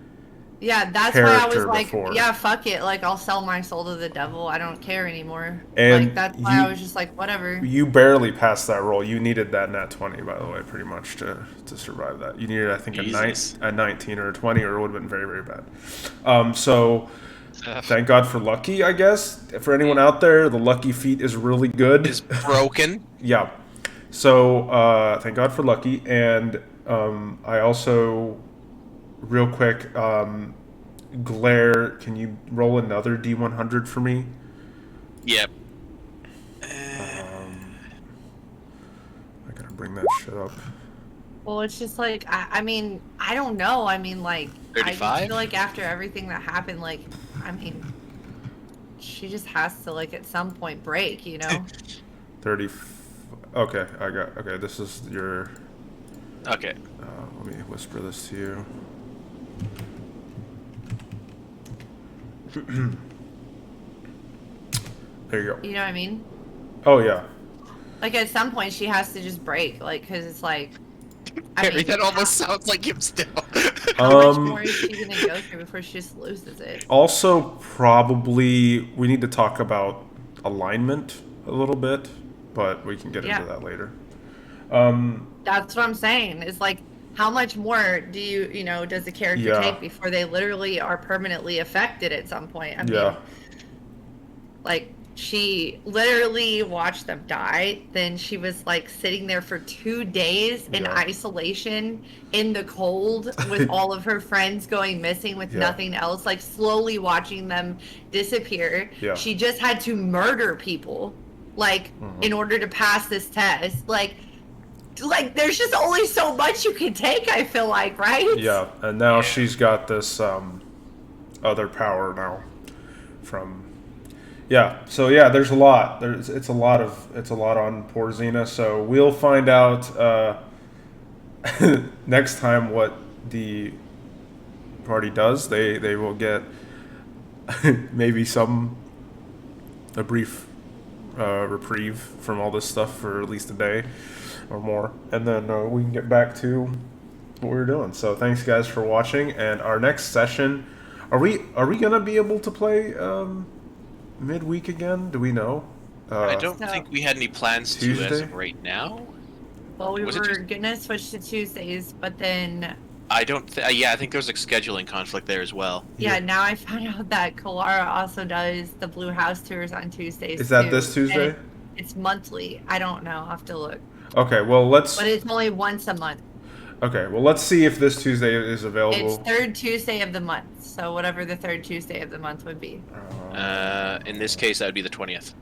Yeah, that's why I was character like, before. yeah, fuck it. Like, I'll sell my soul to the devil. I don't care anymore. And like, that's why I was just like, whatever. You barely passed that roll. You needed that nat 20, by the way, pretty much to survive that. You needed, I think, Jesus. a 19 or a 20, or it would have been very, very bad. So thank God for lucky, I guess. For anyone out there, the lucky feat is really good. Is broken. Yeah. So thank God for lucky, and I also, real quick, Glare, can you roll another D100 for me? Yep. I gotta bring that shit up. Well, it's just like, I mean, I don't know. I mean, like, I 35? just feel like after everything that happened, like, I mean, she just has to, like, at some point break, you know? 30. Okay, okay, this is your. Okay. Let me whisper this to you. There you go. You know what I mean? Oh, yeah. Like, at some point, she has to just break, like, because it's like, Harry, that almost sounds like him still. how much more is she gonna go through before she just loses it? Also, probably, we need to talk about alignment a little bit, but we can get into that later. That's what I'm saying. Is like, how much more do you know, does the character take before they literally are permanently affected at some point? I mean, like, she literally watched them die. Then she was like sitting there for 2 days in isolation in the cold with all of her friends going missing with nothing else, like slowly watching them disappear. She just had to murder people, like, in order to pass this test. Like there's just only so much you can take, I feel like, right? Yeah, and now she's got this other power now from. Yeah, so yeah, there's a lot. It's a lot on poor Xena. So we'll find out next time what the party does. They will get maybe a brief reprieve from all this stuff for at least a day or more, and then we can get back to what we were doing. So thanks guys for watching, and our next session, are we gonna be able to play midweek again? Do we know? I don't think we had any plans to as of right now. Well, we were gonna switch to Tuesdays, but then I don't. I think there's a scheduling conflict there as well. Yeah, now I found out that Kalara also does the Blue House tours on Tuesdays. Is that this Tuesday? It's monthly. I don't know. I'll have to look. Okay, well let's. But it's only once a month. Okay, well let's see if this Tuesday is available. It's third Tuesday of the month, so whatever the third Tuesday of the month would be. In this case, that would be the 20th.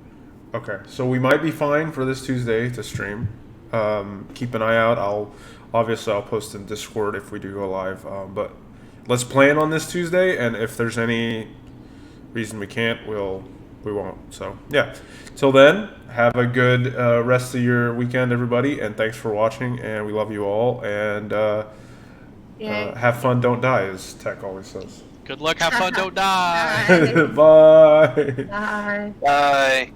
Okay, so we might be fine for this Tuesday to stream. Keep an eye out. I'll post in Discord if we do go live. But let's plan on this Tuesday, and if there's any reason we can't, we won't. So yeah. Till then, have a good rest of your weekend, everybody, and thanks for watching. And we love you all. And have fun, don't die, as Tech always says. Good luck, have fun, don't die. Bye. Bye. Bye.